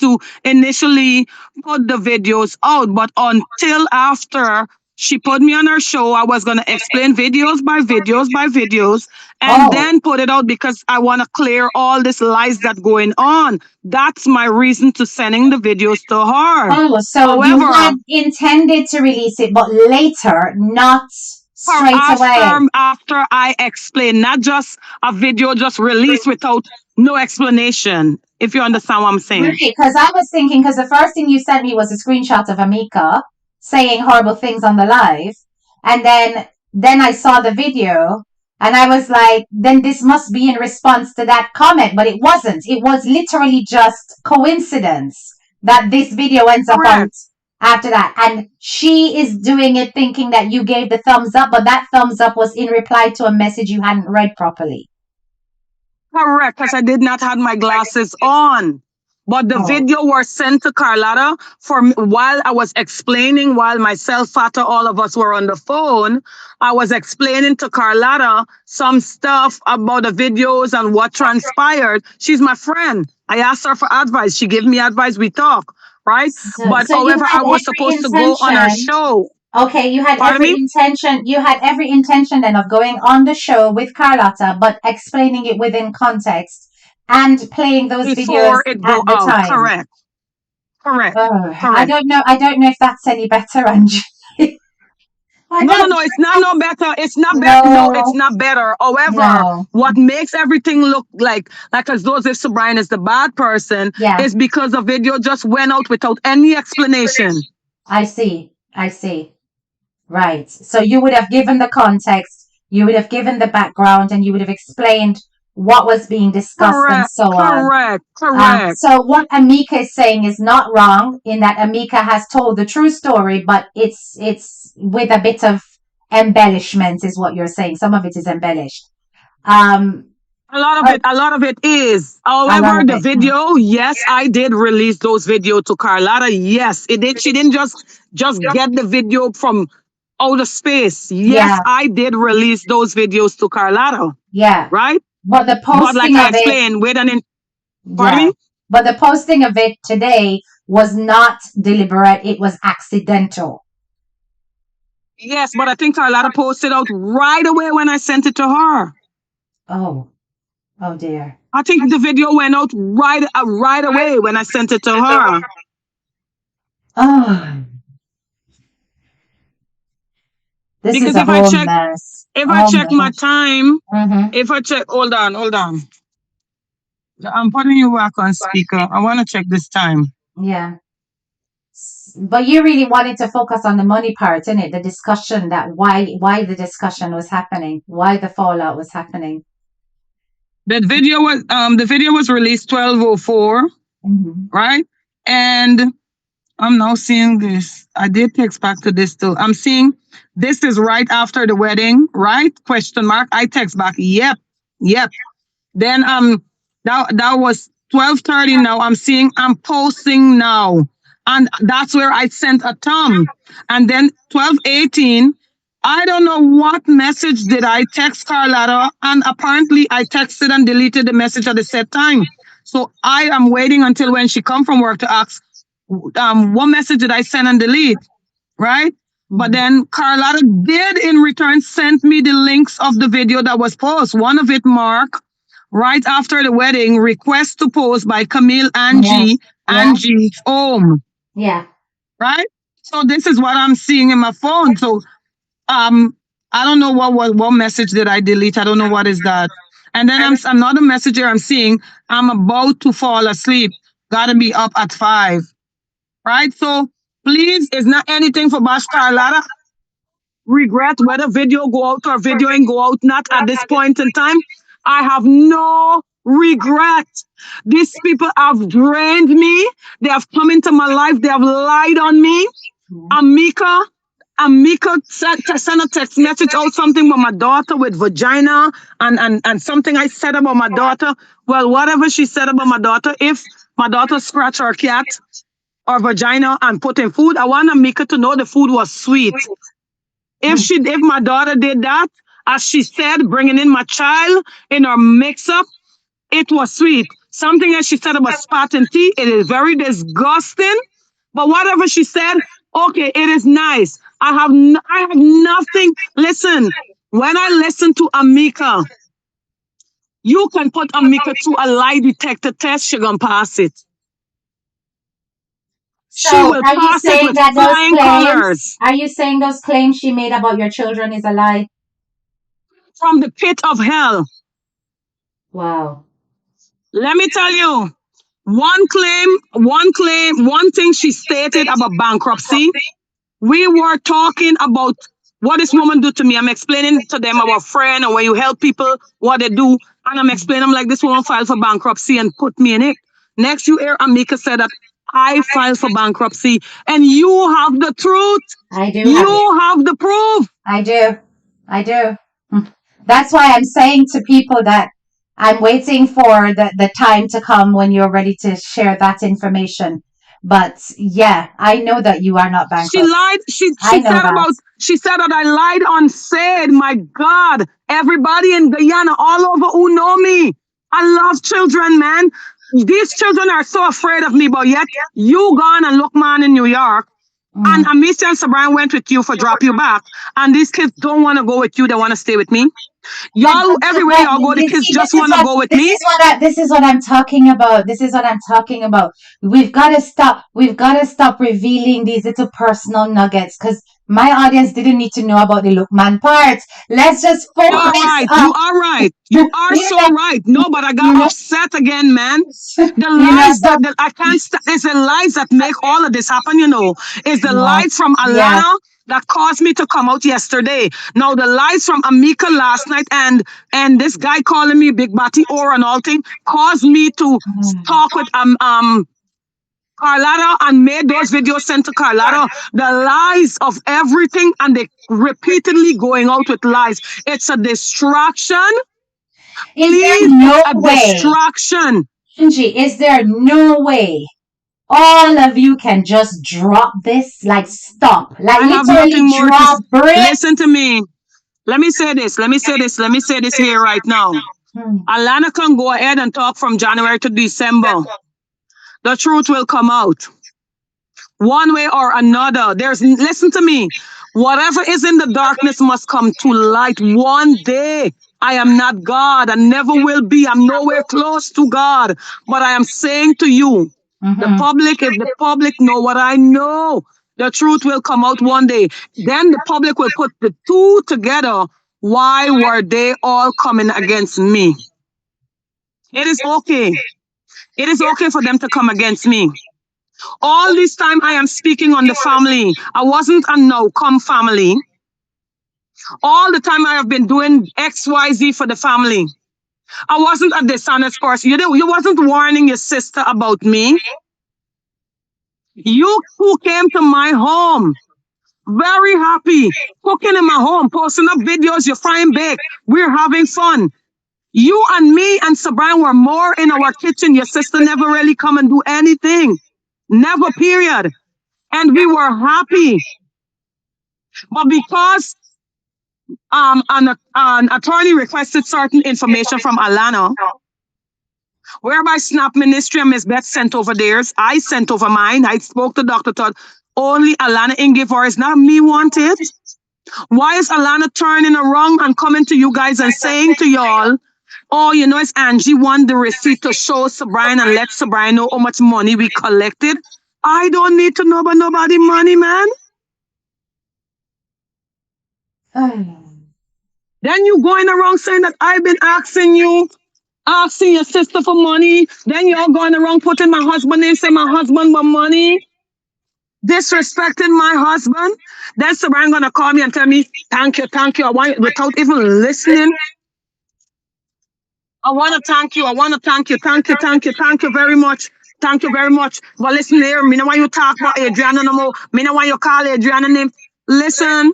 to initially put the videos out, but until after she put me on her show, I was gonna explain videos by videos, and Oh, then put it out because I want to clear all this lies that going on. That's my reason to sending the videos to her. oh, so you However, had intended to release it, but later, not straight away. After I explain, not just a video just released without no explanation. If you understand what I'm Right, saying. because I was thinking, because the first thing you sent me was a screenshot of Amika saying horrible things on the live, and then I saw the video, and I was like, then this must be in response to that comment, but it wasn't. It was literally just coincidence that this video ends up on Correct. after that, and she is doing it thinking that you gave the thumbs up, but that thumbs up was in reply to a message you hadn't read properly. Correct, because I did not have my glasses on. But the Oh, video was sent to Carlotta for me, while I was explaining, while myself, Fata, all of us were on the phone. I was explaining to Carlotta some stuff about the videos and what transpired. She's my friend. I asked her for advice. She gave me advice. We talk, right? But so you however, had I was every supposed to go on her intention. show. Okay, Pardon me? you had every intention then of going on the show with Carlotta, but explaining it within context and playing those videos Before it at go the out. time. Correct. Correct. Oh, Correct. I don't know if that's any better, Angie. I No, no, don't no. It's not no better. It's not better. No, it's no, not better. However, no. what makes everything look like as though as if Brian is the bad person Yeah, is because the video just went out without any explanation. I see. I see. Right. So you would have given the context, you would have given the background, and you would have explained what was being discussed and Correct. so on. Correct. Correct. So what Amika is saying is not wrong in that Amika has told the true story, but it's with a bit of embellishment, is what you're saying. Some of it is embellished. Um, A lot of it is. a lot However, of the it. video, yes, I did release those video to Carlotta. Yes, it did. She didn't just get the video from outer space. Yeah, Yes, I did release those videos to Carlotta. yeah. Right? But the But like posting I of it, explained, pardon yeah. me? But the posting of it today was not deliberate. It was accidental. Yes, but I think Carlotta posted out right away when I sent it to her. Oh, oh dear. I think the video went out right away when I sent it to her. Oh, this is Because a whole mess. if I Oh check my my gosh. time, Mm-hmm. if I check, hold on. I'm putting you back on speaker. I want to check this time. Yeah. But you really wanted to focus on the money part, innit? The discussion that why the discussion was happening, why the fallout was happening. The video was released 12:04, Mm-hmm. right? And I'm now seeing this. I did text back to this too. I'm seeing this is right after the wedding, right? Question mark. I text back, yep, yep. Then that was 12:30 now. I'm posting now. And that's where I sent a thumb. And then 12:18, I don't know what message did I text Carlotta, and apparently I texted and deleted the message at the set time. So I am waiting until when she come from work to ask what message did I send and delete, right? But then Carlotta did in return send me the links of the video that was posted. One of it, Mark, right after the wedding, request to post by Camille Yeah. Angie, Yeah. Angie's home, Yeah. right? So this is what I'm seeing in my phone. So I don't know what message did I delete. I don't know what is that. And then another message here I'm seeing. I'm about to fall asleep. Gotta be up at 5. Right? So please, it's not anything for Bash Carlotta. Regret whether video go out or video ain't go out, not at this point in time. I have no regret. These people have drained me. They have come into my life. They have lied on me. Amika, sent a text message out something about my daughter with vagina and something I said about my daughter. Well, whatever she said about my daughter, if my daughter scratch her cat or vagina and put in food, I want Amika to know the food was sweet. If my daughter did that, as she said, bringing in my child in her mix up, it was sweet. Something that she said about spot and tea, it is very disgusting. But whatever she said, okay, it is nice. I have nothing. Listen, when I listen to Amika, you can put Amika through a lie detector test, she gonna pass it. So, She will are you pass it saying with that those flying claims? colors Are you saying those claims she made about your children is a lie? from the pit of hell. Wow. Let me tell you, one thing she stated about bankruptcy. We were talking about what this woman do to me. I'm explaining to them our friend and when you help people what they do. And I'm explaining, I'm like, this woman filed for bankruptcy and put me in it. Next you hear Amika said that I filed for bankruptcy and you have the truth. I do have it. You have the proof. I do. I do. That's why I'm saying to people that I'm waiting for the time to come when you're ready to share that information. But yeah, I know that you are not She bankrupt. lied. I She know said that. about she said that I lied on said. My God, everybody in Guyana, all over who know me. I love children, man. These children are so afraid of me, but yet you gone and look man in New York. And Mm. Amicia and Sabran went with you for drop you back. And these kids don't want to go with you, they want to stay with me. Y'all, everywhere But y'all go, the you kids see, just want to go with me. this is what I'm talking about. This is what I'm talking about. We've got to stop. We've got to stop revealing these little personal nuggets because my audience didn't need to know about the Lookman part. Let's just You're focus right. on You are right. You are you so right. No, but I got know, upset again, man. The you know, lies that I can't. It's the lies that make all of this happen. You know, it's the yeah, lies from yeah. Alana that caused me to come out yesterday. Now the lies from Amika last night and this guy calling me Big Batty or and all thing caused me to talk with Carlotta and made those videos sent to Carlotta. The lies of everything and they repeatedly going out with lies. It's a distraction. Is there Please, it's no a way, distraction. Angie? Is there no way all of you can just drop this? Like stop, like I have literally nothing more to drop listen to bricks. me. Let me say this. Let me say this. Let me say this here right now. Hmm. Alana can go ahead and talk from January to December. The truth will come out. One way or another. Listen to me. Whatever is in the darkness must come to light one day. I am not God and never will be. I'm nowhere close to God. But I am saying to you, the Mm-hmm. public, if the public know what I know, the truth will come out one day. Then the public will put the two together. Why were they all coming against me? It is okay. It is okay for them to come against me. All this time I am speaking on the family. I wasn't a no come family. All the time I have been doing XYZ for the family. I wasn't a dishonest person. You wasn't warning your sister about me. You who came to my home, very happy, cooking in my home, posting up videos, you're frying bake. We're having fun. You and me and Sabine were more in our kitchen. Your sister never really come and do anything. Never, period. And we were happy. But because an attorney requested certain information from Alana, whereby Snap Ministry and Miss Beth sent over theirs. I sent over mine. I spoke to Dr. Todd. Only Alana in give her. It's not me want it. Why is Alana turning around and coming to you guys and saying to y'all, oh, it's Angie want the receipt to show Sabrina and let Sabrina know how much money we collected? I don't need to know about nobody money, man. Then you going around saying that I've been asking your sister for money. Then you're going around putting my husband name, say my husband want money, disrespecting my husband. Then Sabrina gonna call me and tell me, thank you. I want without even listening. I wanna thank you. I wanna thank you very much. Thank you very much. But listen here, me know why you talk about Adriana no more. Me know why you call Adriana name. Listen,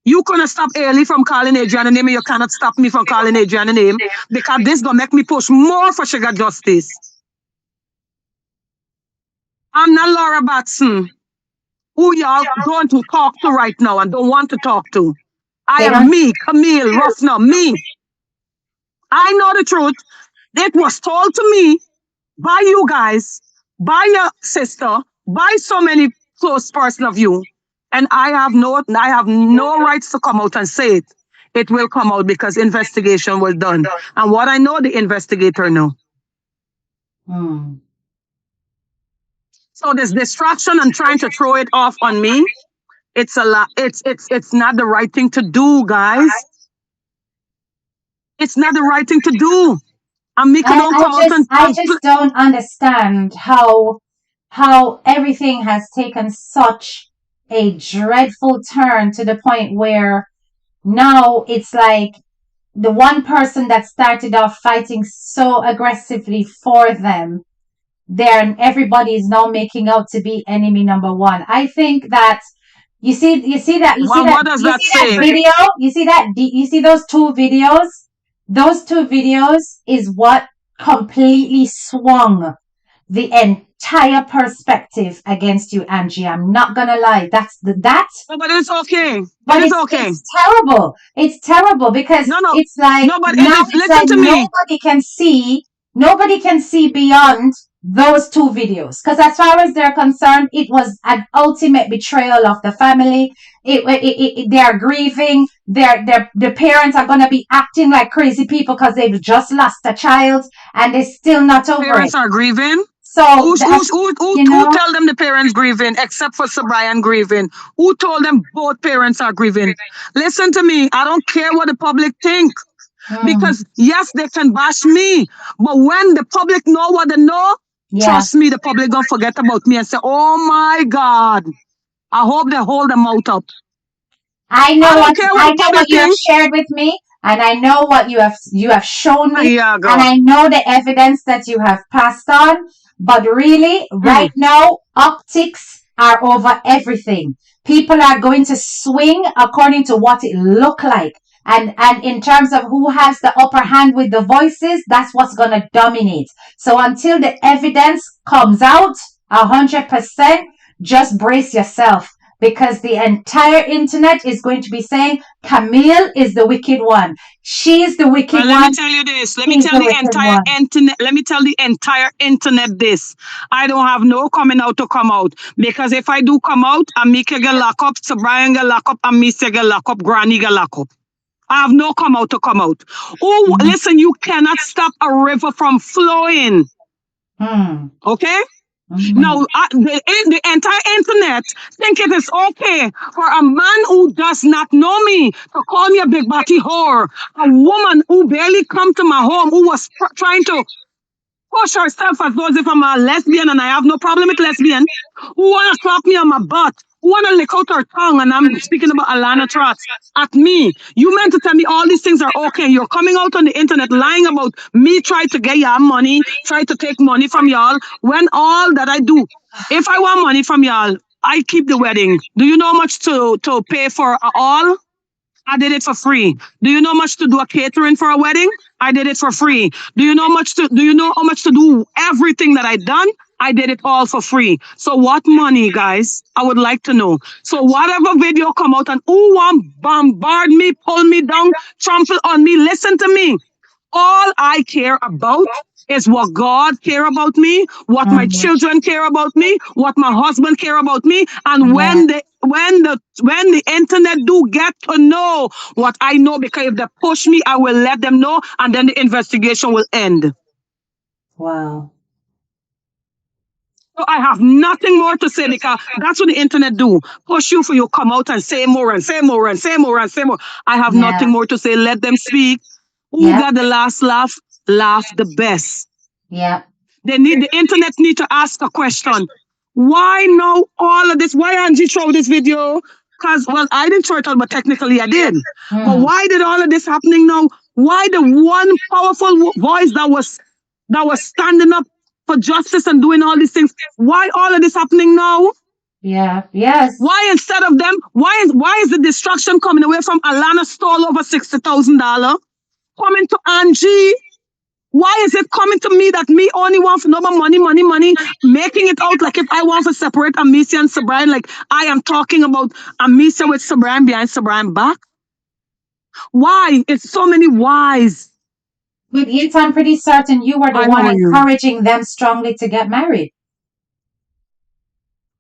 you couldn't stop Ailey from calling Adriana name, and you cannot stop me from calling Adriana name because this gonna make me push more for sugar justice. I'm not Laura Batson, who y'all going to talk to right now and don't want to talk to. I They am don't. me, Camille Ruffner, me. I know the truth. It was told to me by you guys, by your sister, by so many close person of you, and I have no rights to come out and say it. It will come out because investigation was done, and what I know, the investigator know. Hmm. So this distraction and trying to throw it off on me, it's a lot. It's not the right thing to do, guys. It's not the right thing to do. Amika I, don't I come out just and, I just don't understand how everything has taken such a dreadful turn to the point where now it's like the one person that started off fighting so aggressively for them, there everybody is now making out to be enemy number one. I think that what does you that see that say? video, you see those two videos. Those two videos is what completely swung the entire perspective against you, Angie. I'm not gonna lie. That No, but it's okay. It but is it's okay. it's terrible. It's terrible because No, no, it's like no, but it now is. it's Listen like to me. nobody can see beyond those two videos. Because as far as they're concerned, it was an ultimate betrayal of the family. They are grieving. The parents are gonna be acting like crazy people because they've just lost a child and they're still not over it. Parents are grieving. So that Who tell them the parents grieving except for Sabrian grieving? Who told them both parents are grieving? Listen to me. I don't care what the public think mm, because yes, they can bash me, but when the public know what they know, yeah. trust me, the public gonna forget about me and say, "Oh my God, I hope they hold them out up." I don't care what I the know public what you have think. shared with me, and I know what you have shown Ah, me, yeah, and go. I know the evidence that you have passed on. But really, Mm. right now, optics are over everything. People are going to swing according to what it look like. And in terms of who has the upper hand with the voices, that's what's gonna dominate. So until the evidence comes out 100%, just brace yourself because the entire internet is going to be saying Camille is the wicked one. She's the wicked Well, let me one. tell you this. Let me He's tell the the wicked entire one. internet. Let me tell the entire internet this. I don't have no coming out to come out because if I do come out, Amika get lock up, Sabrian get lock up, Amisa get lock up, Granny get lock up. I have no come out to come out. Oh, Mm, listen, you cannot stop a river from flowing. mm, Okay? mm. Now, the entire internet think it is okay for a man who does not know me to call me a big body whore. A woman who barely come to my home, who was trying to push herself as though as if I'm a lesbian and I have no problem with lesbian, who wanna clap me on my butt, who wanna lick out her tongue, and I'm speaking about Alana Trotz at me. You meant to tell me all these things are okay. You're coming out on the internet lying about me trying to get y'all money, try to take money from y'all, when all that I do, if I want money from y'all, I keep the wedding. Do you know how much to pay for all? I did it for free. Do you know how much to do a catering for a wedding? I did it for free. Do you know how much to do everything that I done? I did it all for free. So what money, guys? I would like to know. So whatever video come out and who want bombard me, pull me down, trample on me, listen to me. All I care about is what God care about me, what my Mm, children care about me, what my husband care about me, and yeah. when the internet do get to know what I know, because if they push me, I will let them know, and then the investigation will end. Wow. So I have nothing more to say because that's what the internet do. Push you for you come out and say more and say more and say more and say more. I have Yeah. nothing more to say. Let them speak. Who Yep. got the last laugh? Laugh the best. Yep. The internet need to ask a question. Why now all of this? Why Angie throw this video? Because well, I didn't throw it out, but technically I did. But Mm, why did all of this happening now? Why the one powerful voice that was standing up for justice and doing all these things? Why all of this happening now? yeah. Yes. Why instead of them? Why is the destruction coming away from Alana stole over $60,000 coming to Angie? Why is it coming to me that me only want for no more money, money, money, making it out like if I want to separate Amicia and Sabrian, like I am talking about Amicia with Sabrian behind Sabrian back? Why? It's so many whys. But yet I'm pretty certain you were the I one know you. encouraging them strongly to get married.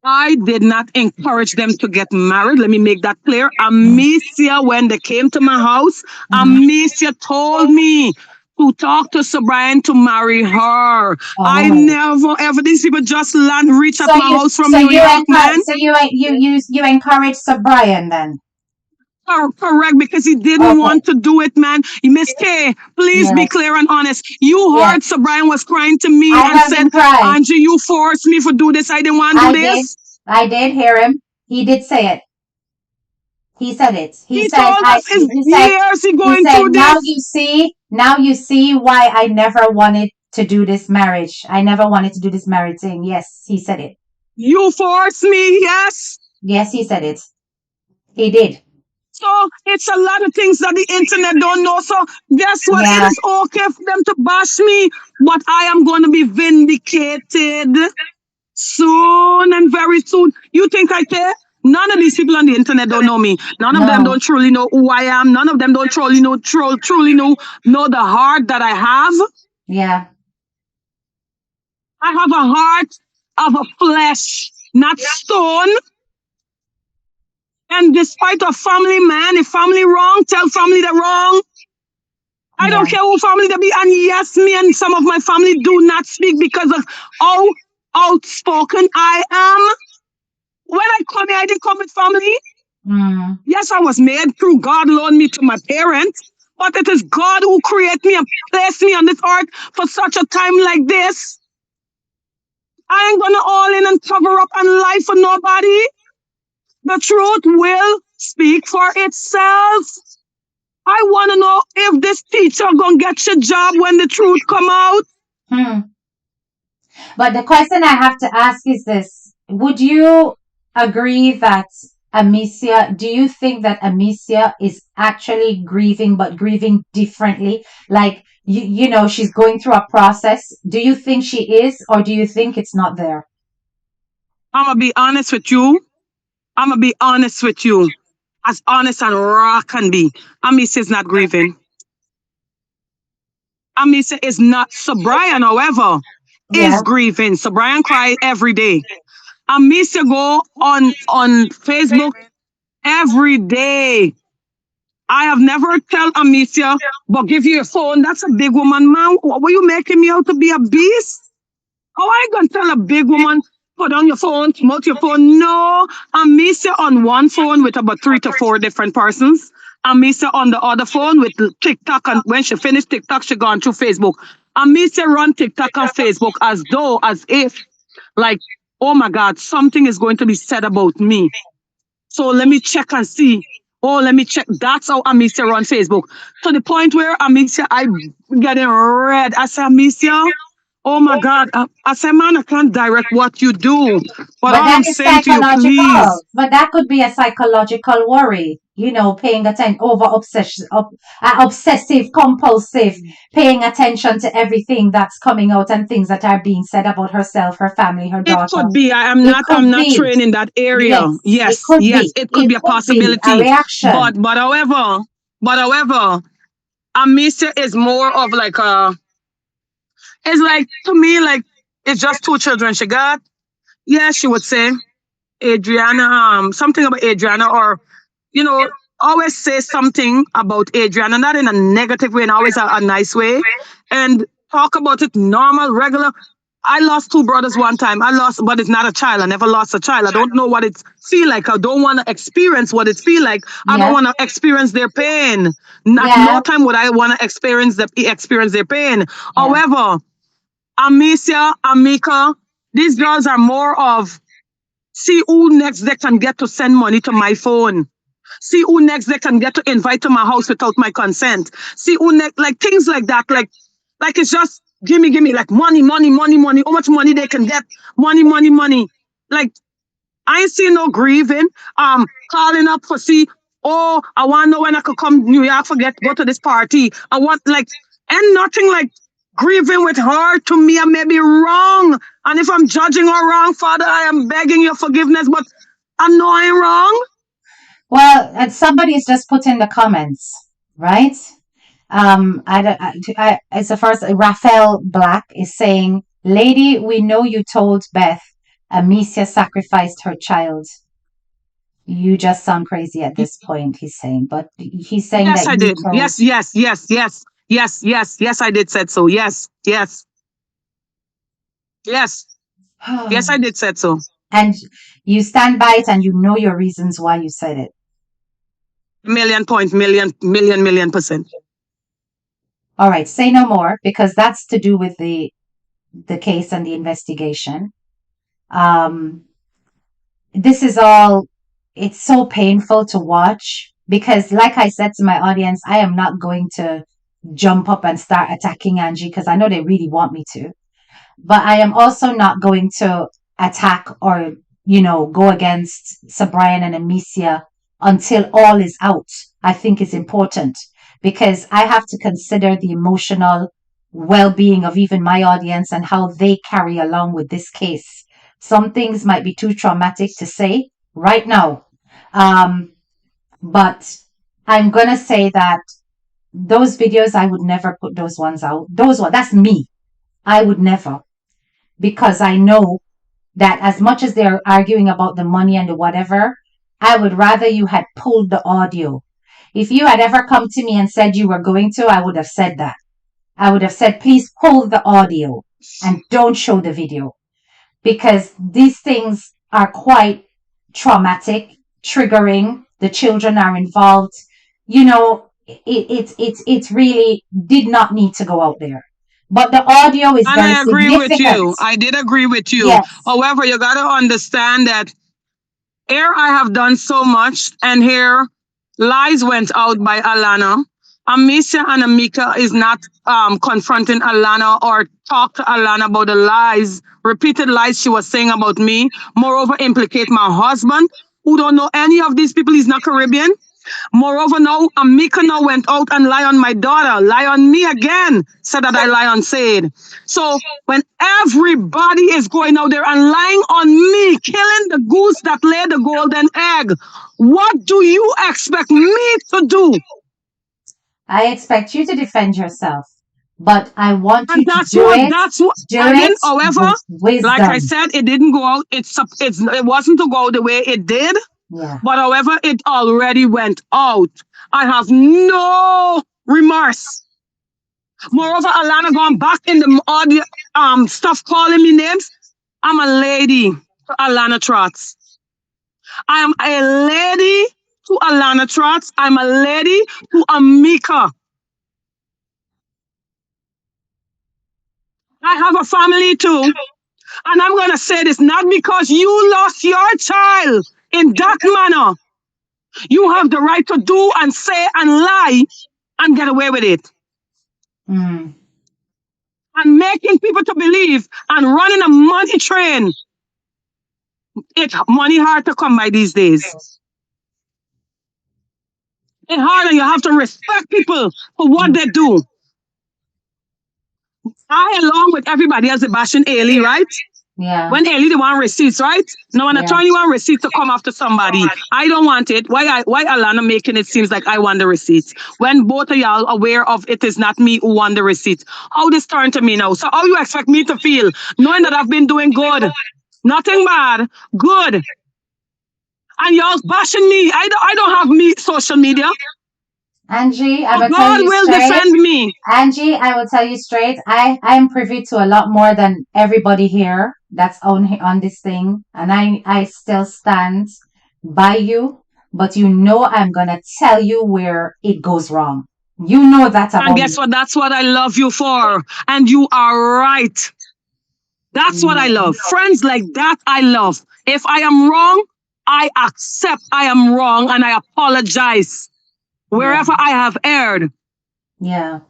I did not encourage them to get married. Let me make that clear. Mm, Amicia, when they came to my house, mhm, Amicia told me to talk to Sir Brian to marry her. I Oh. never ever, these people just land reach at So my you house from so New you York, encourage man. so you encourage Sir Brian then? Correct, because he didn't Okay. want to do it, man. Miss K, please be Yes. clear and honest. You Yes. heard Sir Brian was crying to me I and heard said, him cry. Angie, you forced me to do this. I didn't want to I do did. this. I did hear him. He did say it. He said it. He He said told I us it's he said years he he going said through this. now you see why I never wanted to do this marriage. I never wanted to do this marriage thing. Yes, he said it. You forced me, yes. Yes, he said it. He did. So it's a lot of things that the internet don't know. So guess what? It Yeah. is okay for them to bash me, but I am going to be vindicated soon and very soon. You think I care? None of these people on the internet don't know me. None of them No. don't truly know who I am. None of them don't truly know the heart that I have. Yeah. I have a heart of a flesh, not stone. And despite of family, man, if family wrong, tell family they're wrong. I don't Yeah. care who family they be. And yes, me and some of my family do not speak because of how outspoken I am. When I come here, I didn't come with family. Mm. Yes, I was made through God loaned me to my parents, but it is God who created me and placed me on this earth for such a time like this. I ain't gonna all in and cover up and lie for nobody. The truth will speak for itself. I wanna know if this teacher gonna get your job when the truth come out. Hmm. But the question I have to ask is this. Would you agree that Amicia, do you think that Amicia is actually grieving, but grieving differently? Like, she's going through a process. Do you think she is, or do you think it's not there? I'm gonna be honest with you. I'm gonna be honest with you. As honest and raw can be. Amicia is not grieving. Amisa is not. So Brian, however, Yeah. is grieving. So Brian cry every day. Amisa go on Facebook every day. I have never tell Amicia, but give you a phone. That's a big woman, man. What were you making me out to be a beast? How I gonna tell a big woman, put on your phone, mount your phone? No, Amisa on one phone with about 3 to 4 different persons. Amisa on the other phone with TikTok, and when she finished TikTok, she gone through Facebook. Amisa run TikTok and Facebook as if, like, oh my God, something is going to be said about me. So let me check and see. Oh, let me check. That's how Amicia run Facebook. To the point where Amicia, I getting red. I say, Amicia, oh my God. I say, man, I can't direct what you do. But But all that I'm is saying to you, psychological. please, But that could be a psychological worry, paying attention, obsessive, compulsive, paying attention to everything that's coming out and things that are being said about herself, her family, her it daughter. could be. It I'm could not be. trained in that area. Yes, it Yes, could yes, be. it could It be a could be a possibility. reaction. But however, Amicia is more of like it's like to me, like it's just 2 children she got. Yeah, she would say Adriana, something about Adriana, or you know, always say something about Adriana, not in a negative way, and always a nice way, and talk about it normal, regular. I lost 2 brothers one time. I lost, but it's not a child. I never lost a child. I don't know what it feel like. I don't want to experience what it feel like. I don't Yeah. want to experience their pain. At Yeah. no time would I want to experience their pain. Yeah. However, Amicia, Amika, these girls are more of see who next they can get to send money to my phone. See who next they can get to invite to my house without my consent. See who next, like things like that. Like it's just gimme, like money, money, money, money. How much money they can get? Money, money, money. Like I ain't seen no grieving. Calling up for see. Oh, I want to know when I could come New York. Forget go to this party. I want like and nothing like grieving with her. To me, I may be wrong. And if I'm judging her wrong, Father, I am begging your forgiveness. But I know I'm wrong. Well, and somebody is just put in the comments, right? It's the first. Raphael Black is saying, "Lady, we know you told Beth Amicia sacrificed her child. You just sound crazy at this point." He's saying, but he's saying Yes, that I you did. told. Yes, yes, yes, yes. Yes, yes, yes, I did said so. Yes, yes, yes, yes, I did said so. And you stand by it and you know your reasons why you said it. Million point, million%. All right, say no more because that's to do with the case and the investigation. Um, this is all, it's so painful to watch because, like I said to my audience, I am not going to jump up and start attacking Angie because I know they really want me to. But I am also not going to attack or, go against Sir Brian and Amicia until all is out. I think is important because I have to consider the emotional well being of even my audience and how they carry along with this case. Some things might be too traumatic to say right now. Um, but I'm going to say that those videos, I would never put those ones out. That's me. I would never because I know that as much as they're arguing about the money and the whatever, I would rather you had pulled the audio. If you had ever come to me and said you were going to, I would have said that. I would have said, please pull the audio and don't show the video because these things are quite traumatic, triggering. The children are involved. It really did not need to go out there. But the audio is And very I agree with significant. you. I did agree with you. Yes. However, you got to understand that here I have done so much, and here lies went out by Alana. Amicia and Amika is not confronting Alana or talk to Alana about the lies, repeated lies she was saying about me. Moreover, implicate my husband, who don't know any of these people. He's not Caribbean. Moreover, now Amika now went out and lie on my daughter, lie on me again, said that I lie on Said. So when everybody is going out there and lying on me, killing the goose that laid the golden egg, what do you expect me to do? I expect you to defend yourself, but I want And you to that's what do I it didn't. However, with like I wisdom. said, it didn't go out. It wasn't to go the way it did. Yeah. But however, it already went out. I have no remorse. Moreover, Alana gone back in the audio stuff calling me names. I'm a lady to Alana Trots. I am a lady to Alana Trots. I'm a lady to Amika. I have a family too. And I'm gonna say this not because you lost your child in that manner. You have the right to do and say and lie and get away with it. Mm, And making people to believe and running a money train. It's money hard to come by these days. It's hard and you have to respect people for what they do. I, along with everybody else, bashing Ailey, right? yeah. When Ailey, they want receipts, right? Now, when Yeah. attorney want receipts to come after somebody, I don't want it. Why Alana making it seems like I want the receipts? When both of y'all aware of it is not me who want the receipts. How this turn to me now? So how you expect me to feel knowing that I've been doing good? Nothing bad, good. And y'all bashing me. I don't have me social media. Angie, I So will tell God you will straight. defend me. Angie, I will tell you straight. I am privy to a lot more than everybody here that's on this thing, and I still stand by you. But you know I'm gonna tell you where it goes wrong. You know that And about guess me. what? That's what I love you for. And you are right. That's what I love. Friends like that, I love. If I am wrong, I accept I am wrong and I apologize Yeah. wherever I have erred. Yeah.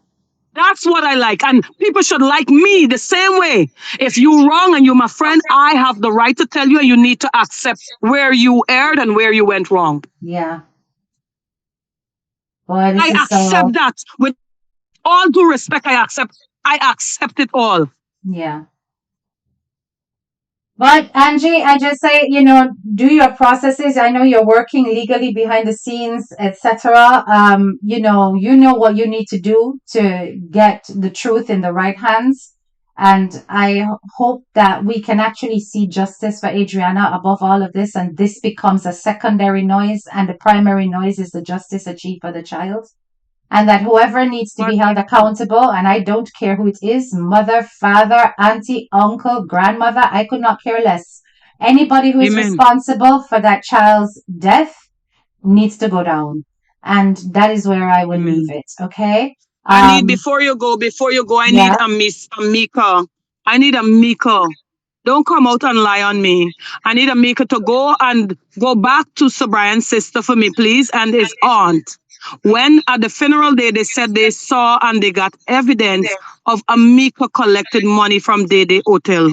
That's what I like. And people should like me the same way. If you're wrong and you're my friend, I have the right to tell you and you need to accept where you erred and where you went wrong. Yeah. Boy, this I is so. accept that with all due respect. I accept it all. Yeah. But Angie, I just say, do your processes. I know you're working legally behind the scenes, etc. You know what you need to do to get the truth in the right hands. And I hope that we can actually see justice for Adriana above all of this, and this becomes a secondary noise, and the primary noise is the justice achieved for the child. and that whoever needs to But be held accountable, and I don't care who it is, mother, father, auntie, uncle, grandmother, I could not care less. Anybody who is amen. responsible for that child's death needs to go down. And that is where I will leave Amen. it. Okay. I need Um, before you go, I need yeah. a Miss Amika. I need Amika. Don't come out and lie on me. I need Amika to go and go back to Sir Brian's sister for me, please, and his aunt. When at the funeral day they said they saw and they got evidence of Amika collected money from Dede Hotel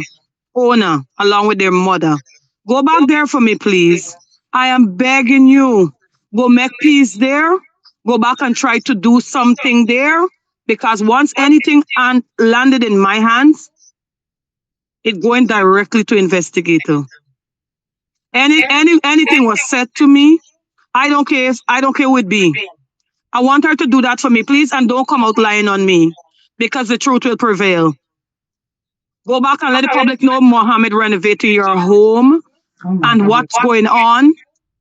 owner along with their mother. Go back there for me, please. I am begging you. Go make peace there. Go back and try to do something there. Because once anything landed in my hands, it going directly to investigator. Anything was said to me, I don't care who it be. I want her to do that for me, please, and don't come out lying on me. Because the truth will prevail. Go back and let the public know Mohammed renovated your home Oh my and God. what's going on.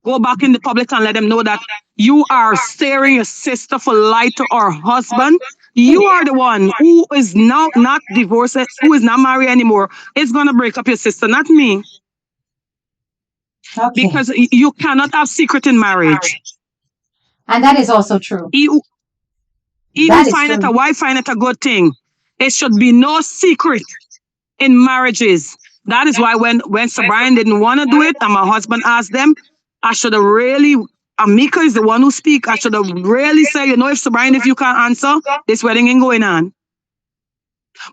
Go back in the public and let them know that you are steering your sister for lie to her husband. You are the one who is now not divorced, who is not married anymore. It's gonna break up your sister, not me, Okay. because you cannot have secret in marriage. And that is also true. He who That is find it true. a wife find it a good thing. It should be no secret in marriages. That is why when Sir Brian didn't want to do it, and my husband asked them, I should have really. Amika is the one who speak. I should have really said, if Sir Brian, if you can't answer, this wedding ain't going on.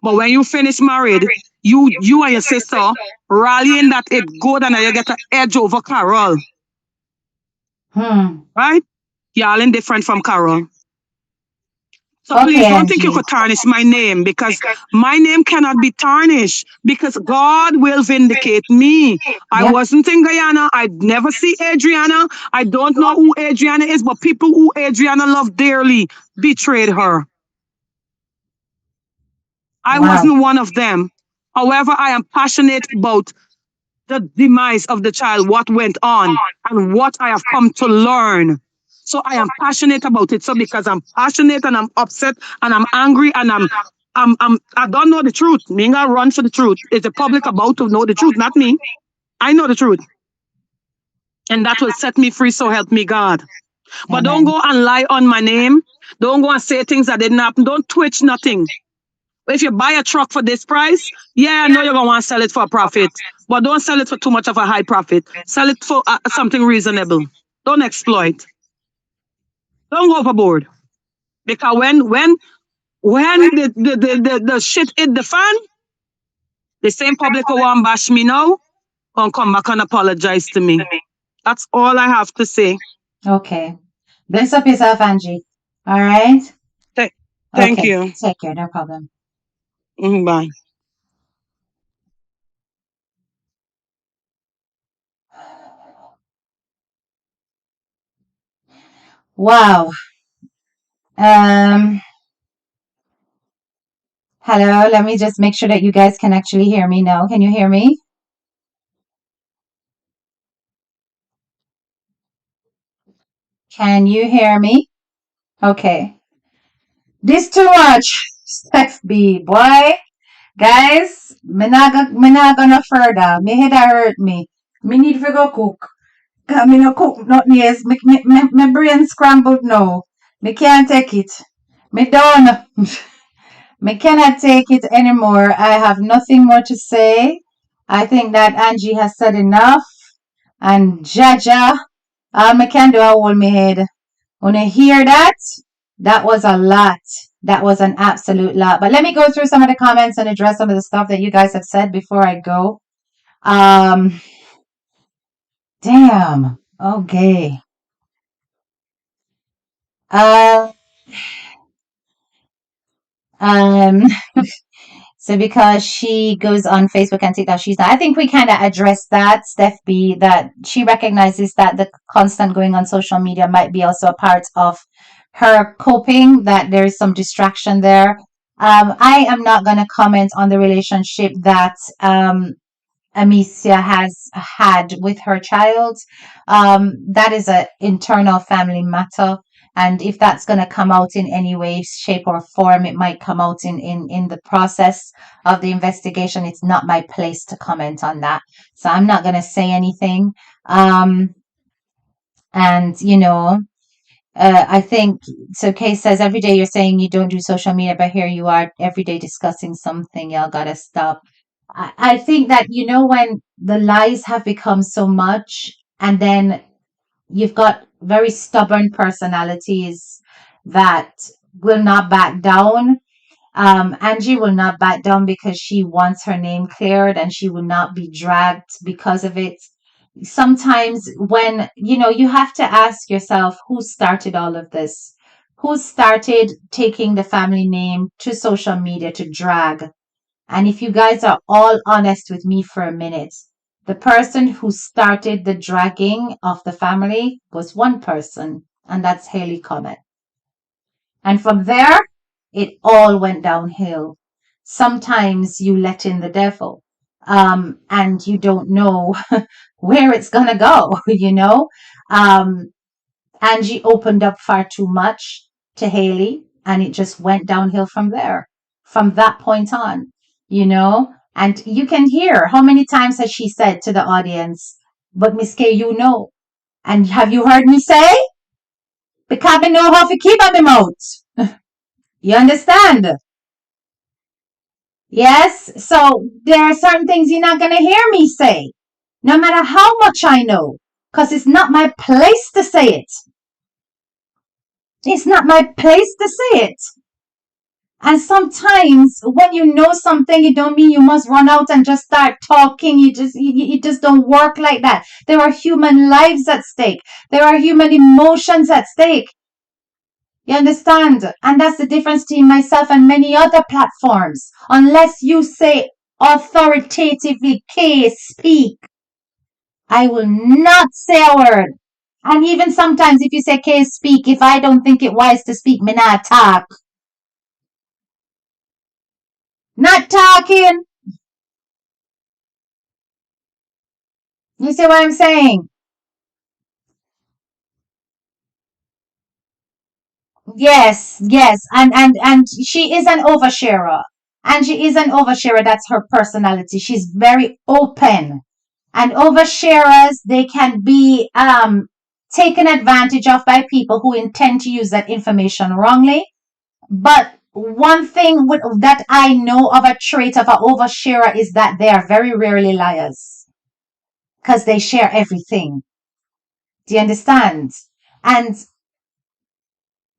But when you finish married, you and your sister rallying that it good and you get an edge over Carol, Hmm. right? Y'all indifferent from Carol. So Okay, please don't think you Angie. could tarnish my name, because my name cannot be tarnished, because God will vindicate me. I Yep. wasn't in Guyana. I never see Adriana. I don't know who Adriana is, but people who Adriana loved dearly betrayed her. I Wow. wasn't one of them. However, I am passionate about the demise of the child, what went on, and what I have come to learn. So I am passionate about it. So because I'm passionate and I'm upset and I'm angry and I don't know the truth. Me I run for the truth. Is the public about to know the truth? Not me. I know the truth. And that will set me free. So help me God. But don't Amen. go and lie on my name. Don't go and say things that didn't happen. Don't twitch nothing. If you buy a truck for this price, yeah, I know you're gonna want to sell it for a profit, but don't sell it for too much of a high profit. Sell it for something reasonable. Don't exploit. Don't go overboard. Because when the shit hit the fan, the same public who want bash me now gonna come back and apologize to me. That's all I have to say. Okay. Bless up yourself, Angie. All right. Th- Thank Okay. you. Take care. No problem. Bye. Wow. Um, hello. Let me just make sure that you guys can actually hear me now. Can you hear me? Can you hear me? Okay. This too much. Steph B, boy. Guys, me not gonna further. Me head a hurt me. Me need to go cook. Cause me no cook nothing else. Me brain scrambled now. Me can't take it. Me done. Me cannot take it anymore. I have nothing more to say. I think that Angie has said enough. And Jaja, all me can do I hold me head. When I hear that, that was a lot. That was an absolute lot. But let me go through some of the comments and address some of the stuff that you guys have said before I go. Um, damn. Okay. Uh, um, so because she goes on Facebook and TikTok, she's not. I think we kind of addressed that, Steph B, that she recognizes that the constant going on social media might be also a part of her coping, that there's some distraction there. I am not going to comment on the relationship that Amicia has had with her child. That is an internal family matter. And if that's going to come out in any way, shape, or form, it might come out in the process of the investigation. It's not my place to comment on that. So I'm not going to say anything. Um, and, I think so. Kay says every day you're saying you don't do social media, but here you are every day discussing something. Y'all gotta stop. I think that when the lies have become so much, and then you've got very stubborn personalities that will not back down. Angie will not back down because she wants her name cleared and she will not be dragged because of it. Sometimes when, you have to ask yourself who started all of this? Who started taking the family name to social media to drag? And if you guys are all honest with me for a minute, the person who started the dragging of the family was one person, and that's Haley Comet. And from there, it all went downhill. Sometimes you let in the devil, and you don't know where it's going to go. Angie opened up far too much to Haley, and it just went downhill from there, from that point on. And you can hear how many times has she said to the audience, but Miss K, and have you heard me say? Because I know how to keep up my mouth. You understand? Yes? So there are certain things you're not going to hear me say, no matter how much I know, because it's not my place to say it. It's not my place to say it. And sometimes when you know something, it don't mean you must run out and just start talking. It just don't work like that. There are human lives at stake. There are human emotions at stake. You understand? And that's the difference between myself and many other platforms. Unless you say authoritatively, K, speak, I will not say a word. And even sometimes if you say K, speak, if I don't think it wise to speak, me not talk. Not talking. You see what I'm saying? Yes, yes. And she is an oversharer. And she is an oversharer. That's her personality. She's very open. And oversharers, they can be taken advantage of by people who intend to use that information wrongly. But one thing that I know of a trait of an oversharer is that they are very rarely liars because they share everything. Do you understand? And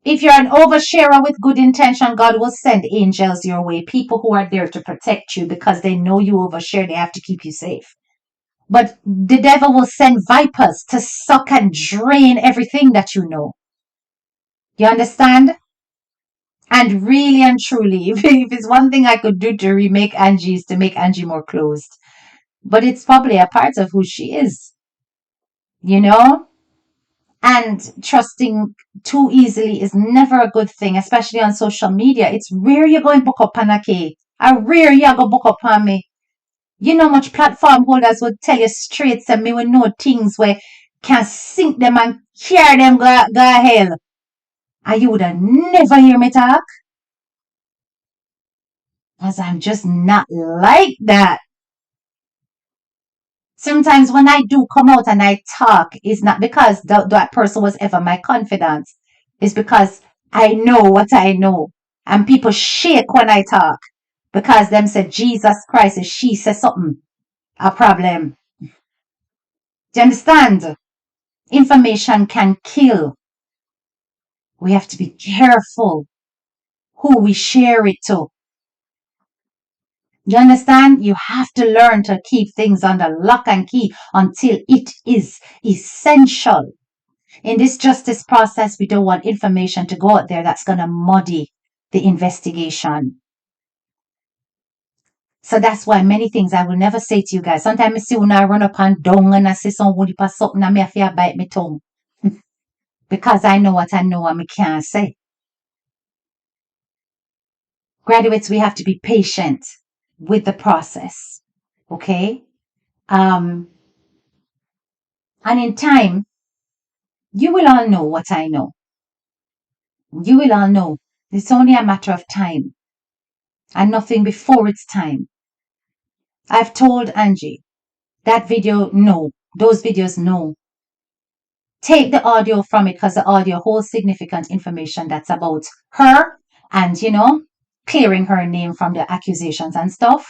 if you're an oversharer with good intention, God will send angels your way, people who are there to protect you because they know you overshare. They have to keep you safe. But the devil will send vipers to suck and drain everything that you know. You understand? And really and truly, if it's one thing I could do to remake Angie is to make Angie more closed. But it's probably a part of who she is, you know? And trusting too easily is never a good thing, especially on social media. It's rare you're going to book up on a cake. A rare you're going to book up on me. You know much platform holders would tell you straight, say me will know things where can sink them and carry them go hell. And you would have never hear me talk. Because I'm just not like that. Sometimes when I do come out and I talk, it's not because that person was ever my confidant. It's because I know what I know. And people shake when I talk. Because them say, Jesus Christ, if she says something, a problem. Do you understand? Information can kill. We have to be careful who we share it to. You understand? You have to learn to keep things under lock and key until it is essential. In this justice process, we don't want information to go out there that's going to muddy the investigation. So that's why many things I will never say to you guys. Sometimes I see when I run up and down and I say somebody pass something and I feel bite my tongue. Because I know what I know and I can't say. Graduates, we have to be patient with the process. Okay? And in time, you will all know what I know. You will all know. It's only a matter of time and nothing before its time. I've told Angie that video, no. Those videos, no. Take the audio from it because the audio holds significant information that's about her and, clearing her name from the accusations and stuff.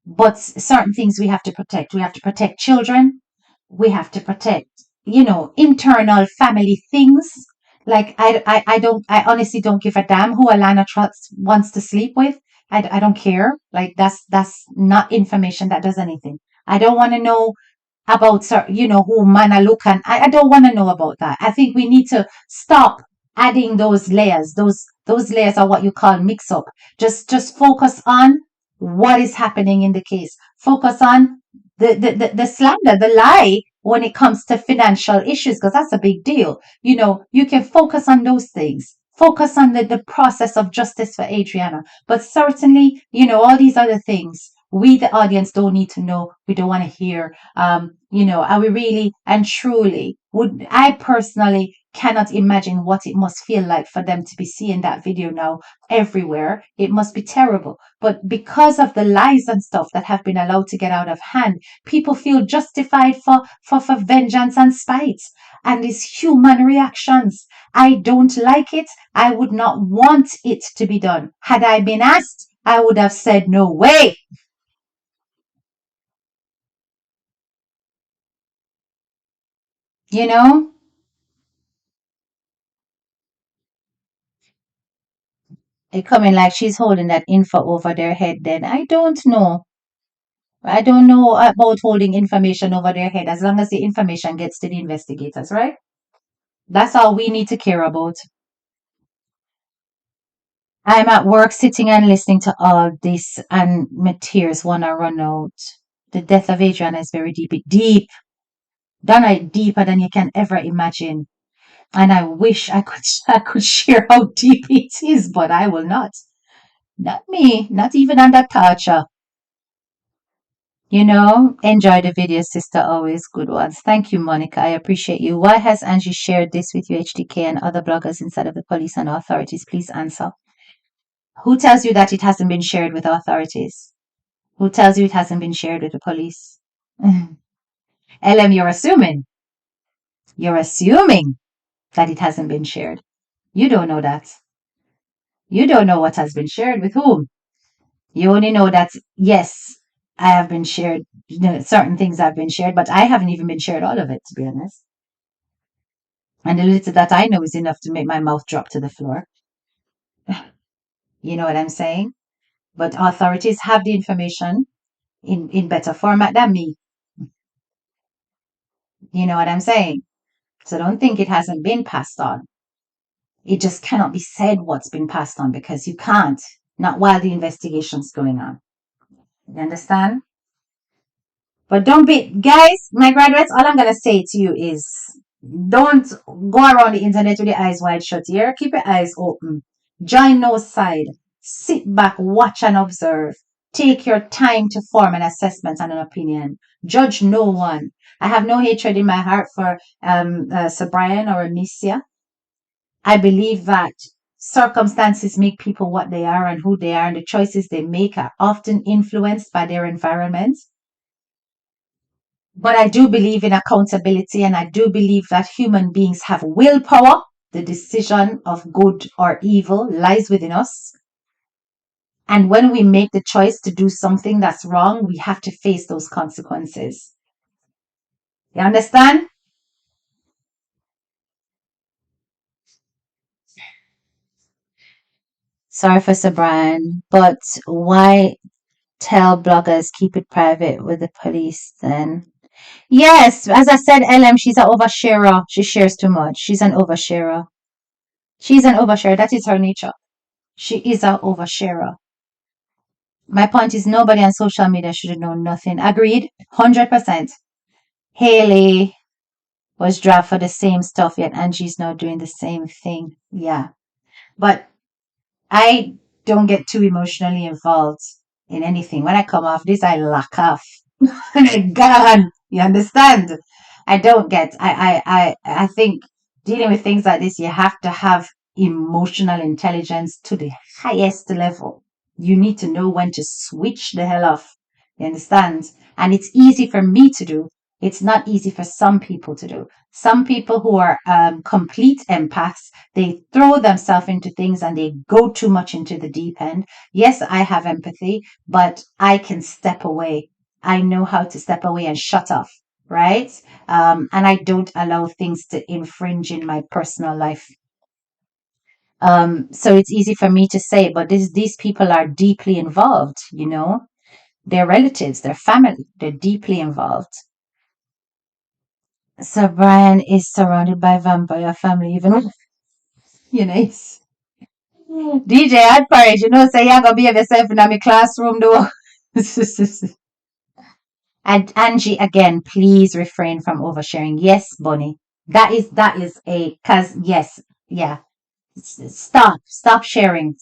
But certain things we have to protect. We have to protect children. We have to protect, internal family things. Like I honestly don't give a damn who Alana Trust wants to sleep with. I don't care. Like that's not information that does anything. I don't want to know about who Mana look, and I don't want to know about that. I think we need to stop adding those layers. Those layers are what you call mix up. Just focus on what is happening in the case. Focus on the slander, the lie when it comes to financial issues, because that's a big deal. You can focus on those things. Focus on the process of justice for Adriana. But certainly, all these other things, we, the audience, don't need to know. We don't want to hear. Are we really and truly I personally cannot imagine what it must feel like for them to be seeing that video now everywhere. It must be terrible. But because of the lies and stuff that have been allowed to get out of hand, people feel justified for vengeance and spite. And these human reactions. I don't like it. I would not want it to be done. Had I been asked, I would have said no way. You know, it coming like she's holding that info over their head. Then I don't know. I don't know about holding information over their head as long as the information gets to the investigators, right? That's all we need to care about. I'm at work sitting and listening to all this, and my tears wanna run out. The death of Adriana is very deep. Deep. Done it deeper than you can ever imagine. And I wish I could share how deep it is, but I will not. Not me, not even under torture. Enjoy the video, sister. Always good ones. Thank you, Monica. I appreciate you. Why has Angie shared this with you, HDK, and other bloggers instead of the police and authorities? Please answer. Who tells you that it hasn't been shared with authorities? Who tells you it hasn't been shared with the police? LM, you're assuming. You're assuming that it hasn't been shared. You don't know that. You don't know what has been shared with whom. You only know that, yes, I have been shared. Certain things have been shared, but I haven't even been shared all of it, to be honest. And the little that I know is enough to make my mouth drop to the floor. You know what I'm saying? But authorities have the information in better format than me. You know what I'm saying? So don't think it hasn't been passed on. It just cannot be said what's been passed on because you can't. Not while the investigation's going on. You understand? But don't be, guys, my graduates, all I'm going to say to you is don't go around the internet with your eyes wide shut here. Keep your eyes open. Join no side. Sit back, watch and observe. Take your time to form an assessment and an opinion. Judge no one. I have no hatred in my heart for Sir Brian or Amicia. I believe that circumstances make people what they are and who they are, and the choices they make are often influenced by their environment. But I do believe in accountability, and I do believe that human beings have willpower. The decision of good or evil lies within us. And when we make the choice to do something that's wrong, we have to face those consequences. You understand? Sorry for Sir Brian, but why tell bloggers keep it private with the police then? Yes, as I said, LM, she's an oversharer. She shares too much. She's an oversharer. She's an oversharer. That is her nature. She is an oversharer. My point is nobody on social media should know nothing. Agreed? 100%. Haley was dragged for the same stuff, yet Angie's now doing the same thing. Yeah. But I don't get too emotionally involved in anything. When I come off this, I lock off. Gone. You understand? I don't get. I think dealing with things like this, you have to have emotional intelligence to the highest level. You need to know when to switch the hell off. You understand? And it's easy for me to do. It's not easy for some people to do. Some people who are complete empaths, they throw themselves into things and they go too much into the deep end. Yes, I have empathy, but I can step away. I know how to step away and shut off, right? And I don't allow things to infringe in my personal life. So it's easy for me to say, but these people are deeply involved, you know, their relatives, their family, they're deeply involved. So Brian is surrounded by vampire family, even you know. DJ at Paris, you know, say you're gonna behave yourself in my classroom though. And Angie, again, please refrain from oversharing. Yes, Bonnie. That is a cause yes, yeah. Stop sharing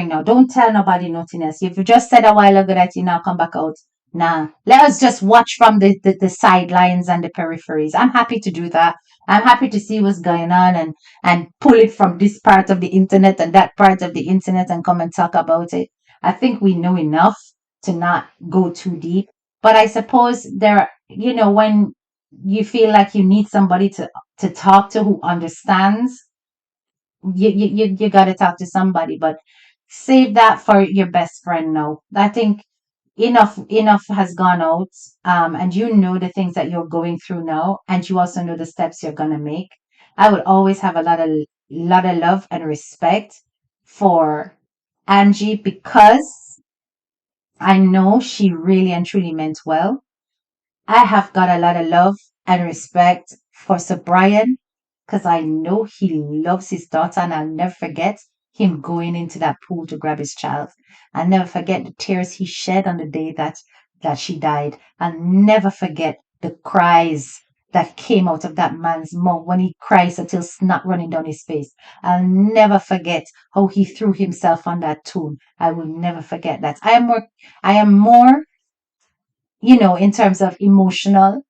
now. Don't tell nobody nothing else. You've just said a while ago that you now come back out. Nah, let us just watch from the sidelines and the peripheries. I'm happy to do that. I'm happy to see what's going on and pull it from this part of the internet and that part of the internet and come and talk about it. I think we know enough to not go too deep. But I suppose there, when you feel like you need somebody to talk to who understands, you got to talk to somebody, but save that for your best friend now. I think enough has gone out, and you know the things that you're going through now, and you also know the steps you're gonna make. I would always have a lot of love and respect for Angie because I know she really and truly meant well. I have got a lot of love and respect for Sir Brian because I know he loves his daughter, and I'll never forget him going into that pool to grab his child. I'll never forget the tears he shed on the day that she died. I'll never forget the cries that came out of that man's mouth when he cries until snot running down his face. I'll never forget how he threw himself on that tomb. I will never forget that. I am more, in terms of emotional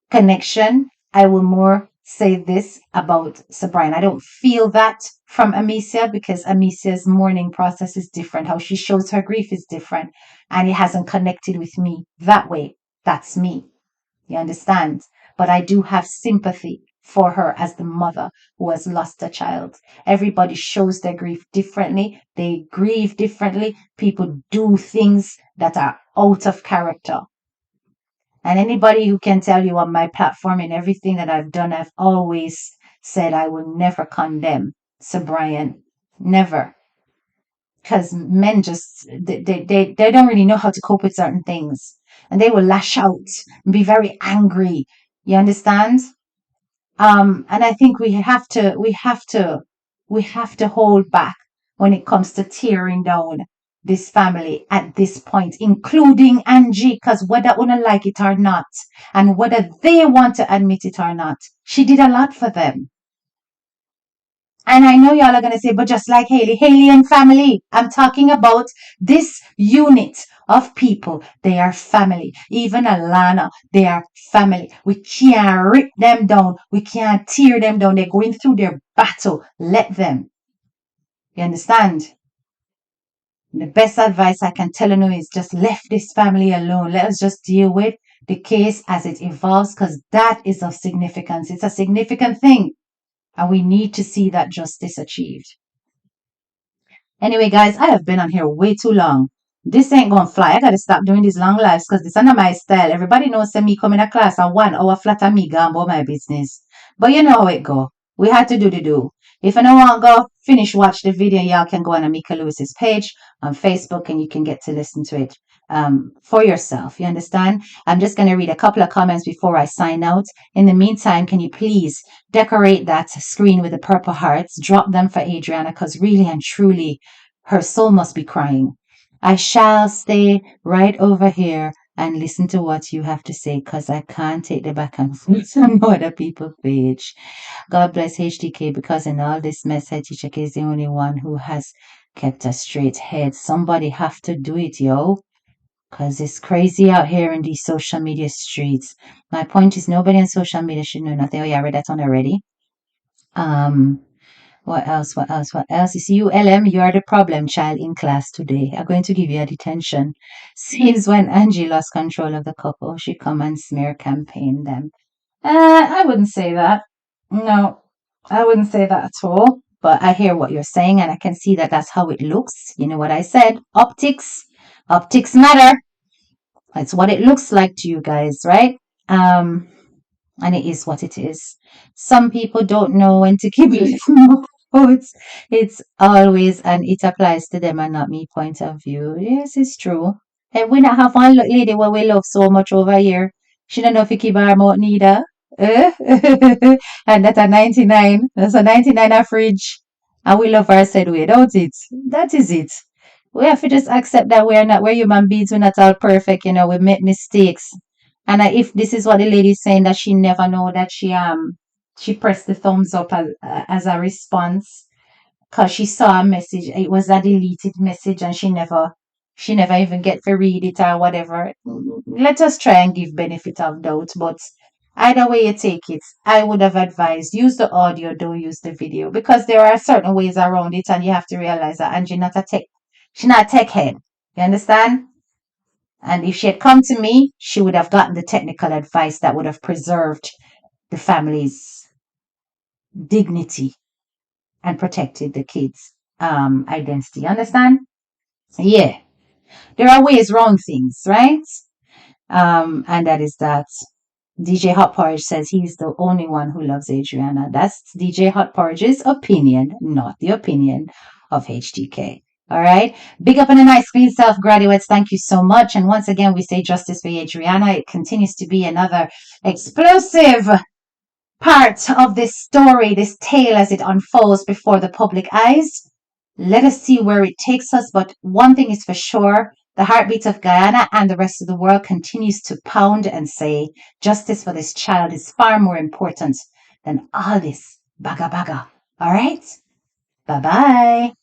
connection, I will more say this about Sabrina. I don't feel that from Amicia because Amicia's mourning process is different. How she shows her grief is different. And it hasn't connected with me that way. That's me. You understand? But I do have sympathy for her as the mother who has lost a child. Everybody shows their grief differently. They grieve differently. People do things that are out of character. And anybody who can tell you on my platform and everything that I've done, I've always said I will never condemn Sir Brian. Never. Because men just, they don't really know how to cope with certain things. And they will lash out and be very angry. You understand? And I think we have to hold back when it comes to tearing down this family at this point, including Angie, because whether una like it or not, and whether they want to admit it or not, she did a lot for them. And I know y'all are going to say, but just like Haley and family, I'm talking about this unit of people. They are family. Even Alana, they are family. We can't rip them down. We can't tear them down. They're going through their battle. Let them. You understand? The best advice I can tell you is just left this family alone. Let us just deal with the case as it evolves because that is of significance. It's a significant thing. And we need to see that justice achieved. Anyway, guys, I have been on here way too long. This ain't gonna fly. I gotta stop doing these long lives because this is not my style. Everybody knows that me coming to class and 1 hour flat and me gone about my business. But you know how it go. We had to do the do. If I don't want to go finish watch the video, y'all can go on Amika Lewis's page on Facebook and you can get to listen to it for yourself. You understand? I'm just going to read a couple of comments before I sign out. In the meantime, can you please decorate that screen with the purple hearts? Drop them for Adriana because really and truly, her soul must be crying. I shall stay right over here and listen to what you have to say because I can't take the back and forth on other people's page. God bless HDK because in all this mess, HDK is the only one who has kept a straight head. Somebody have to do it, yo. Because it's crazy out here in these social media streets. My point is nobody on social media should know nothing. Oh, yeah, I read that one already. What else? What else? What else? It's you, LM. You are the problem child in class today. I'm going to give you a detention. Since when Angie lost control of the couple, she come and smear campaign them. I wouldn't say that. No, I wouldn't say that at all. But I hear what you're saying, and I can see that that's how it looks. You know what I said? Optics. Optics matter. That's what it looks like to you guys, right? And it is what it is. Some people don't know when to keep it. It's always, and it applies to them and not me point of view. Yes, it's true. And we not have one lady where we love so much over here. She don't know if you keep her mouth neither. Eh? And that's a 99. That's a 99 a fridge. And we love her said way, don't it? That is it. We have to just accept that we're human beings, we're not all perfect, we make mistakes. And if this is what the lady's saying, that she never know that she pressed the thumbs up as a response because she saw a message. It was a deleted message, and she never even get to read it or whatever. Let us try and give benefit of doubt, but either way you take it, I would have advised use the audio, don't use the video, because there are certain ways around it, and you have to realize that Angie she's not a tech head. You understand? And if she had come to me, she would have gotten the technical advice that would have preserved the family's dignity and protected the kids' identity. Understand? Yeah. There are ways around things, right? And that is that. DJ Hot Porridge says he's the only one who loves Adriana. That's DJ Hot Porridge's opinion, not the opinion of HTK. All right. Big up and a nice clean self, graduates. Thank you so much. And once again, we say justice for Adriana. It continues to be another explosive part of this story, this tale as it unfolds before the public eyes. Let us see where it takes us. But one thing is for sure, the heartbeat of Guyana and the rest of the world continues to pound and say justice for this child is far more important than all this baga baga. All right? Bye bye.